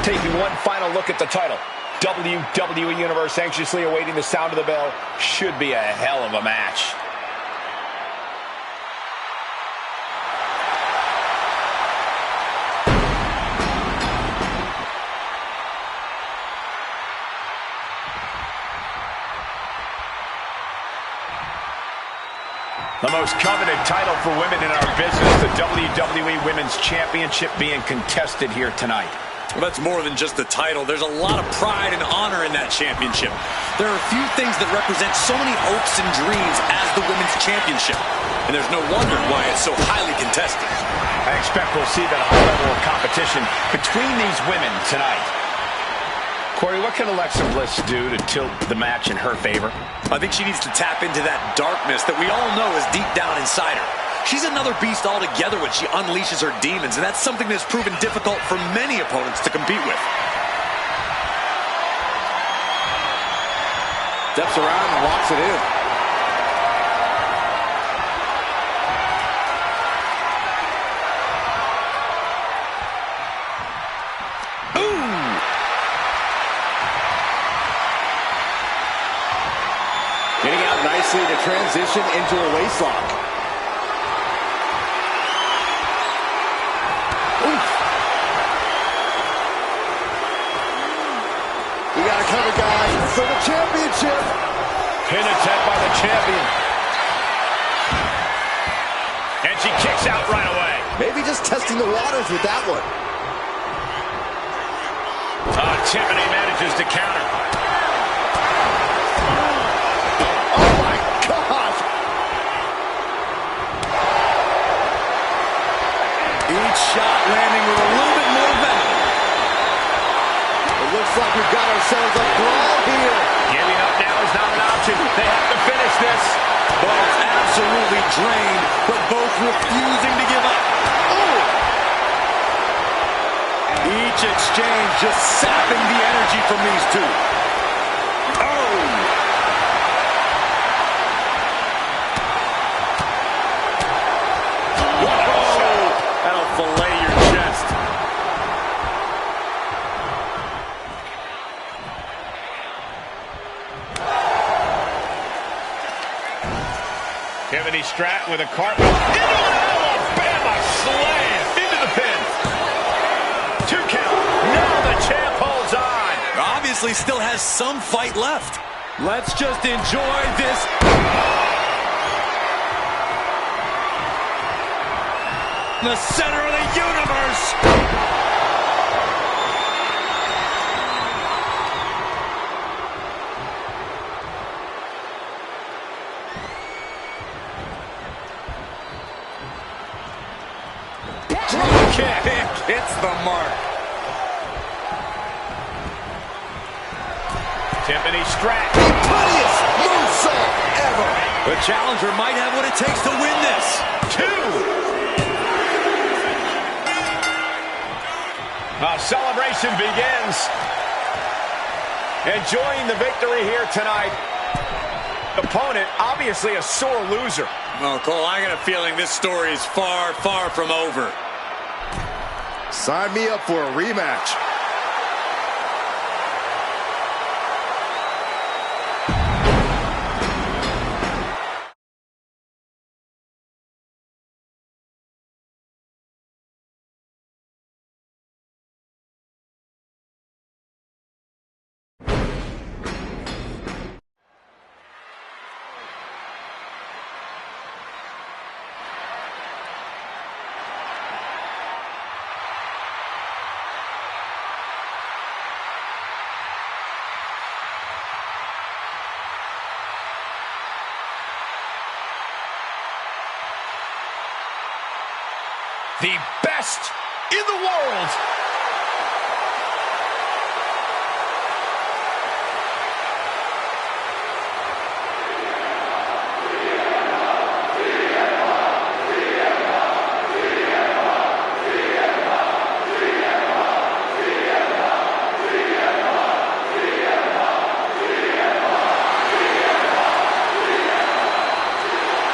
Taking one final look at the title. WWE Universe anxiously awaiting the sound of the bell. Should be a hell of a match. The most coveted title for women in our business, the WWE Women's Championship being contested here tonight. Well, that's more than just the title. There's a lot of pride and honor in that championship. There are a few things that represent so many hopes and dreams as the Women's Championship. And there's no wonder why it's so highly contested. I expect we'll see that high level of competition between these women tonight. Corey, what can Alexa Bliss do to tilt the match in her favor? I think she needs to tap into that darkness that we all know is deep down inside her. She's another beast altogether when she unleashes her demons, and that's something that's proven difficult for many opponents to compete with. Steps around and locks it in. Getting out nicely to transition into a waistlock. Oof. We got to cover, guys, for the championship. Pin attempt by the champion. And she kicks out right away. Maybe just testing the waters with that one. Tiffany manages to counter. Each shot landing with a little bit more venom. It looks like we've got ourselves a brawl here. Giving up now is not an option. They have to finish this. Both absolutely drained, but both refusing to give up. Oh! Each exchange just sapping the energy from these two. Oh! That'll fillet your chest. Tiffany Stratton with a cartwheel. Into an Alabama slam. Into the pin. 2 count. Now the champ holds on. Obviously still has some fight left. Let's just enjoy this. The center of the universe. Drop kick hits the mark. Tiffany Stratton. Prettiest moonsault ever. The challenger might have what it takes to win this. 2. Celebration begins. Enjoying the victory here tonight. Opponent, obviously a sore loser. Oh, Cole, I got a feeling this story is far, far from over. Sign me up for a rematch. The best in the world.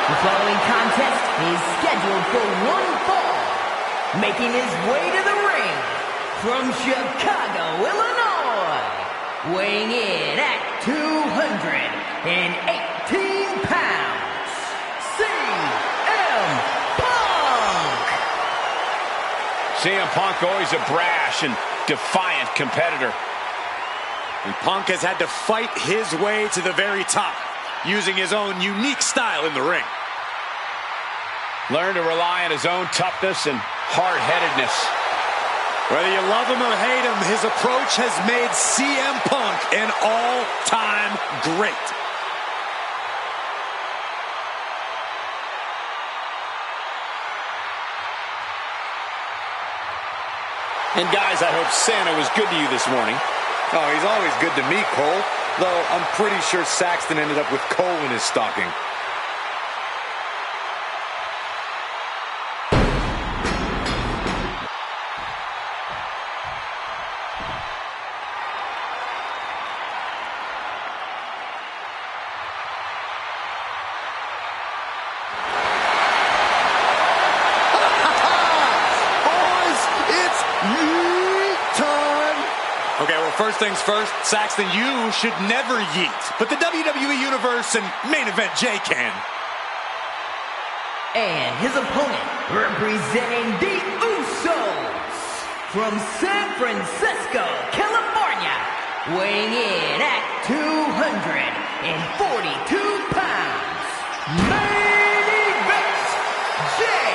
The following contest is scheduled for one fall. Making his way to the ring from Chicago, Illinois, weighing in at 218 pounds, CM Punk! CM Punk always a brash and defiant competitor. And Punk has had to fight his way to the very top, using his own unique style in the ring. Learn to rely on his own toughness and hard-headedness. Whether you love him or hate him, his approach has made CM Punk an all-time great. And guys, I hope Santa was good to you this morning. Oh, he's always good to me, Cole. Though I'm pretty sure Saxton ended up with coal in his stocking. Okay, well, first things first, Saxton, you should never yeet. But the WWE Universe and main event Jay can. And his opponent, representing the Usos, from San Francisco, California, weighing in at 242 pounds, main event, Jay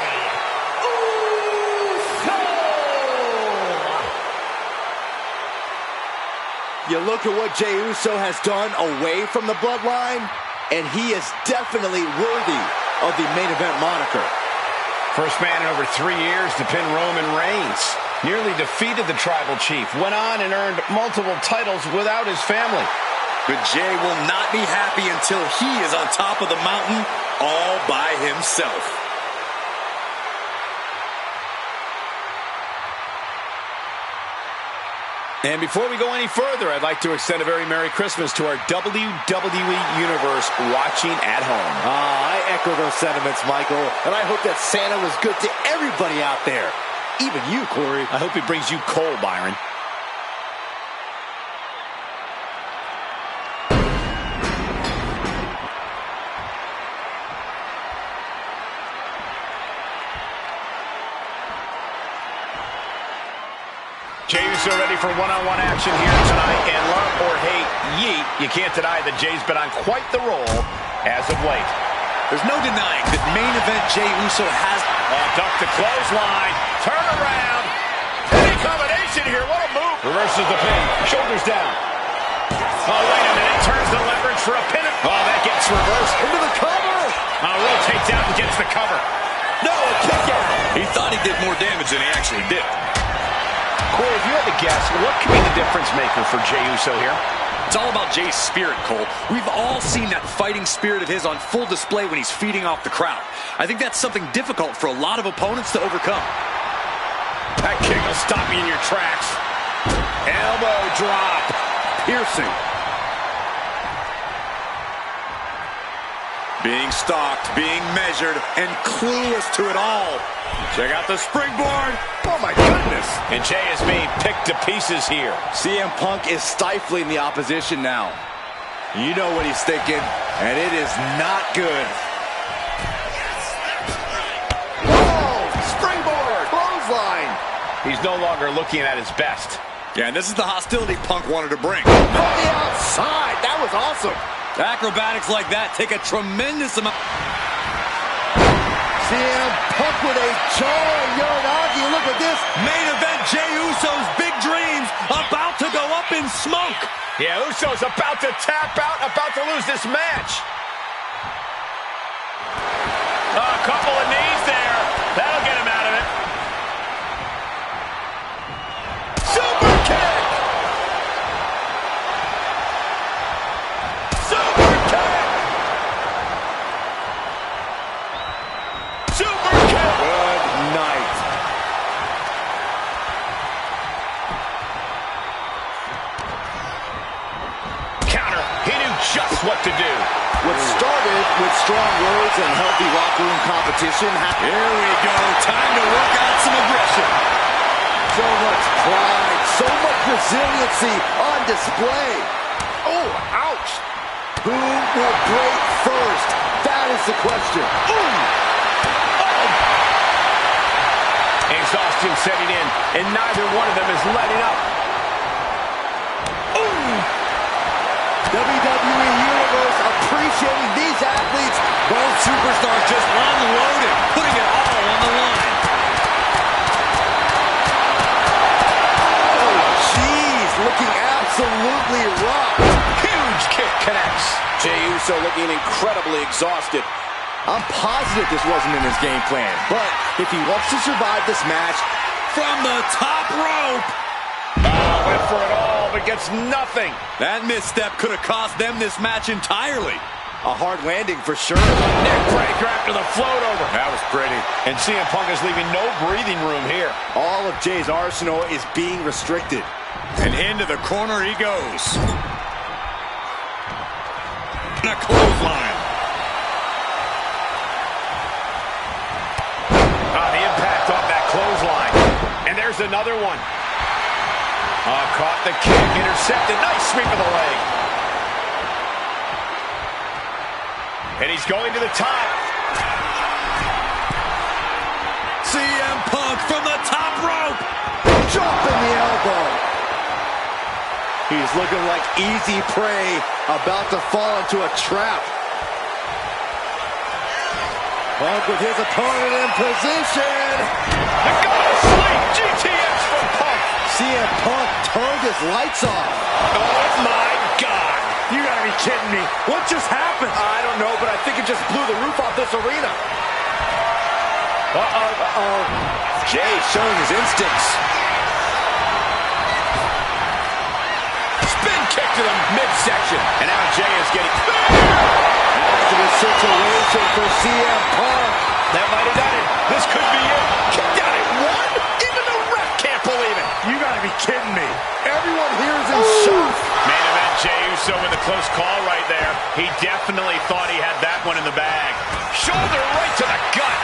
Uso! You look at what Jey Uso has done away from the bloodline, and he is definitely worthy of the main event moniker. First man in over 3 years to pin Roman Reigns. Nearly defeated the Tribal Chief. Went on and earned multiple titles without his family. But Jay will not be happy until he is on top of the mountain all by himself. And before we go any further, I'd like to extend a very Merry Christmas to our WWE Universe watching at home. I echo those sentiments, Michael, and I hope that Santa was good to everybody out there. Even you, Corey. I hope he brings you coal, Byron. Jey Uso ready for one-on-one action here tonight, and love or hate yeet, you can't deny that Jay's been on quite the roll as of late. There's no denying that main event Jey Uso has... Duck the clothesline, turn around, any combination here, what a move. Reverses the pin, shoulders down. Oh, wait a minute, turns the leverage for a pin. Oh, that gets reversed into the cover. Rotates out and gets the cover. No, a kick out. He thought he did more damage than he actually did. Corey, if you had to guess, what could be the difference maker for Jey Uso here? It's all about Jay's spirit, Cole. We've all seen that fighting spirit of his on full display when he's feeding off the crowd. I think that's something difficult for a lot of opponents to overcome. That kick will stop you in your tracks. Elbow drop. Piercing. Being stalked, being measured, and clueless to it all. Check out the springboard. Oh, my goodness. And Jay is being picked to pieces here. CM Punk is stifling the opposition now. You know what he's thinking, and it is not good. Oh, springboard, clothesline. He's no longer looking at his best. Yeah, and this is the hostility Punk wanted to bring. From the outside, that was awesome. Acrobatics like that take a tremendous amount. CM Punk with a jarring Uranagi. Look at this. Main event Jey Uso's big dreams about to go up in smoke. Yeah, Uso's about to tap out, about to lose this match. A couple of knees there. That'll get him out of it. Super kick. Super kick. Super kick. Good night. Counter. He knew just what to do. What started with strong words and healthy locker room competition. Here we go. Time to work out some aggression. So much pride resiliency on display. Oh, ouch. Who will break first? That is the question. Ooh. Oh. Exhaustion setting in, and neither one of them is letting up. Ooh. WWE Universe appreciating these athletes. Both superstars just unloaded, putting it all on the line. Oh, jeez, looking absolutely rough. Huge kick connects. Jey Uso looking incredibly exhausted. I'm positive this wasn't in his game plan, but if he wants to survive this match, From the top rope. Oh, went for it all, but gets nothing. That misstep could have cost them this match entirely. a hard landing for sure. Neck breaker after the float over. That was pretty. And CM Punk is leaving no breathing room here. All of Jay's arsenal is being restricted. And into the corner he goes. And a clothesline. The impact off that clothesline. And there's another one. Caught the kick, intercepted. Nice sweep of the leg. And he's going to the top. CM Punk from the top rope. Dropping the elbow. He's looking like easy prey, about to fall into a trap. Punk with his opponent in position. The God of Sleep, GTX from Punk. CM Punk turned his lights off. Oh my God. You gotta be kidding me. What just happened? I don't know, but I think it just blew the roof off this arena. Jay showing his instincts. Spin kick to the midsection. And now Jay is getting... Positive situation for CM Punk. That might have done it. This could be it. Kicked out at one. Even the ref can't believe it. You gotta be kidding me. Everyone here is in shock. Main event, Jey Uso with a close call right there. He definitely thought he had that one in the bag. Shoulder right to the gut.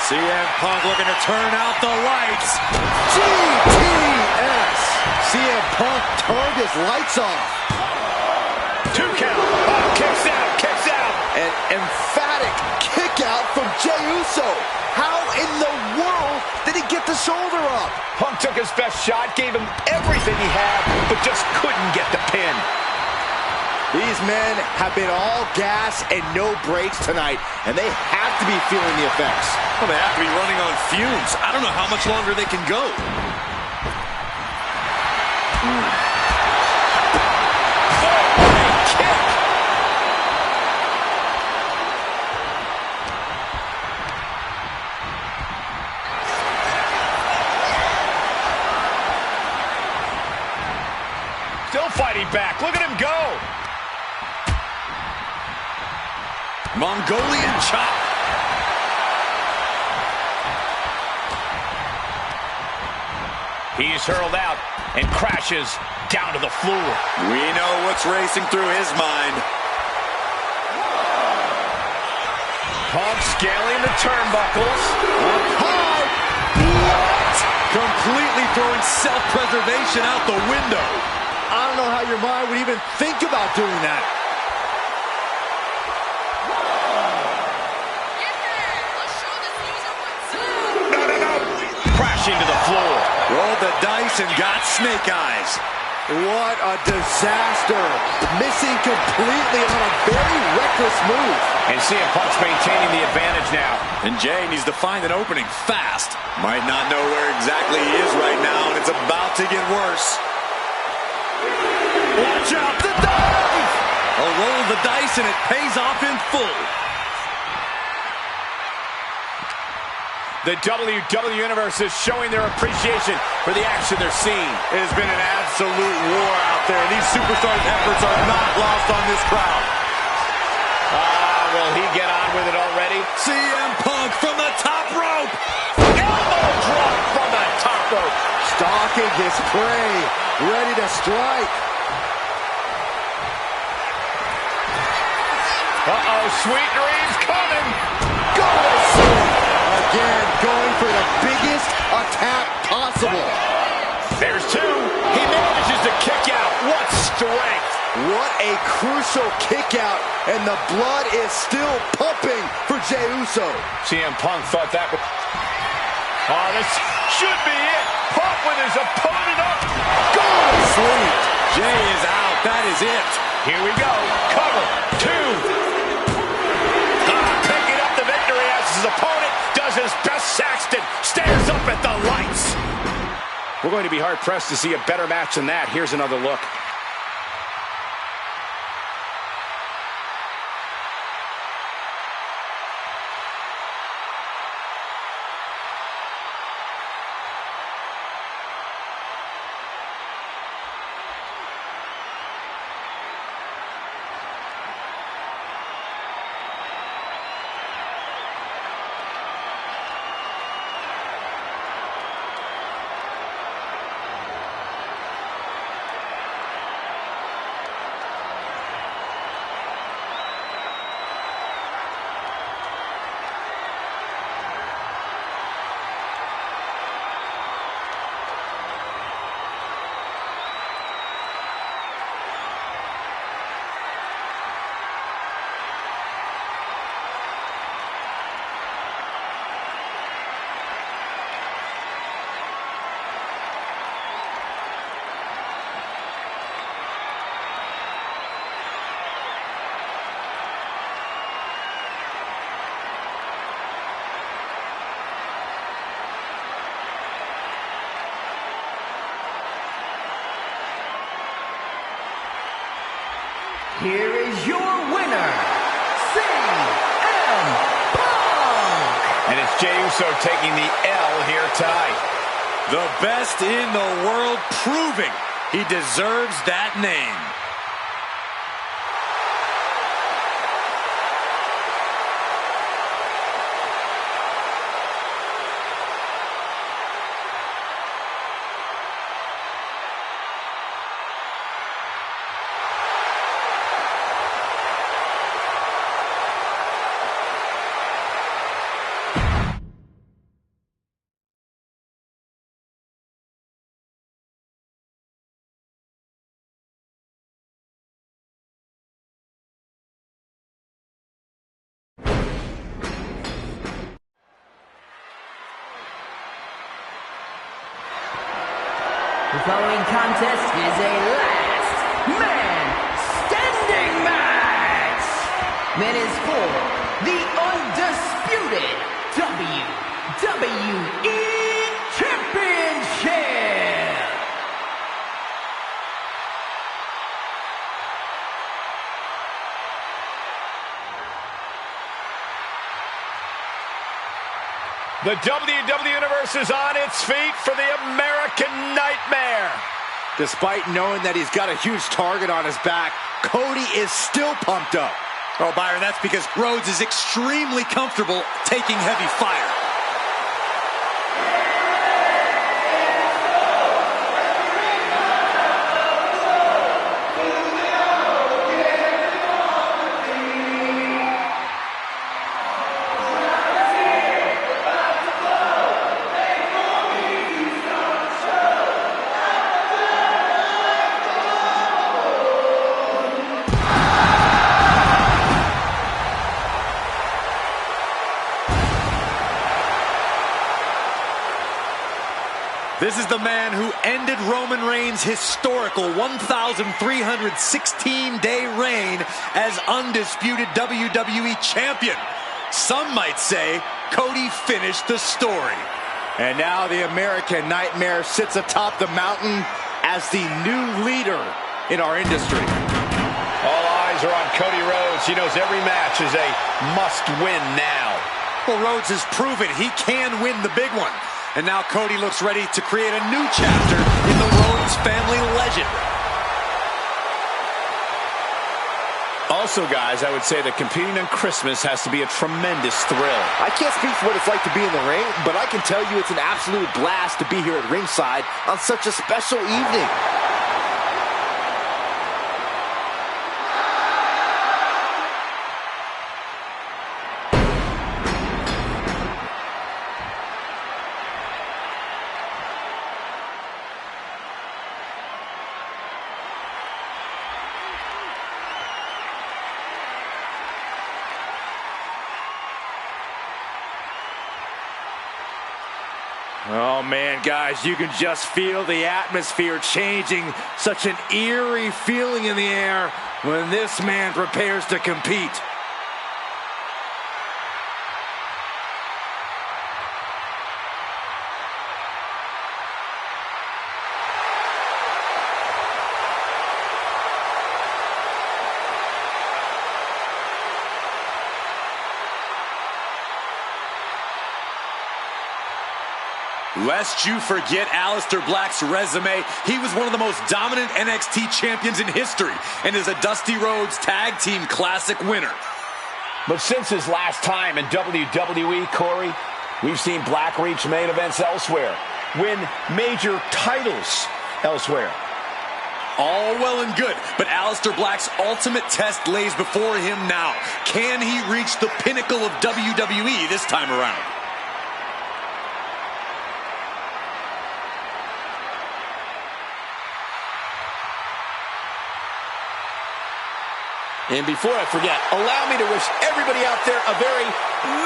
CM Punk looking to turn out the lights. GTS. CM Punk turned his lights off. 2 count. Oh, kicks out, kicks out. An emphatic kick out from Jey Uso. How in the world did he get the shoulder up? Punk took his best shot, gave him everything he had, but just couldn't get the pin. These men have been all gas and no brakes tonight, and they have to be feeling the effects. Well, they have to be running on fumes. I don't know how much longer they can go. Still fighting back. Look at him go. Mongolian chop. He's hurled out and crashes down to the floor. We know what's racing through his mind. Punk scaling the turnbuckles. What? Completely throwing self-preservation out the window. I don't know how your mind would even think about doing that. Crashing to the floor. Rolled the dice and got snake eyes. What a disaster. Missing completely on a very reckless move. And CM Punk's maintaining the advantage now. And Jay needs to find an opening fast. Might not know where exactly he is right now, and it's about to get worse. Watch out, the dive! A roll of the dice, and it pays off in full. The WWE Universe is showing their appreciation for the action they're seeing. It has been an absolute war out there. These superstars' efforts are not lost on this crowd. Will he get on with it already? CM Punk from the top rope. Elbow drop from the top rope. Stalking his prey, ready to strike. Sweet dreams coming. Go! Again, going for the biggest attack possible. possible. There's two. He manages to kick out. What strength. What a crucial kick out, and the blood is still pumping for Jey Uso. CM Punk thought that would... Oh, this should be it. Punk with his opponent up. Go to sleep. Jey is out. That is it. Here we go. Cover. Two. Picking up the victory as his opponent does his best Saxton. Stares up at the lights. We're going to be hard-pressed to see a better match than that. Here's another look. Here is your winner, CM Punk! And it's Jey Uso taking the L here tonight. The best in the world, proving he deserves that name. The following contest is a last man standing match. That is for the undisputed WWE Championship. The WWE Universe is on its feet for the American Nightmare. Despite knowing that he's got a huge target on his back, Cody is still pumped up. Oh, Byron, that's because Rhodes is extremely comfortable taking heavy fire. This is the man who ended Roman Reigns' historical 1,316-day reign as undisputed WWE Champion. Some might say Cody finished the story. And now the American Nightmare sits atop the mountain as the new leader in our industry. All eyes are on Cody Rhodes. He knows every match is a must-win now. Well, Rhodes has proven he can win the big one. And now Cody looks ready to create a new chapter in the Rhodes family legend. Also, guys, I would say that competing on Christmas has to be a tremendous thrill. I can't speak for what it's like to be in the ring, but I can tell you it's an absolute blast to be here at ringside on such a special evening. Oh man, guys, you can just feel the atmosphere changing. Such an eerie feeling in the air when this man prepares to compete. Lest you forget Aleister Black's resume, he was one of the most dominant NXT champions in history and is a Dusty Rhodes Tag Team Classic winner. But since his last time in WWE, Corey, we've seen Black reach main events elsewhere, win major titles elsewhere. All well and good, but Aleister Black's ultimate test lays before him now. Can he reach the pinnacle of WWE this time around? And before I forget, allow me to wish everybody out there a very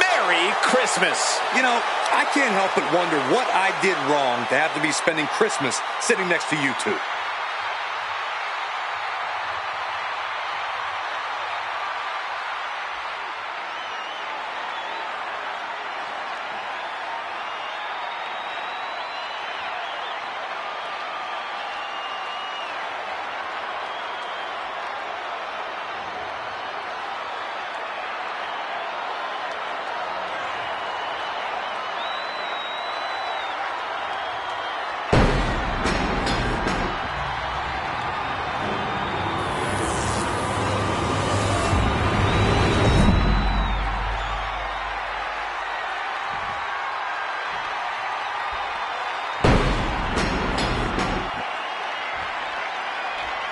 Merry Christmas. You know, I can't help but wonder what I did wrong to have to be spending Christmas sitting next to you two.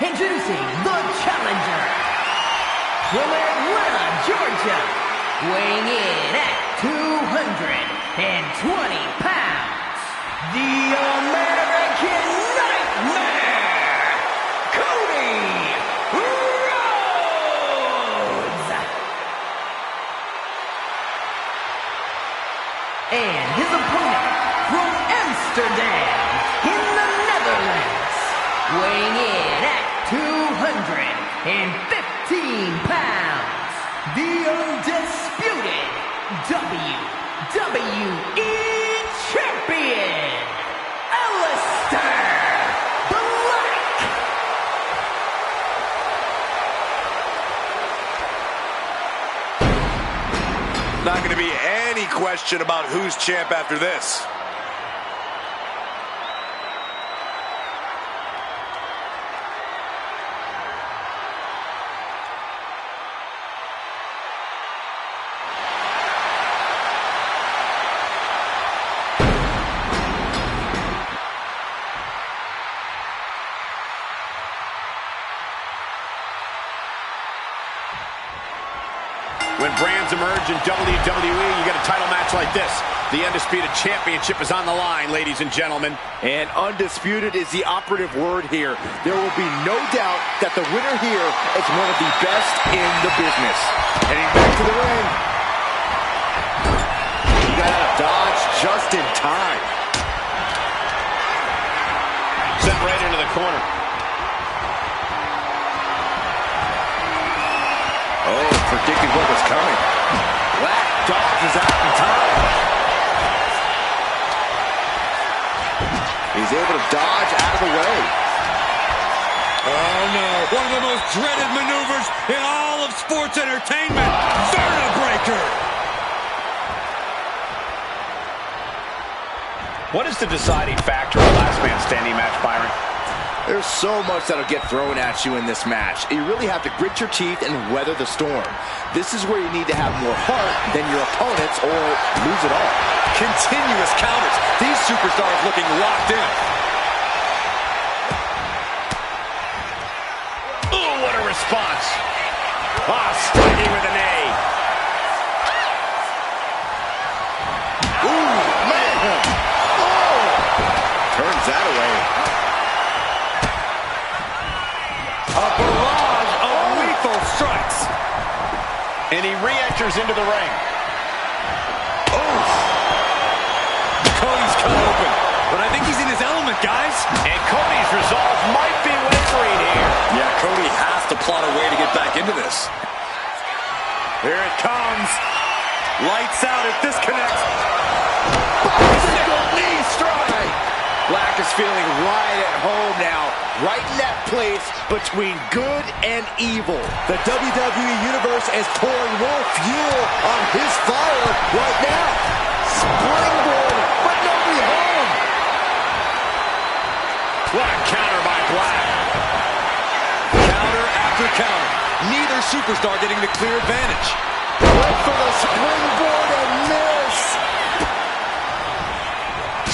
Introducing the challenger from Atlanta, Georgia, weighing in at 220 pounds, the American Nightmare, Cody Rhodes. And his opponent from Amsterdam in the Netherlands, weighing in at 215 pounds, the undisputed WWE Champion, Aleister Black. Not going to be any question about who's champ after this. When brands emerge in WWE, you get a title match like this. The Undisputed Championship is on the line, ladies and gentlemen. And undisputed is the operative word here. There will be no doubt that the winner here is one of the best in the business. Heading back to the ring. He got out of dodge just in time. Sent right into the corner. Oh, predicted what was coming. Black dodges out in time. He's able to dodge out of the way. Oh no, one of the most dreaded maneuvers in all of sports entertainment, Vertebreaker. What is the deciding factor in a last man standing match, Byron? There's so much that'll get thrown at you in this match. You really have to grit your teeth and weather the storm. This is where you need to have more heart than your opponents or lose it all. Continuous counters. These superstars looking locked in. Oh, what a response. Striking with an A. Ooh, man. Oh. Turns that away. A barrage of lethal strikes. And he re-enters into the ring. Oh! Cody's cut open. comes. Lights out if this connects. Bicycle knee strike. Black is feeling right at home now. Right in that place between good and evil. The WWE Universe is pouring more fuel on his fire right now. Springboard, but nobody home. What a counter by Black. Counter after counter. Neither superstar getting the clear advantage. Went for the springboard and miss.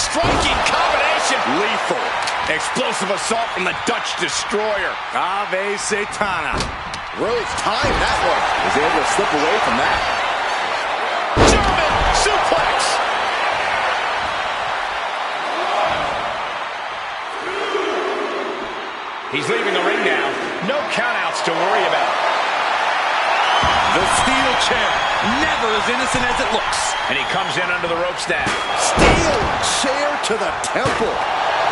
Striking combination. Lethal. Explosive assault from the Dutch Destroyer. Ave Satana. Rhodes timed that one. Was able to slip away from that. German suplex. He's leaving the ring now. No countouts to worry about. The steel chair. Never as innocent as it looks. And he comes in under the ropes now. Steel chair to the temple.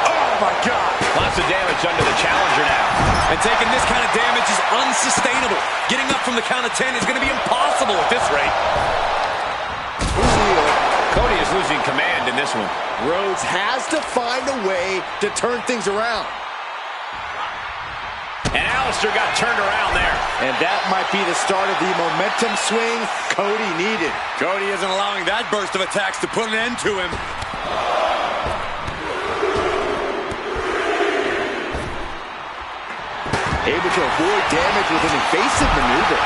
Oh my God. Lots of damage under the challenger now. And taking this kind of damage is unsustainable. Getting up from the count of 10 is going to be impossible at this rate. Cody is losing command in this one. Rhodes has to find a way to turn things around. And Alistair got turned around there. And that might be the start of the momentum swing Cody needed. Cody isn't allowing that burst of attacks to put an end to him. Able to avoid damage with an evasive maneuver.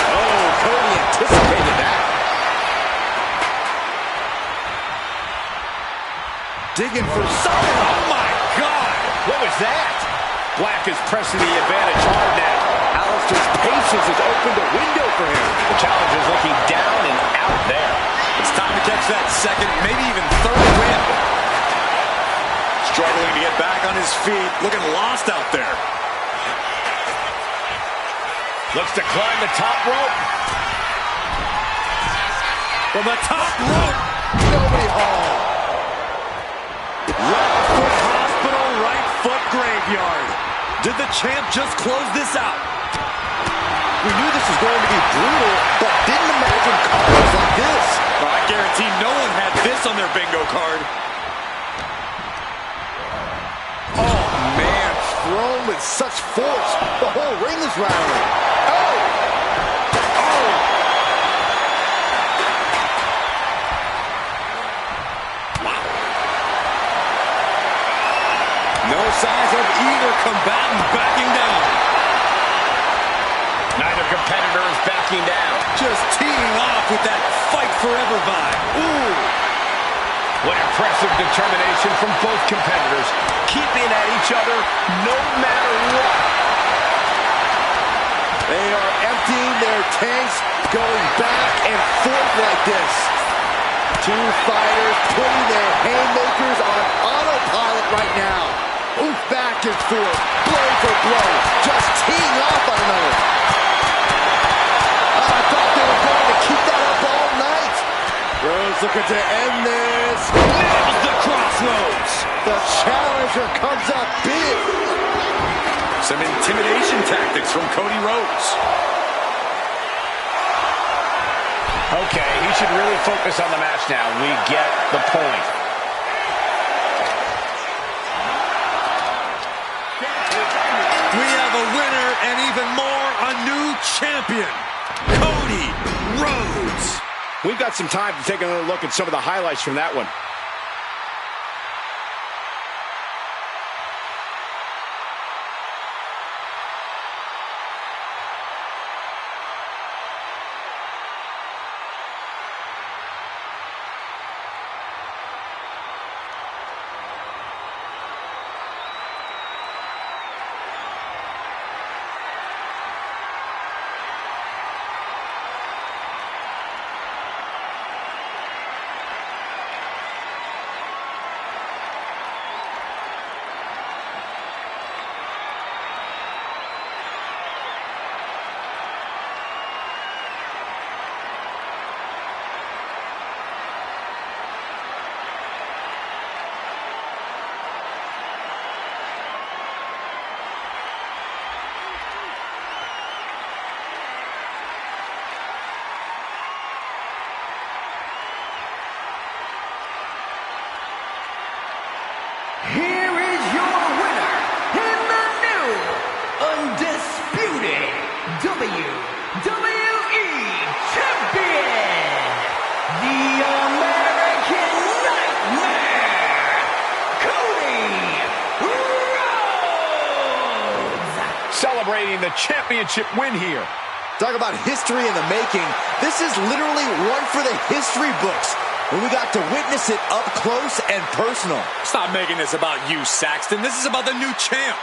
Oh, Cody anticipated that. Digging for something. Oh my God! What was that? Black is pressing the advantage hard now. Alistair's patience has opened a window for him. The challenger's looking down and out there. It's time to catch that second, maybe even third win. Struggling to get back on his feet, looking lost out there. Looks to climb the top rope. From the top rope. Nobody home. Left foot hospital, right foot graveyard. Did the champ just close this out? We knew this was going to be brutal, but didn't imagine cards like this. Well, I guarantee no one had this on their bingo card. Oh, man, thrown with such force. The whole ring is rattling. Oh! Oh! Wow. No signs of either combatant backing down. Neither competitor is backing down. Just teeing off with that fight forever vibe. Ooh! What impressive determination from both competitors, keeping at each other no matter what. They are emptying their tanks, going back and forth like this. Two fighters putting their haymakers on autopilot right now. Ooh, back and forth, blow for blow, just teeing off on another. I thought they were going to keep that up all night. Rhodes looking to end this. Nails the crossroads. The challenger comes up big. Some intimidation tactics from Cody Rhodes. Okay, he should really focus on the match now. We get the point. We have a winner and even more, a new champion, Cody Rhodes. We've got some time to take another look at some of the highlights from that one. here is your winner, and the new, undisputed WWE Champion, the American Nightmare, Cody Rhodes! Celebrating the championship win here. Talk about history in the making. This is literally one for the history books, when we got to witness it up close and personal. Stop making this about you, Saxton. This is about the new champ.